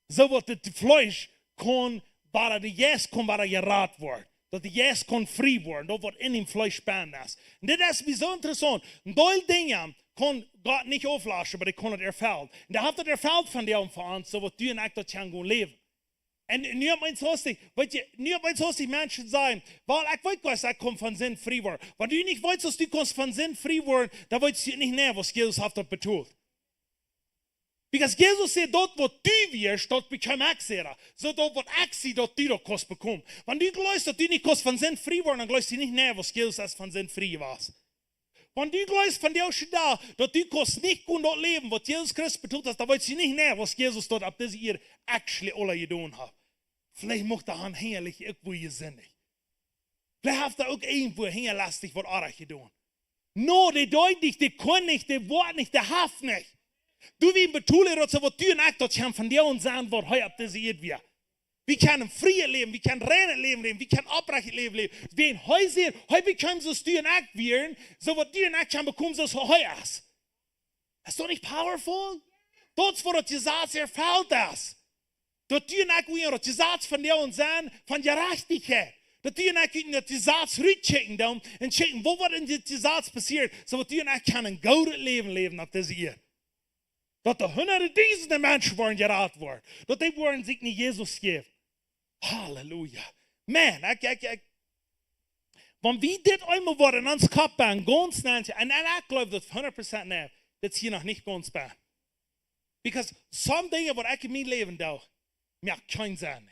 So wird das Fleisch kann, weil der Jes kann, weil gerat wird. Dass der Jes kann frei werden, da wird in dem Fleisch spannend ist. Und das ist so interessant. Und die Dinge kon Gott nicht auflassen, aber die kon het erfällt. En daar heeft het erfällt van jou voor ons, zo wat du en ik dat gaan gaan leven. En nu op mijn hostig, weet je, nu op mijn hostig mensen zijn, weil ik weet was, ik kom van zin vrij worden. Want du niet weet, als du kommst van zin vrij worden, dan weet je niet meer, was Jesus heeft dat bedoeld. Because Jesus zei, dat wat du wirst, dat bekam ik zeer. Zo dat wat ik zie, dat du dat kost bekomt. Want du geloofst, dat du niet kost van zin vrij worden, dan geloofst je niet meer, was Jesus als van zin vrij was. Want du geloofst van jou da, dat du kost niet kon dat leven, wat Jesus Christus bedoeld heeft, dan weet je niet meer, was Jesus dat op deze hier actually alle gedaan heeft. Vielleicht mocht er han heerlich irgendwo gesinnig. Vielleicht hat er auch irgendwo hingerlastig was anderes gedaan. No, die deut nicht, die kann nicht, die wort nicht, die haft nicht. Du wie betulen, dass er was du und ich dort haben von dir und sagen, was heute ab diese Erde wir. Wir können frie leben, wir können reine Leben leben, wir können abbrechen Leben leben. Wenn heute bekommen so du und ich werden, so was du und ich haben bekommen, so heute ist. Ist doch nicht powerful? Dort, wo das gesagt erfällt das. Dat du en ik weer dat je zaad van jou en zijn van gerechtigheid. Dat du en ik weer dat je zaad terugchecken dan en checken wat in dit zaad passiert, zodat du en ik kan een gouden leven leven op deze eer. Dat de honderden duizenden mensen worden geraad worden. Dat die worden zich niet Jezus geven. Halleluja. Man, want wie dit eenmaal wordt in ons kop ben, ganz nantje, en ik geloof dat 100% nee, dat is hier nog niet ganz ben. Because some dingen wat ik in mijn leven doe, mir kein sein.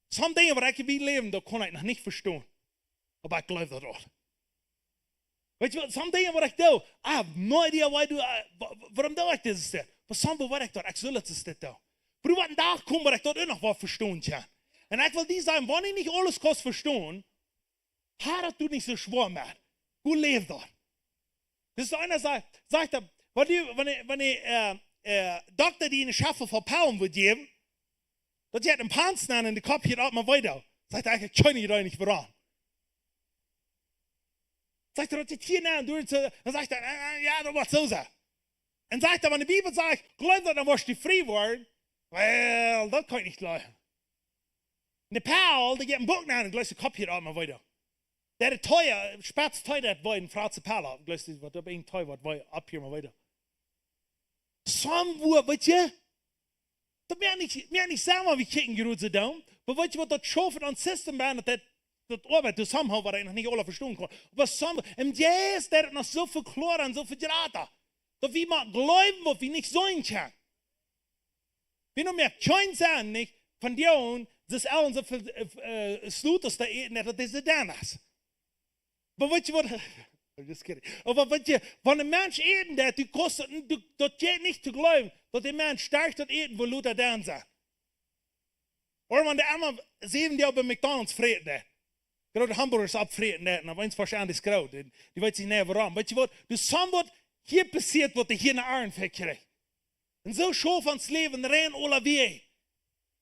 Some dingen wat ik in mijn leven, dat kon ik nog niet verstaan. Maar ik geloof dat ook. Weet je wat, some dingen wat ik doe, I have no idea waarom doe ik dit. Maar some wat ik doe, ik zal het eens dit doen. Maar wat een dag komt, waar ik dat ook nog wat verstaan kan. En ik wil die zeggen, wanneer ik niet alles kan verstaan, gaat het niet zo schwer meer. Hoe leeft dat? Dus de ene zegt, wanneer dokter die een schaffe van Palm wil geven, dat je het een pans aan en de kop hier op maar weiter. Sagt er, ik kan je daar niet veraan. Sagt er, dat je het hier naar doet, dan zegt hij, ja, dat wordt zo zijn. En zegt er, wanneer de Bibel zegt, geloof dat dan wordt je vrij worden, wel, dat kan je niet geloven. De Paul, die geeft een boek naar en geloof de kop hier op maar weiter. Der het teuer, spats teuer dat wij een Frauze Paul op, geloof je, wat op een teuer wat wij op hier maar weiter. Somewhere, weet je, dat meer niet samen wie kijken geroet ze dan, maar weet je wat dat schoven aan het systeem ben, dat arbeid dus somehow wat ik nog niet alle verstaan kon. Maar somewhere, en yes, dat het nog zoveel kleur en zoveel gelaten, dat wie maar geloven wat wie niet zijn kan. Wie nog meer kan zijn, niet, van die ogen, dus allen zoveel slooters te eten, dat is de danas. Maar weet je wat... I'm just kidding. Aber wenn je van een mens eten dat, die kost dat geht nicht zu glauben, dat die mens sterk dat eten, wo Luther dan zijn. Oder wenn der einmal 7 Jahre bei McDonald's freten dat. Gerade Hamburgers abfreten dat, dan wens wahrscheinlich groot. Die weet zich niet waarom. Weet je wat? Dus soms wat hier passiert, wat er hier naar Arn verkrijgt. En zo schoon van het leven, rein alle weer.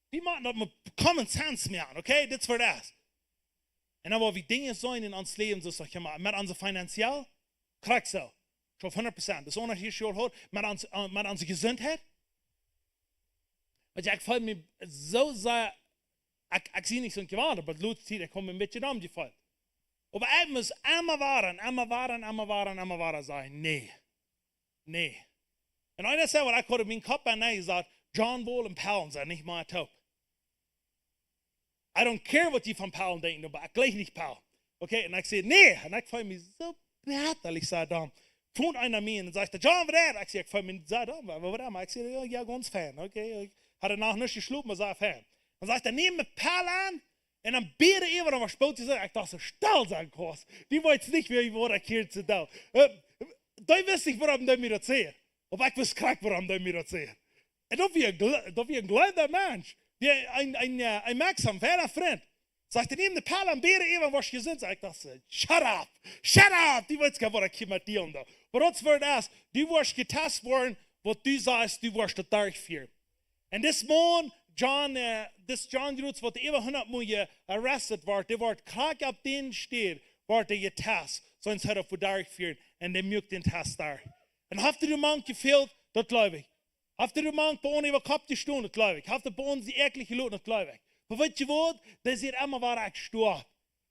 Die maken dat met common sense meer aan, oké? Dit is voor dat. En dan waar we dingen zijn in ons leven, zo zeg je maar, met onze financieel, krijg zo. Op 100%. Dat is onderschied schon hoor, met onze gezondheid. Want ja, ik voel me zo zeer, ik zie niet zo'n gewaarde, maar het ziet, ik kom een beetje omgevallen. Maar ik moet immer waren zijn. Nee. En einer zei, wat ik had in mijn kop en hij gezegd, John Bull en Paul zijn niet mijn top. I don't care wat je van Paul denkt, maar ik geloof niet Paul. Okay, en ik zei, nee. En ik voel me zo betterlich, zei dan. Toen einer mir en zei, John, wat er? Ik zei, ik voel me, zei dan, wat er? Maar ik zei, ja, ganz fan. Okay, ik had er nog niet geslopen, maar zei fan. Dan zei hij, neem me Paul aan. En dan bede even, dan was spoot te zeggen, ik dacht, zo stel zijn kost. Die weet niet wie wat ik hier te doen. Die wist ik waarom die mir dat zei. Of ik wist krak waarom die mir dat zei. En dat wie een gleider mens. Wie ein merksam, fairer Freund. Sagt er, neem de Paul aan bede even, was je zin. Ik dacht, shut up. Die weet gar, wat ik hier met die om. Maar dat is voor dat, die wordt getest worden, wat du sagst, die wordt het durchführen. En dit man, John Grutz, wat even 100 miljoen arrested wordt, die wordt krak op den steed, wordt hij getest, sonst hat er voor durchführen. En die mögt den Test daar. En heeft er de man gefehlt, dat geloof ik. Heeft er de man bij ons over kop gestoten, dat geloof ik. Heeft er bij ons die eklige lood, dat geloof ik. Maar weet je wat? Dat is hier immer waar ik gestorven.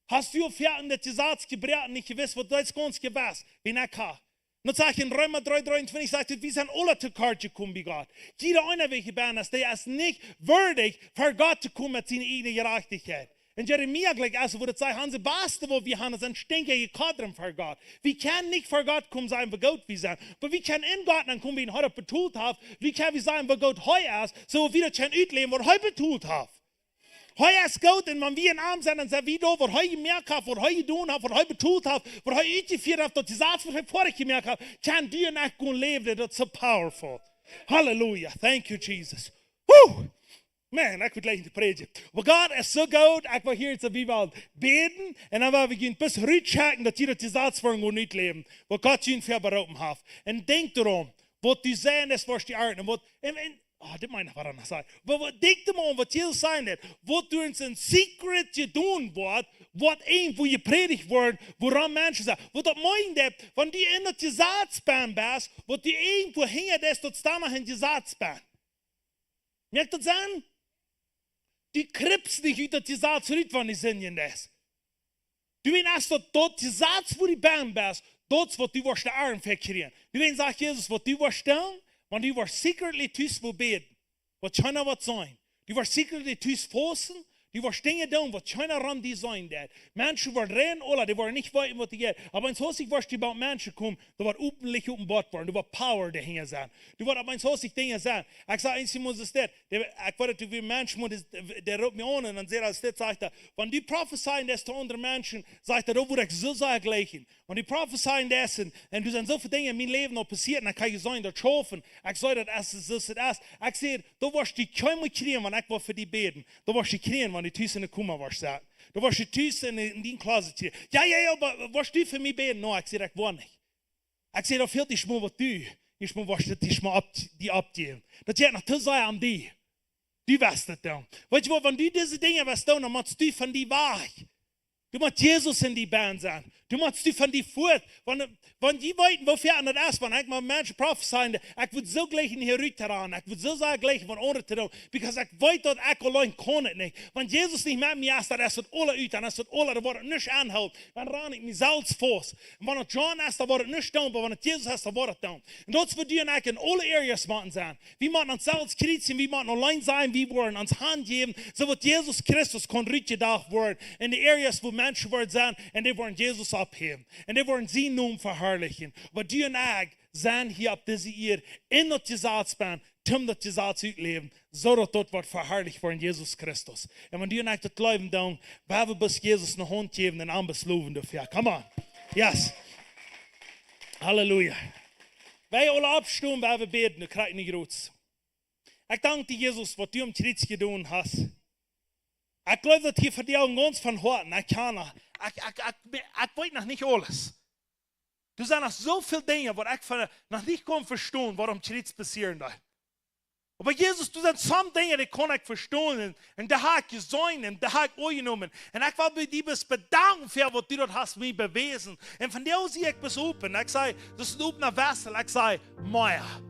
Hast du auf Jahren das Gesetz gebrannt, nicht gewusst, was das ganz gewusst, wie ich kann. dan zeg je in Römer 3:23, zegt het, wir sind alle te kort gekommen bij God. Jeder einer, welche ben ist, der ist nicht würdig, für Gott zu kommen mit seiner eigenen Gerechtigkeit. In Jeremia gleich also, wo das sagt, Hanse, Baste, wo wir haben, sind stinkige Kadren für Gott. Wir können nicht für Gott kommen sein, wo Gott wir sind. Aber wir können in Gott dann kommen, wie ihn heute betont hat. Wie können wir sein, wo Gott heu ist, so wie wir das ausleben, was heute betont hat. Heu ist Gott, und wenn wir in Arm sind, dann sind wir da, was heu gemerkt hat, was heu getan hat, was heu betont hat, was heu ausgeführt hat, dass die Satz, was heu vorher gemerkt hat, kann dir nicht gut leben, das ist so powerful. Halleluja. Thank you, Jesus. Woo! Man, ik wil gleich te predigen. Maar God is zo goed. Ik wil hier zo wel beten. En dan wil we gaan bis rückchecken, dat jullie die Satzvorgang niet leven. Wat God jullie verberopen heeft. En denk erom. Wat u zijn is, was die aarde. Dit mag ik nog wat anders zeggen. Maar denk erom wat jullie zijn net. Wat u in secret gedaan wordt. Wat een voor je predigt wordt. Waarom mensen zeggen. Wat dat meint hebt. Van die in het Satzbaan bent. Wat die een voor hingen is. Tot staan nog in die Satzbaan. Merkt dat aan? Die kribbst nicht über die Satz zurück, wenn die Singen das. Du willst erst dort die Satz, wo die Bären bist, dort wird du wirst den Arm verkriegen. Du willst sagen, Jesus, was du wirst stellen, wenn du wirst secretly tust, wo beten, was keiner wird sein. Du wirst secretly tust fassen, du wirst Dinge tun, was keiner ran die sein wird. Menschen werden rennen, oder die werden nicht weiten, was die geht. Aber wenn es hostig wirst, die bei Menschen kommen, da wird öffentlich auf dem Bord worden, da wird Power dahinter sein. Du wirst aber wenn es hostig Dinge sein. Ich sage, eins muss es das. Ich werde, wie Menschen, der ruft mich an und dann sagt er, sagt er, wenn die prophezeien das zu anderen Menschen, sagt er, da würde ich so sagen gleichen. Wenn die prophezeien das und du sind so viele Dinge in meinem Leben noch passiert, dann kann ich sagen, das schaffen. Ich sage, das ist das. Ich sehe, da wirst du kaum kriegen, wenn ich für die beten. Da wirst du kriegen, wenn die Tüse in der Kummer warst. Da wirst du Tüse in den Closet hier. Ja, aber wirst du für mich beten? No, ich sehe, ich will nicht. Ich sehe, da fehlt dich mal, was du. Ich muss dich mal die abgeben. Das geht noch zu sein an die. Du weißt das dann. Weißt du, wenn du diese Dinge weißt, dann machst du von die Wahrheit. Du musst Jesus in die Band sein. Du musst die von die Furt. Wenn die wollten, wofür das ist, wenn ich mal Menschen prophezeien, ich würde so gleich in die Rüte ran. Ich würde so sagen gleich von ohne zu tun. Because ich weiß, dass ich allein kann es nicht. Wenn Jesus nicht mit mir ist, dann ist das alle uit. Dann ist das alle, da wird es nicht anhalten. Dann ran ich mich selbst vor. Und wenn es John ist, dann wird es nicht tun. Aber wenn es Jesus ist, dann wird es tun. Und das wird dir eigentlich in alle Areas machen sein. Wir machen uns selbst kritisch, wir machen allein sein, wir wollen uns Hand geben. So wird Jesus Christus kann richtig gedacht werden. In die Areas, wo Menschen werden sein, und die wollen Jesus abheben. Und die wollen sie nun verherrlichen. Aber die und ich sind hier auf diese Erde in der Gesatzbahn, um das Gesetz zu leben, so dass dort wird verherrlicht worden Jesus Christus. Und wenn die und ich das glauben, dann werden wir bis Jesus eine Hand geben und an loben dafür. Come on. Yes. Halleluja. Wij alle abstimmen, werden wir beten, dan krijg je niet groot. Ik dank dir, Jesus, wat du am Kreuz gedaan hast. Ich glaube, dass hier für die Augen ganz von Horten, ich weiß noch nicht alles. Du sagst noch so viele Dinge, die ich noch nicht verstehen, warum Kreuz passieren da. Aber Jesus, du sagst so Dinge, die kann ich verstehen. Und da habe ich gesehen, und da habe ich angenommen. Und ich will bei dir bedanken für was du dort hast mir bewiesen. Und von dir aus sehe ich bis oben. Ich sage, das ist ein offener Wessel. Ich sage, Meier.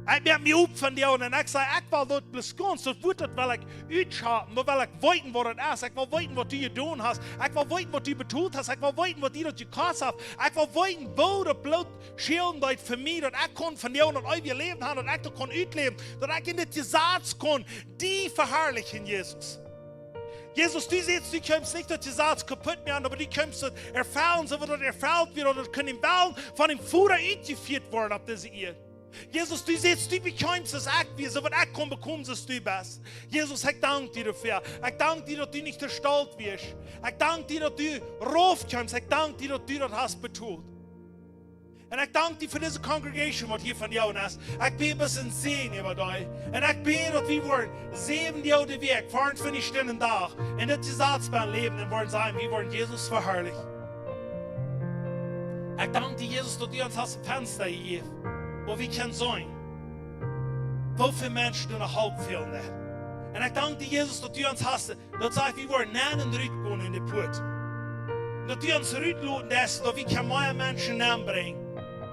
Ich werde mich auf von dir und ich sage, ich will dort bloß ganz, das wird das, weil ich ausschauen, nur weil ich weiten, was das ist. Ich will weiten, was du getan hast. Ich will weiten, was du betont hast. Ich will weiten, was du dort gekostet hast. Ich will weiten, wo das Blut schälen dort für mich, dass ich kann von dir und euer Leben haben, dass ich da kann ausleben, dass ich in das Gesetz kann, die verherrlichen, Jesus. Jesus, du siehst, du kommst nicht durch die Satz kaputt mehr an, aber du kommst dort erfallen, so wie dort erfällt wird, oder können im Wellen von dem Futter ausgeführt werden auf diese Erde. Jesus, du siehst, du bekommst es echt, wie so was ich kann bekommen, dass du bist. Jesus, ich danke dir dafür. Ich danke dir, dass du nicht erstaunt wirst. Ich danke dir, dass du raufkommst. Ich danke dir, dass du das hast betont. Und ich danke dir für diese Congregation, was hier von dir ist. Ich bin ein bisschen sehen über dich. Und ich bin, dass wir wollen 7 Jahre den Weg, 24 Stunden da, in der Gesatzbahn leben und wollen sagen, wir wollen Jesus verherrlichen. Ich danke dir, Jesus, dass du uns hast ein Fenster gegeben, wo wir können sein. Wo viele Menschen du noch halb fehlen nicht. Und ich danke dir, Jesus, dass du uns hast, dass sagst, wir wollen nähen und rütgehen in den Put. Dass du uns rütgehen lässt, dass wir können mehr Menschen anbringen.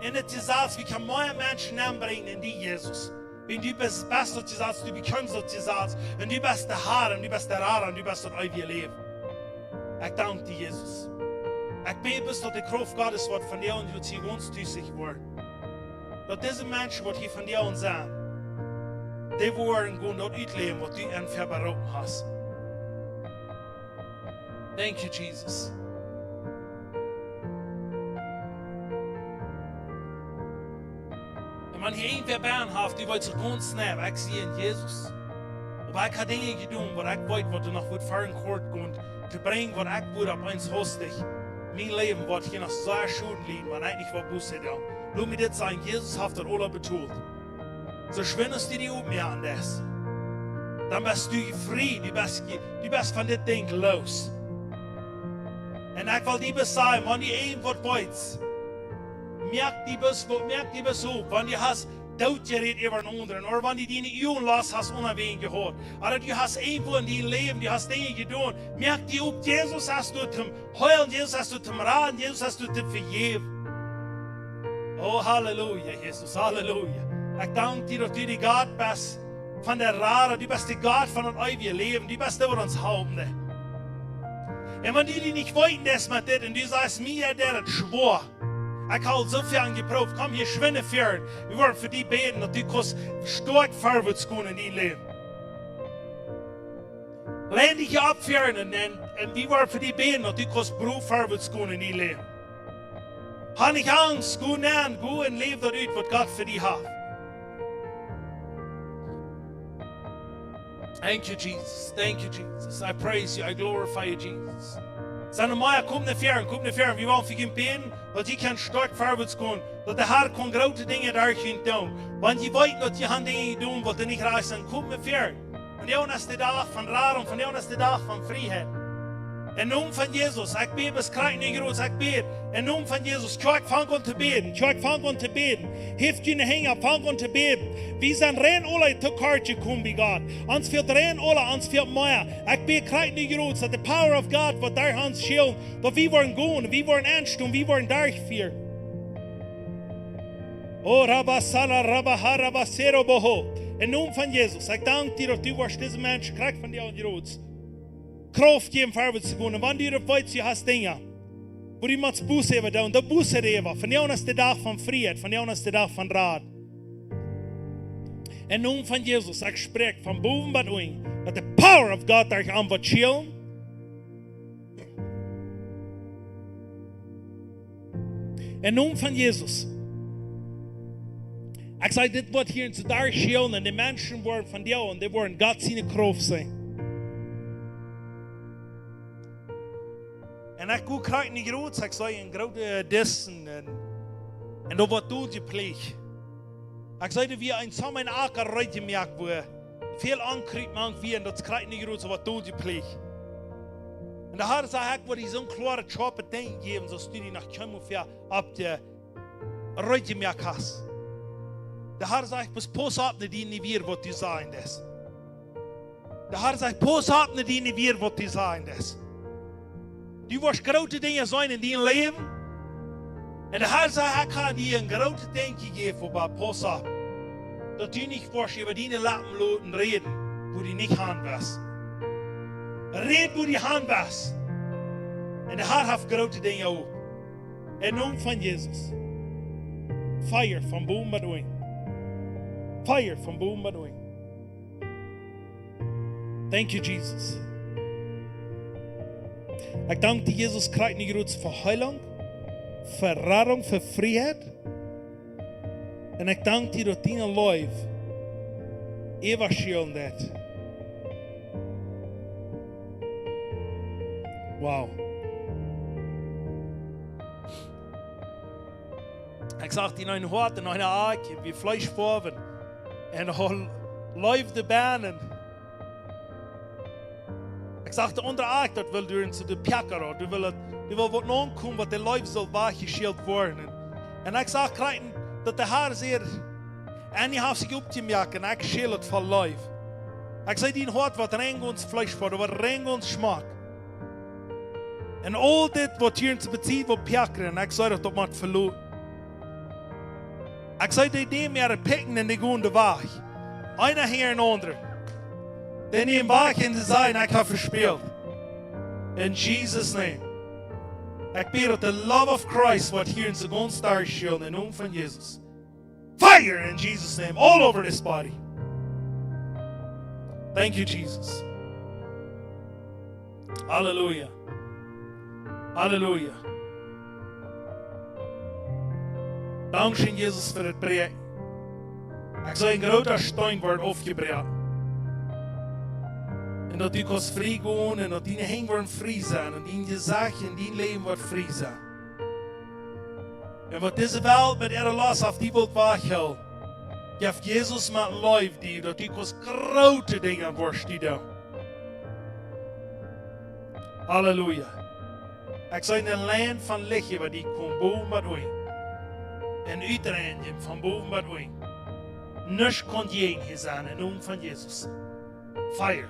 In der Gesetz, wir können mehr Menschen anbringen in die Jesus. Wenn du bist das beste Gesetz, du bekommst das Gesetz. Und du bist der Herr, und du bist der Rat, und du bist das ewige Leben. Ich danke dir, Jesus. Ich bete, bis dass die Kraft Gottes wird von dir und du zu uns tüßig wird. Dass diese Menschen, die hier von dir und sagen, die wollen gehen dort ausleben, was du ihnen verberaubt hast. Thank you, Jesus. Und wenn hier irgendwer Bern hat, die wollte sich ganz nehmen, ich sehe in Jesus. Aber ich habe Dinge getan, wo ich weiß, was du noch gut fahren kannst, zu bringen, was ich gut auf eins hostig. Mein Leben wird hier noch so Schulden liegen, wenn ich nicht was Buße tue. Lass mir das sagen, Jesus hat das alle betont. So schwindest du die oben mir an das. Dann bist du frei, du bist von dem Ding los. Und ich will dir sagen, wenn du irgendwas weißt, merk die bis auf, wenn du hast Doodgerät über einen anderen, oder wenn du deine Augen lässt, hast unerwähnt gehört, oder du hast irgendwo in deinem Leben, du hast Dinge getan, merk die auf, Jesus hast du zum Heulen, Jesus hast du zum Raten, Jesus hast du zum Vergeben. Oh, Halleluja, Jesus, Halleluja. Ich danke dir, dass du die Gott bist von der Rade, du bist der Gott von dem ewigen Leben, du bist über uns Hauptende. Und wenn die nicht wollten, das mit dir, und du sagst mir, der das schwor, ich habe so viel angeprobt, komm hier, schwinde für wir wollen für die beten, dass du kannst stark vorwärts gehen in dein Leben. Lehn dich abführen und wir wollen für die beten, dass du kannst vorwärts gehen in dein Leben. Hab nicht Angst, geh näher, geh und lebe das aus, was Gott für dich hat. Thank you, Jesus. Thank you, Jesus. I praise you. I glorify you, Jesus. Seine Meier, komm nicht fern. Wir wollen für ihn beten, dass die kann stark vorwärts gehen, dass der Herr kann große Dinge durch ihn tun. Wenn die wollen, dass die Dinge tun, was die nicht reißen, komm nicht fern. Von der ist der Tag von Radung, von der ist der Tag von Freiheit. Im Namen von Jesus, ich bete, es kreist nicht groß, ich bete. Im Namen von Jesus, fang an zu beten, fang an zu beten. Hilft deine Hänger, fang an zu beten. Wir sind rein alle zu Karte gekommen bei Gott. Uns fehlt rein alle, uns fehlt mehr. Ich bete, kreist nicht groß, dass die Power of God wird durch uns schillen, dass wir wollen gehen, wir wollen anstehen, wir wollen durchführen. Oh, Rabasala, Rabahara, Rabasero, Boho. Im Namen von Jesus, ich danke dir, dass du wirst diese Menschen kriegst von dir und groß. Kraft geben, vorwärts zu gehen. Und wenn du das weißt, du hast Dinge, wo du mal Buße haben, und der Buße haben, von dir ist der Tag von Freiheit, von dir ist der Tag von Rat. Im Namen von Jesus, ich spreche von Boven bis unten, dass die Power of God durch an wird chillen. Im Namen von Jesus. Ich sage, das wird hier zu dir chillen, und die Menschen werden von dir, und die werden Gott seine Kraft sein. En ik koe krijg niet groot, ik zei een grote dissen en dat wordt doodgepleegd. Ik zei dat we een samen een akker rijdt gemerkt worden. Veel ankriegt man wie en dat krijgt niet groot, dat wordt doodgepleegd. En de Heer zei, ik wil die zo'n klare schape ding geven, zoals du die nach Kemofia op de rijdt gemerkt hast. De Heer zei, pas pas op naar die niet weer wat du zijn des. De Heer zei, pas op naar die niet weer wat du zijn des. Du wirst große Dinge sein in deinem Leben. Und der Herr sagt, ich kann dir ein großes Ding geben, aber pass auf, dass du nicht wirst über deine Lappenloten reden, wo du nicht haben wirst. Red, wo du haben wirst. Und der Herr hat große Dinge auch. Im Namen von Jesus. Feuer von Boom bis unten. Feuer von Boom bis unten. Thank you, Jesus. Ich danke dir, Jesus Christus, nicht groß für Heilung, für Rettung, für Freiheit. Und ich danke dir, dass deine Leib ewig schön wird. Wow. Ich sage dir, in Hort, in einer Ark, wie Fleisch vorwen, und läuft die Bahnen. Ich sagte, unter Ark, das will du zu den Pjäkare, du will was nachkommen, was der Leib soll wachgeschillt werden. Und ich sage, dass der Herr sagt, und ich habe sich aufgemerkt, und ich schillt von Leib. Ich sage, dein Hort wird rein uns Fleisch vor, wird rein uns Geschmack. Und all das, was hier zu beziehen, was Pjäkare, und ich sage, das wird verloren. Ich sage, die mehr picken in die gute Wahrheit. Einer hier und andere. Den im Wagen sein, ich habe verspielt. In Jesus' name. Ik bid dat the love of Christ wordt hier in zijn gonst shield in de naam van Jezus. Fire in Jesus' name all over this body. Thank you, Jesus. Hallelujah. Hallelujah. Dankzij Jezus voor het breed. Ik zou een groter steun worden opgebreid. En dat u kan vrij gaan en dat die heen worden vrij zijn. En die gezag en die leven wordt vrij zijn. En wat deze wereld met ihre last af die wil weghouden. Geeft Jezus met een leven die dat u kan grote dingen wordt die doen. Halleluja. Ik zou in een land van lichtje waar die komt boven met u. En uitrennen van boven met u. Niks kon je zijn in de naam van Jezus. Fire.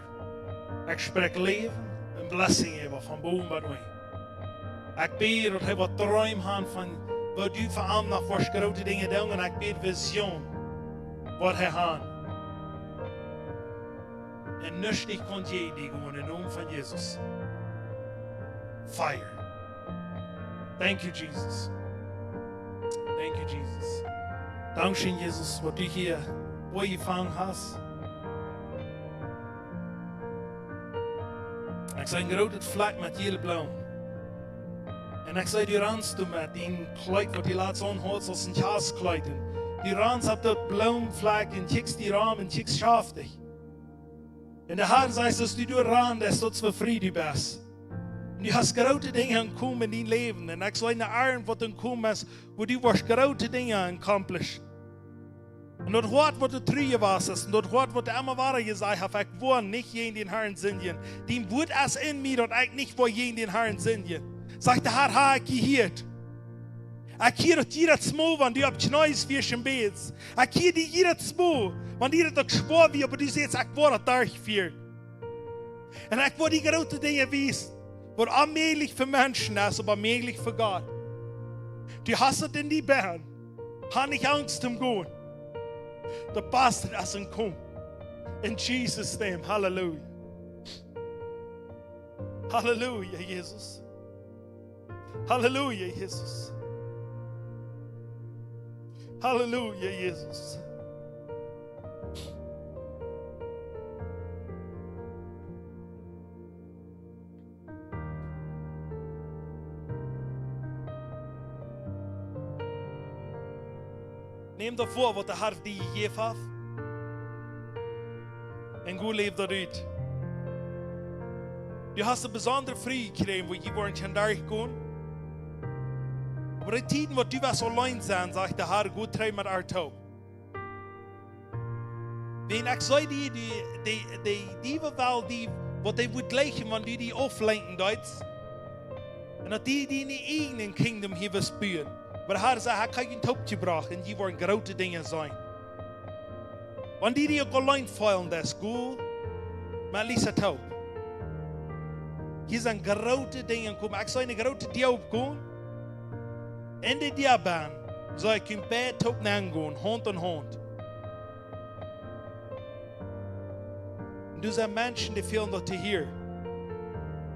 Ik spreek leven en blessing hebben van boven met u. Ik bid dat hij wat droom heeft van wat u van hem nog voor grote dingen doen. En ik bid visioen wat hij heeft. En niks kon je die gewoon in de naam van Jezus. Fire. Thank you, Jesus. Thank you, Jesus. Dankzij Jezus, wat u hier voor je vangen hast. Ik zei een grote vlek met gele blauw. En ik zei die rans toe met die kleid wat die laatst aanhoudt als een jaaskleid. Die rans op dat blauwe vlek en chicks die raam en chicks schaftig. En de Heer zei, als du door ran, dat is tot voor vrede best. En du hast grote dingen komen in die leven. En ik zei naar Arend wat dan komen is, waar du was grote dingen accomplished. En dat woord wat de trieën was, en dat woord wat immer waar gezegd heeft, ik wil niet je in den Herrn zingen. Die woord is in mij dat ik niet wil je in den Herrn zingen. Sagt de Herr, ha, ik gehoord. Ik hier dat jeder smoel, want die op knuis vierschen beets. Ik hier die jeder smoel, want die dat schwoor wie, aber du zegt, ik wil dat daar vier. En ik wil die grote dingen wezen, wat onmogelijk voor mensen is, aber mogelijk voor God. Du hast het in die Bern, ha nicht Angst um gehen. The bastard doesn't come. In Jesus' name, hallelujah. Hallelujah, Jesus. Hallelujah, Jesus. Hallelujah, Jesus. Neem daarvoor wat de Heer die gegeven heeft. En goed leef dat uit. Je hast een bijzondere vrije gekregen, waar je wordt gaan daar gaan. Maar in tijden wat je was alleen zijn, zegt de Heer, goed trouw met haar touw. Wenn ik zei die wel die, wat hij moet leggen, want die aflenken Duits. En dat die in die eigen kingdom hier wil spüren. Maar de Heer zei, hij kan je een touw gebracht en die worden grote dingen zijn. Want die ook alleen vallen, dat is goed. Maar Lisa touw. Hier zijn grote dingen komen. Ik zou een grote diep gaan. In die diepbaan zou ik een paar touw gaan, hand aan hand. En er zijn mensen die voelen dat hier.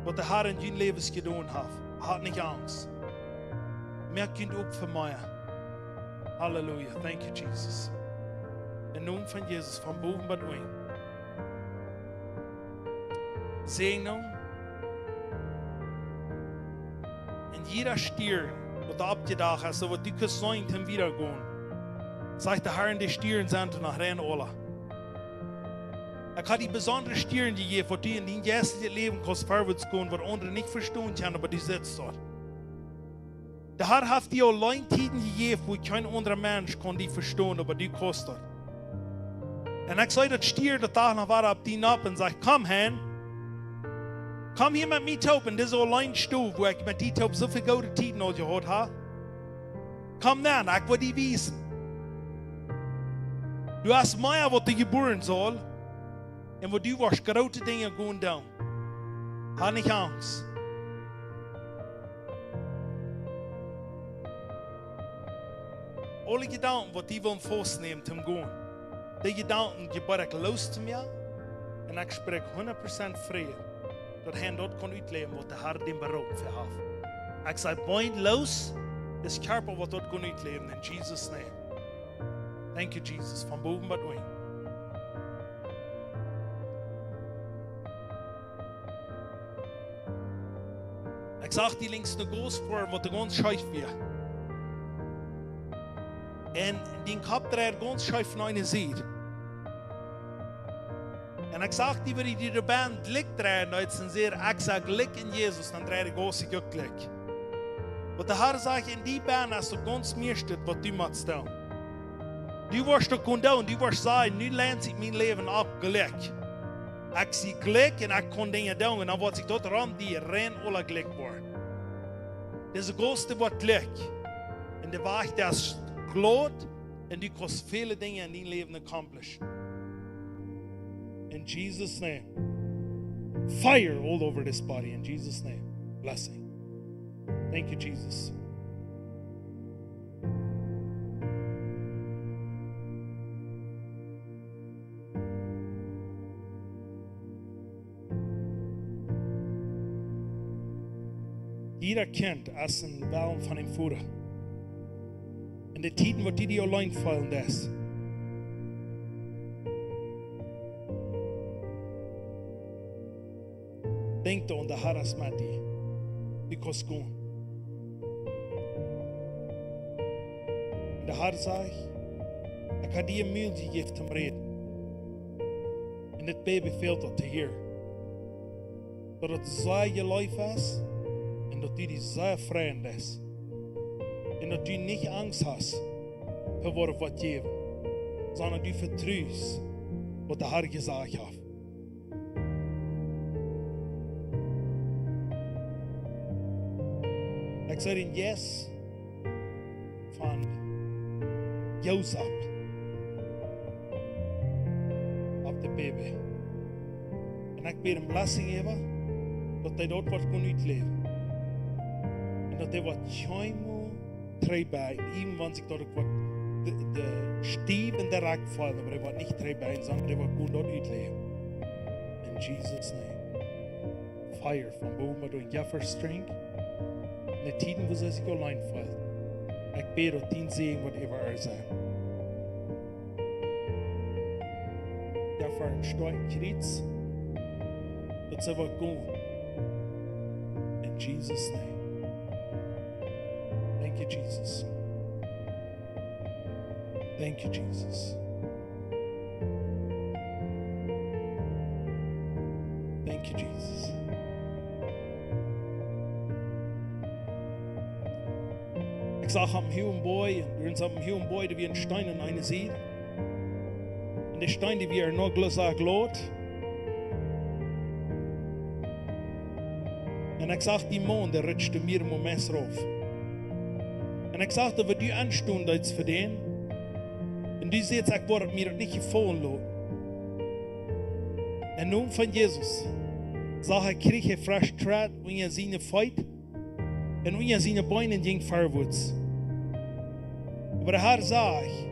Wat de Heer in hun leven gedaan heeft. Had niet angst. Meer kunt ook voor mij. Halleluja. Thank you, Jesus. In de naam van Jezus, van boven bij u. Zegenung. En jeder stier, wat opgedacht is, wat die gezond hem wieder gaan. Sagt de Heer in de stieren zijn toen naar rein alle. Ik had die bijzondere stieren gegeven, wat die in die eerste leven kost voorwaarts gaan, wat anderen niet verstaan kunnen, aber die zit dort. De Heer heeft die alleen tijden gegeven, wo geen andere mens kon die verstaan, aber die kostet. En ik zei dat stier de dag nog waren op die nap en zei, kom hen. Kom hier met mij taub in deze alleen stoel, wo ik met die taub zoveel goede tijden al gehad heb. Kom dan, ik wil die wijzen. Du hast mij wat je geboren zal. En wat du was grote dingen gaan doen. Ha niet angst. Alle gedanken wat die willen vastnemen te gaan. Die gedanken gebeurt ik los te mij. En ik spreek 100% vrede. Dat hij dat kan uitleven wat de Heer den beroep voor heeft. Ik zei, bind los, das Körper wat dort kon niet leven, in Jesus' name. Thank you, Jesus, van boven wat doen. Ik zag die links de goos voor wat de ganz scheef weer. En die kap er ganz scheef naar een ziet. En ik zag die waar die de band lik draaien uit zijn zeer, ik zag lik in Jezus, dan draai ik goos ik ook lik. Wat de Heer zegt in die band, als du ganz meer steht, wat du moet staan. Du wirst doch kon doen, du wirst sagen, nu lernt sich mein Leben ab, gelijk. Ik zie gelijk en ik kon dingen doen, en dan wordt ik tot rand die rein alle gelijk worden. Dat is de grootste wat gelijk. En de weg dat is groot, en die kost vele dingen in die leven accomplish. In Jesus' name. Fire all over this body, in Jesus' name. Blessing. Thank you, Jesus. Jeder kennt als een welm van een voeder. In de tijden wat die alleen vallen des. Denk aan de Herres met die kost gaan. De Herr zegt, ik heb die een mail gegeven te reden. En dit baby veelt dat te hier. Dat het zij je leven is. En dat die sehr vreemd is. En dat du niet angst hast voor wat je hebt. Sondern du vertrouwt wat de Herr gezegd heeft. Ik zei een yes van Jozef op de baby. En ik ben een blessing geven dat hij dat wat kon uitleven. Dat hij wat schijnbaar treibij, even want ik dat ik wat de stief in de raak vallen, maar hij wat niet treibij, sondern hij wat goed dat uitleven. In Jesus' name. Fire van boven maar door een Jeffer string. In de tijden wo ze zich alleen vallen. Ik bid dat die zegen wat even er zijn. Jeffer steuert kriets. Dat ze wat goed. In Jesus' name. Thank you, Jesus. Thank you, Jesus. Thank you, Jesus. Ik zag hem heel een boy, en er is een heel een boy die wie een stein in eine ziet. En de stein die wie er nog glazig lood. En ik zag die man, der rutschte mir een moment rauf. En ik zag dat we die aanstonden iets verdienen. En die zegt, ik word mir niet gevallen laten. En nun van Jezus zag ik kreeg hij fresh trad, wanneer hij zijn fight. En wanneer hij zijn beinen ging voorwaarts. Maar de Heer zegt,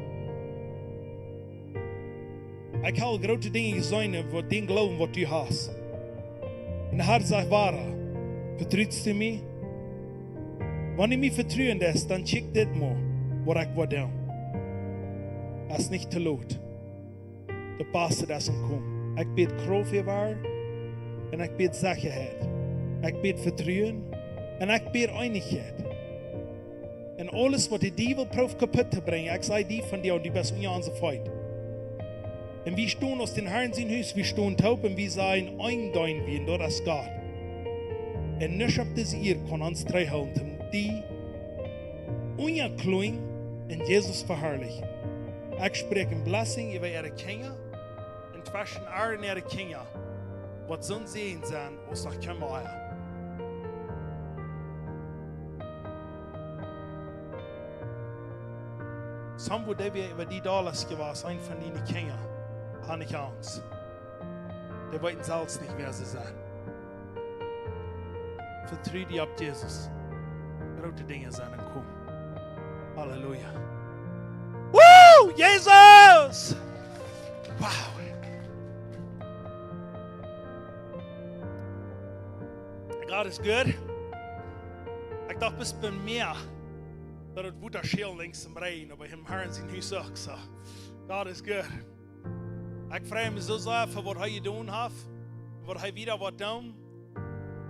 ik heb grote dingen gezien wat den geloven wat u hast. En de Heer zegt, waar, vertrouwt u mij? Wanneer je mij vertrouwen is, dan check dit maar, wat ik wil doen. Dat is niet te laat. De beste dat hem komt. Ik bid kracht voor waar, en ik bid zekerheid. Ik bid vertrouwen, en ik bid eindigheid. En alles wat de duivel proeft kapot te brengen, ik zei die van jou, die best in onze fight. En we staan aus den Herrn zijn huis, we staan taub en we zijn eingehen wie, door das Gott. En niks op deze eer kan ons tegenhouden. Die unkloing in Jezus verherrlichen. Ik spreek een blessing over ihre Kinder en tussen haar en ihre Kinder, wat zo'n zegen zijn als dat kunnen eier. Soms wordt we über die Dollars gewassen, ein von den Kindern, habe ich Angst. Die wollten selbst nicht, wer sie sind. Vertraue dich auf Jesus. Grote Dinge zijn en kom. Halleluja. Woo! Jezus! Wow. God is good. Ik dacht, best ben meer dat het woord scheel links im Rijn, aber im Herrn zijn huis ook zo. God is good. Ik vraag me zo sehr voor wat hij gedaan heeft, wat hij wieder wat doen.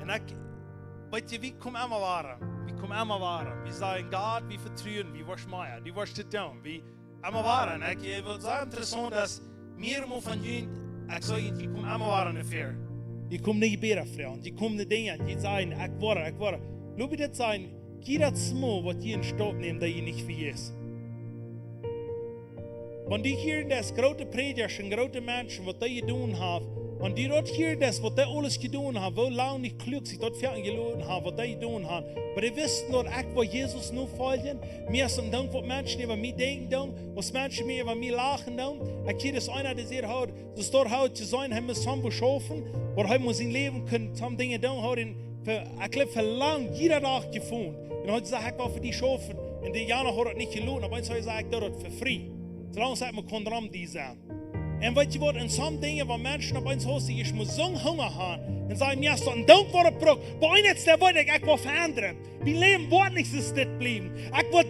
En ik, weet je, wie kom immer waren? Wie kom immer waren? Wir sagen, Gott, wir vertrauen, wie was mehr, die was zu tun, wie immer waren. Ik wil zo interessant, dass meer van jullie, ik zou je, die kom immer waren dafür. Die kom niet beter vrouwen, die kom de dingen, die zeggen, ik word. Loop je dit zijn, kies dat små wat je in stoot neemt, dat je niet vergeet. Want die hier das grote predikers en grote mensen, wat die gedaan hebben, want die dort hier das, wat die alles gedaan hebben, wo lang niet klug zich dat fertig geloten hebben, wat die gedaan hebben. Maar die wisten dat ik wat Jezus nu volgen, meer als een dank wat mensen over mij denken doen, wat mensen meer over mij lachen doen. Ik zie dat einer die zegt, so staat houdt te zijn, hij moet samen beschaffen, wat hij moet zijn leven kunnen, samen dingen doen houden. Ik heb verlang jeder dag gevonden. En heute sage ich, für die schaffen. In den Jahren hat es nicht gelohnt, aber jetzt sage ich, das für free. Solange sagt man, kann dran die sein. Und weißt du was, in so Dingen, wo Menschen auf uns hören, ich muss so Hunger haben, und sagen, ja, so ein Dank für den Bruch. Bei uns jetzt der Wort, ich will verändern. Wir leben wird nicht so still bleiben. Ich will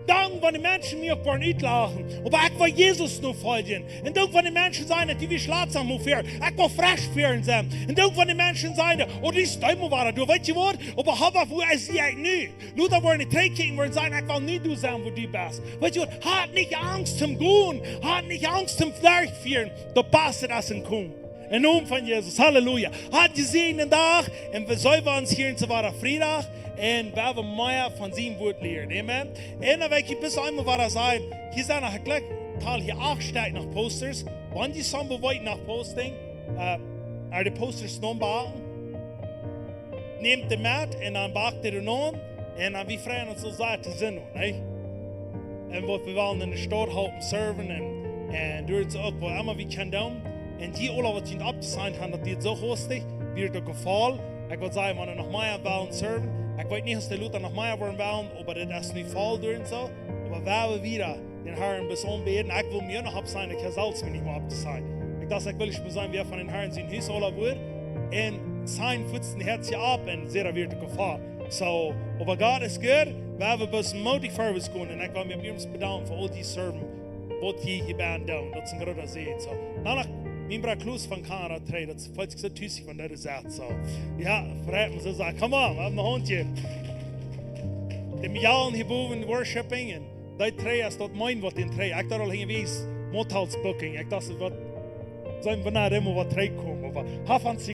dank, wenn die Menschen mir auf den uitlachen. Aber ich will Jesus nur folgen. Und dank, wenn die Menschen sagen, die wir schlafen aufhören. Ich will frisch führen sein. Und dank, wenn die Menschen sagen, oh, die ist dumm waren. Du weißt du was? Aber hab wo ist sie nicht? Nur da wollen die Trägkicken wollen sagen, ich will nicht du sein, wo du bist. Weißt du was? Hat nicht Angst zum Gehen. Hat nicht Angst zum Fleisch führen. Da passt das in Kuhn. In Namen von Jesus. Halleluja. Hat gesehen den Tag. Und wir sollen uns hier in Zawara Freitag. En we hebben meer van zijn woord leren. Amen. En dan weet je, bis einmal war das sein. Hier zijn nog gelijk, tal hier 8 staat nach posters. Wanneer die samen beweegt nach posting, de posters non baken. Neemt de met en dan bakt er non. En dan we vragen ons zo te zien. En wat we willen in de stad helpen serven. En door het ook wat allemaal we kunnen doen. En die alle wat je op te zijn hebben, dat die het zo hoestig, weer het geval. Ik wil zeggen, wanneer nog meer willen serven. Ik weet niet of de Luther nog meer worden willen, maar dat is niet vol door en zo. Maar we weer den Herrn bis aanbeden. Ik wil meer nog op zijn, ik heb zelfs me niet meer op te zijn. Ik dacht, ik wil eens zijn weer van den Herrn zijn huis alle woord. En zijn voetsten hertje op en zeer weer te gevaar. So, aber God is good. We hebben best moedig voor ons gaan. En ik wil me op jullie bedanken voor al die serven. Wat je hier bent doen. Dat is een grote zegen. So, nou mijn broer Kloos van Canada 3, dat is volledig zo tussig van dat is dat zo. Ja, verraad me zo zeggen, come on, we hebben een hondje. De mijalen hierboven worshipping en die 3 is dat mijn wat in 3. Ik dacht al geweest, motelbooking. Ik dacht, wat zijn we naar helemaal wat 3 komen.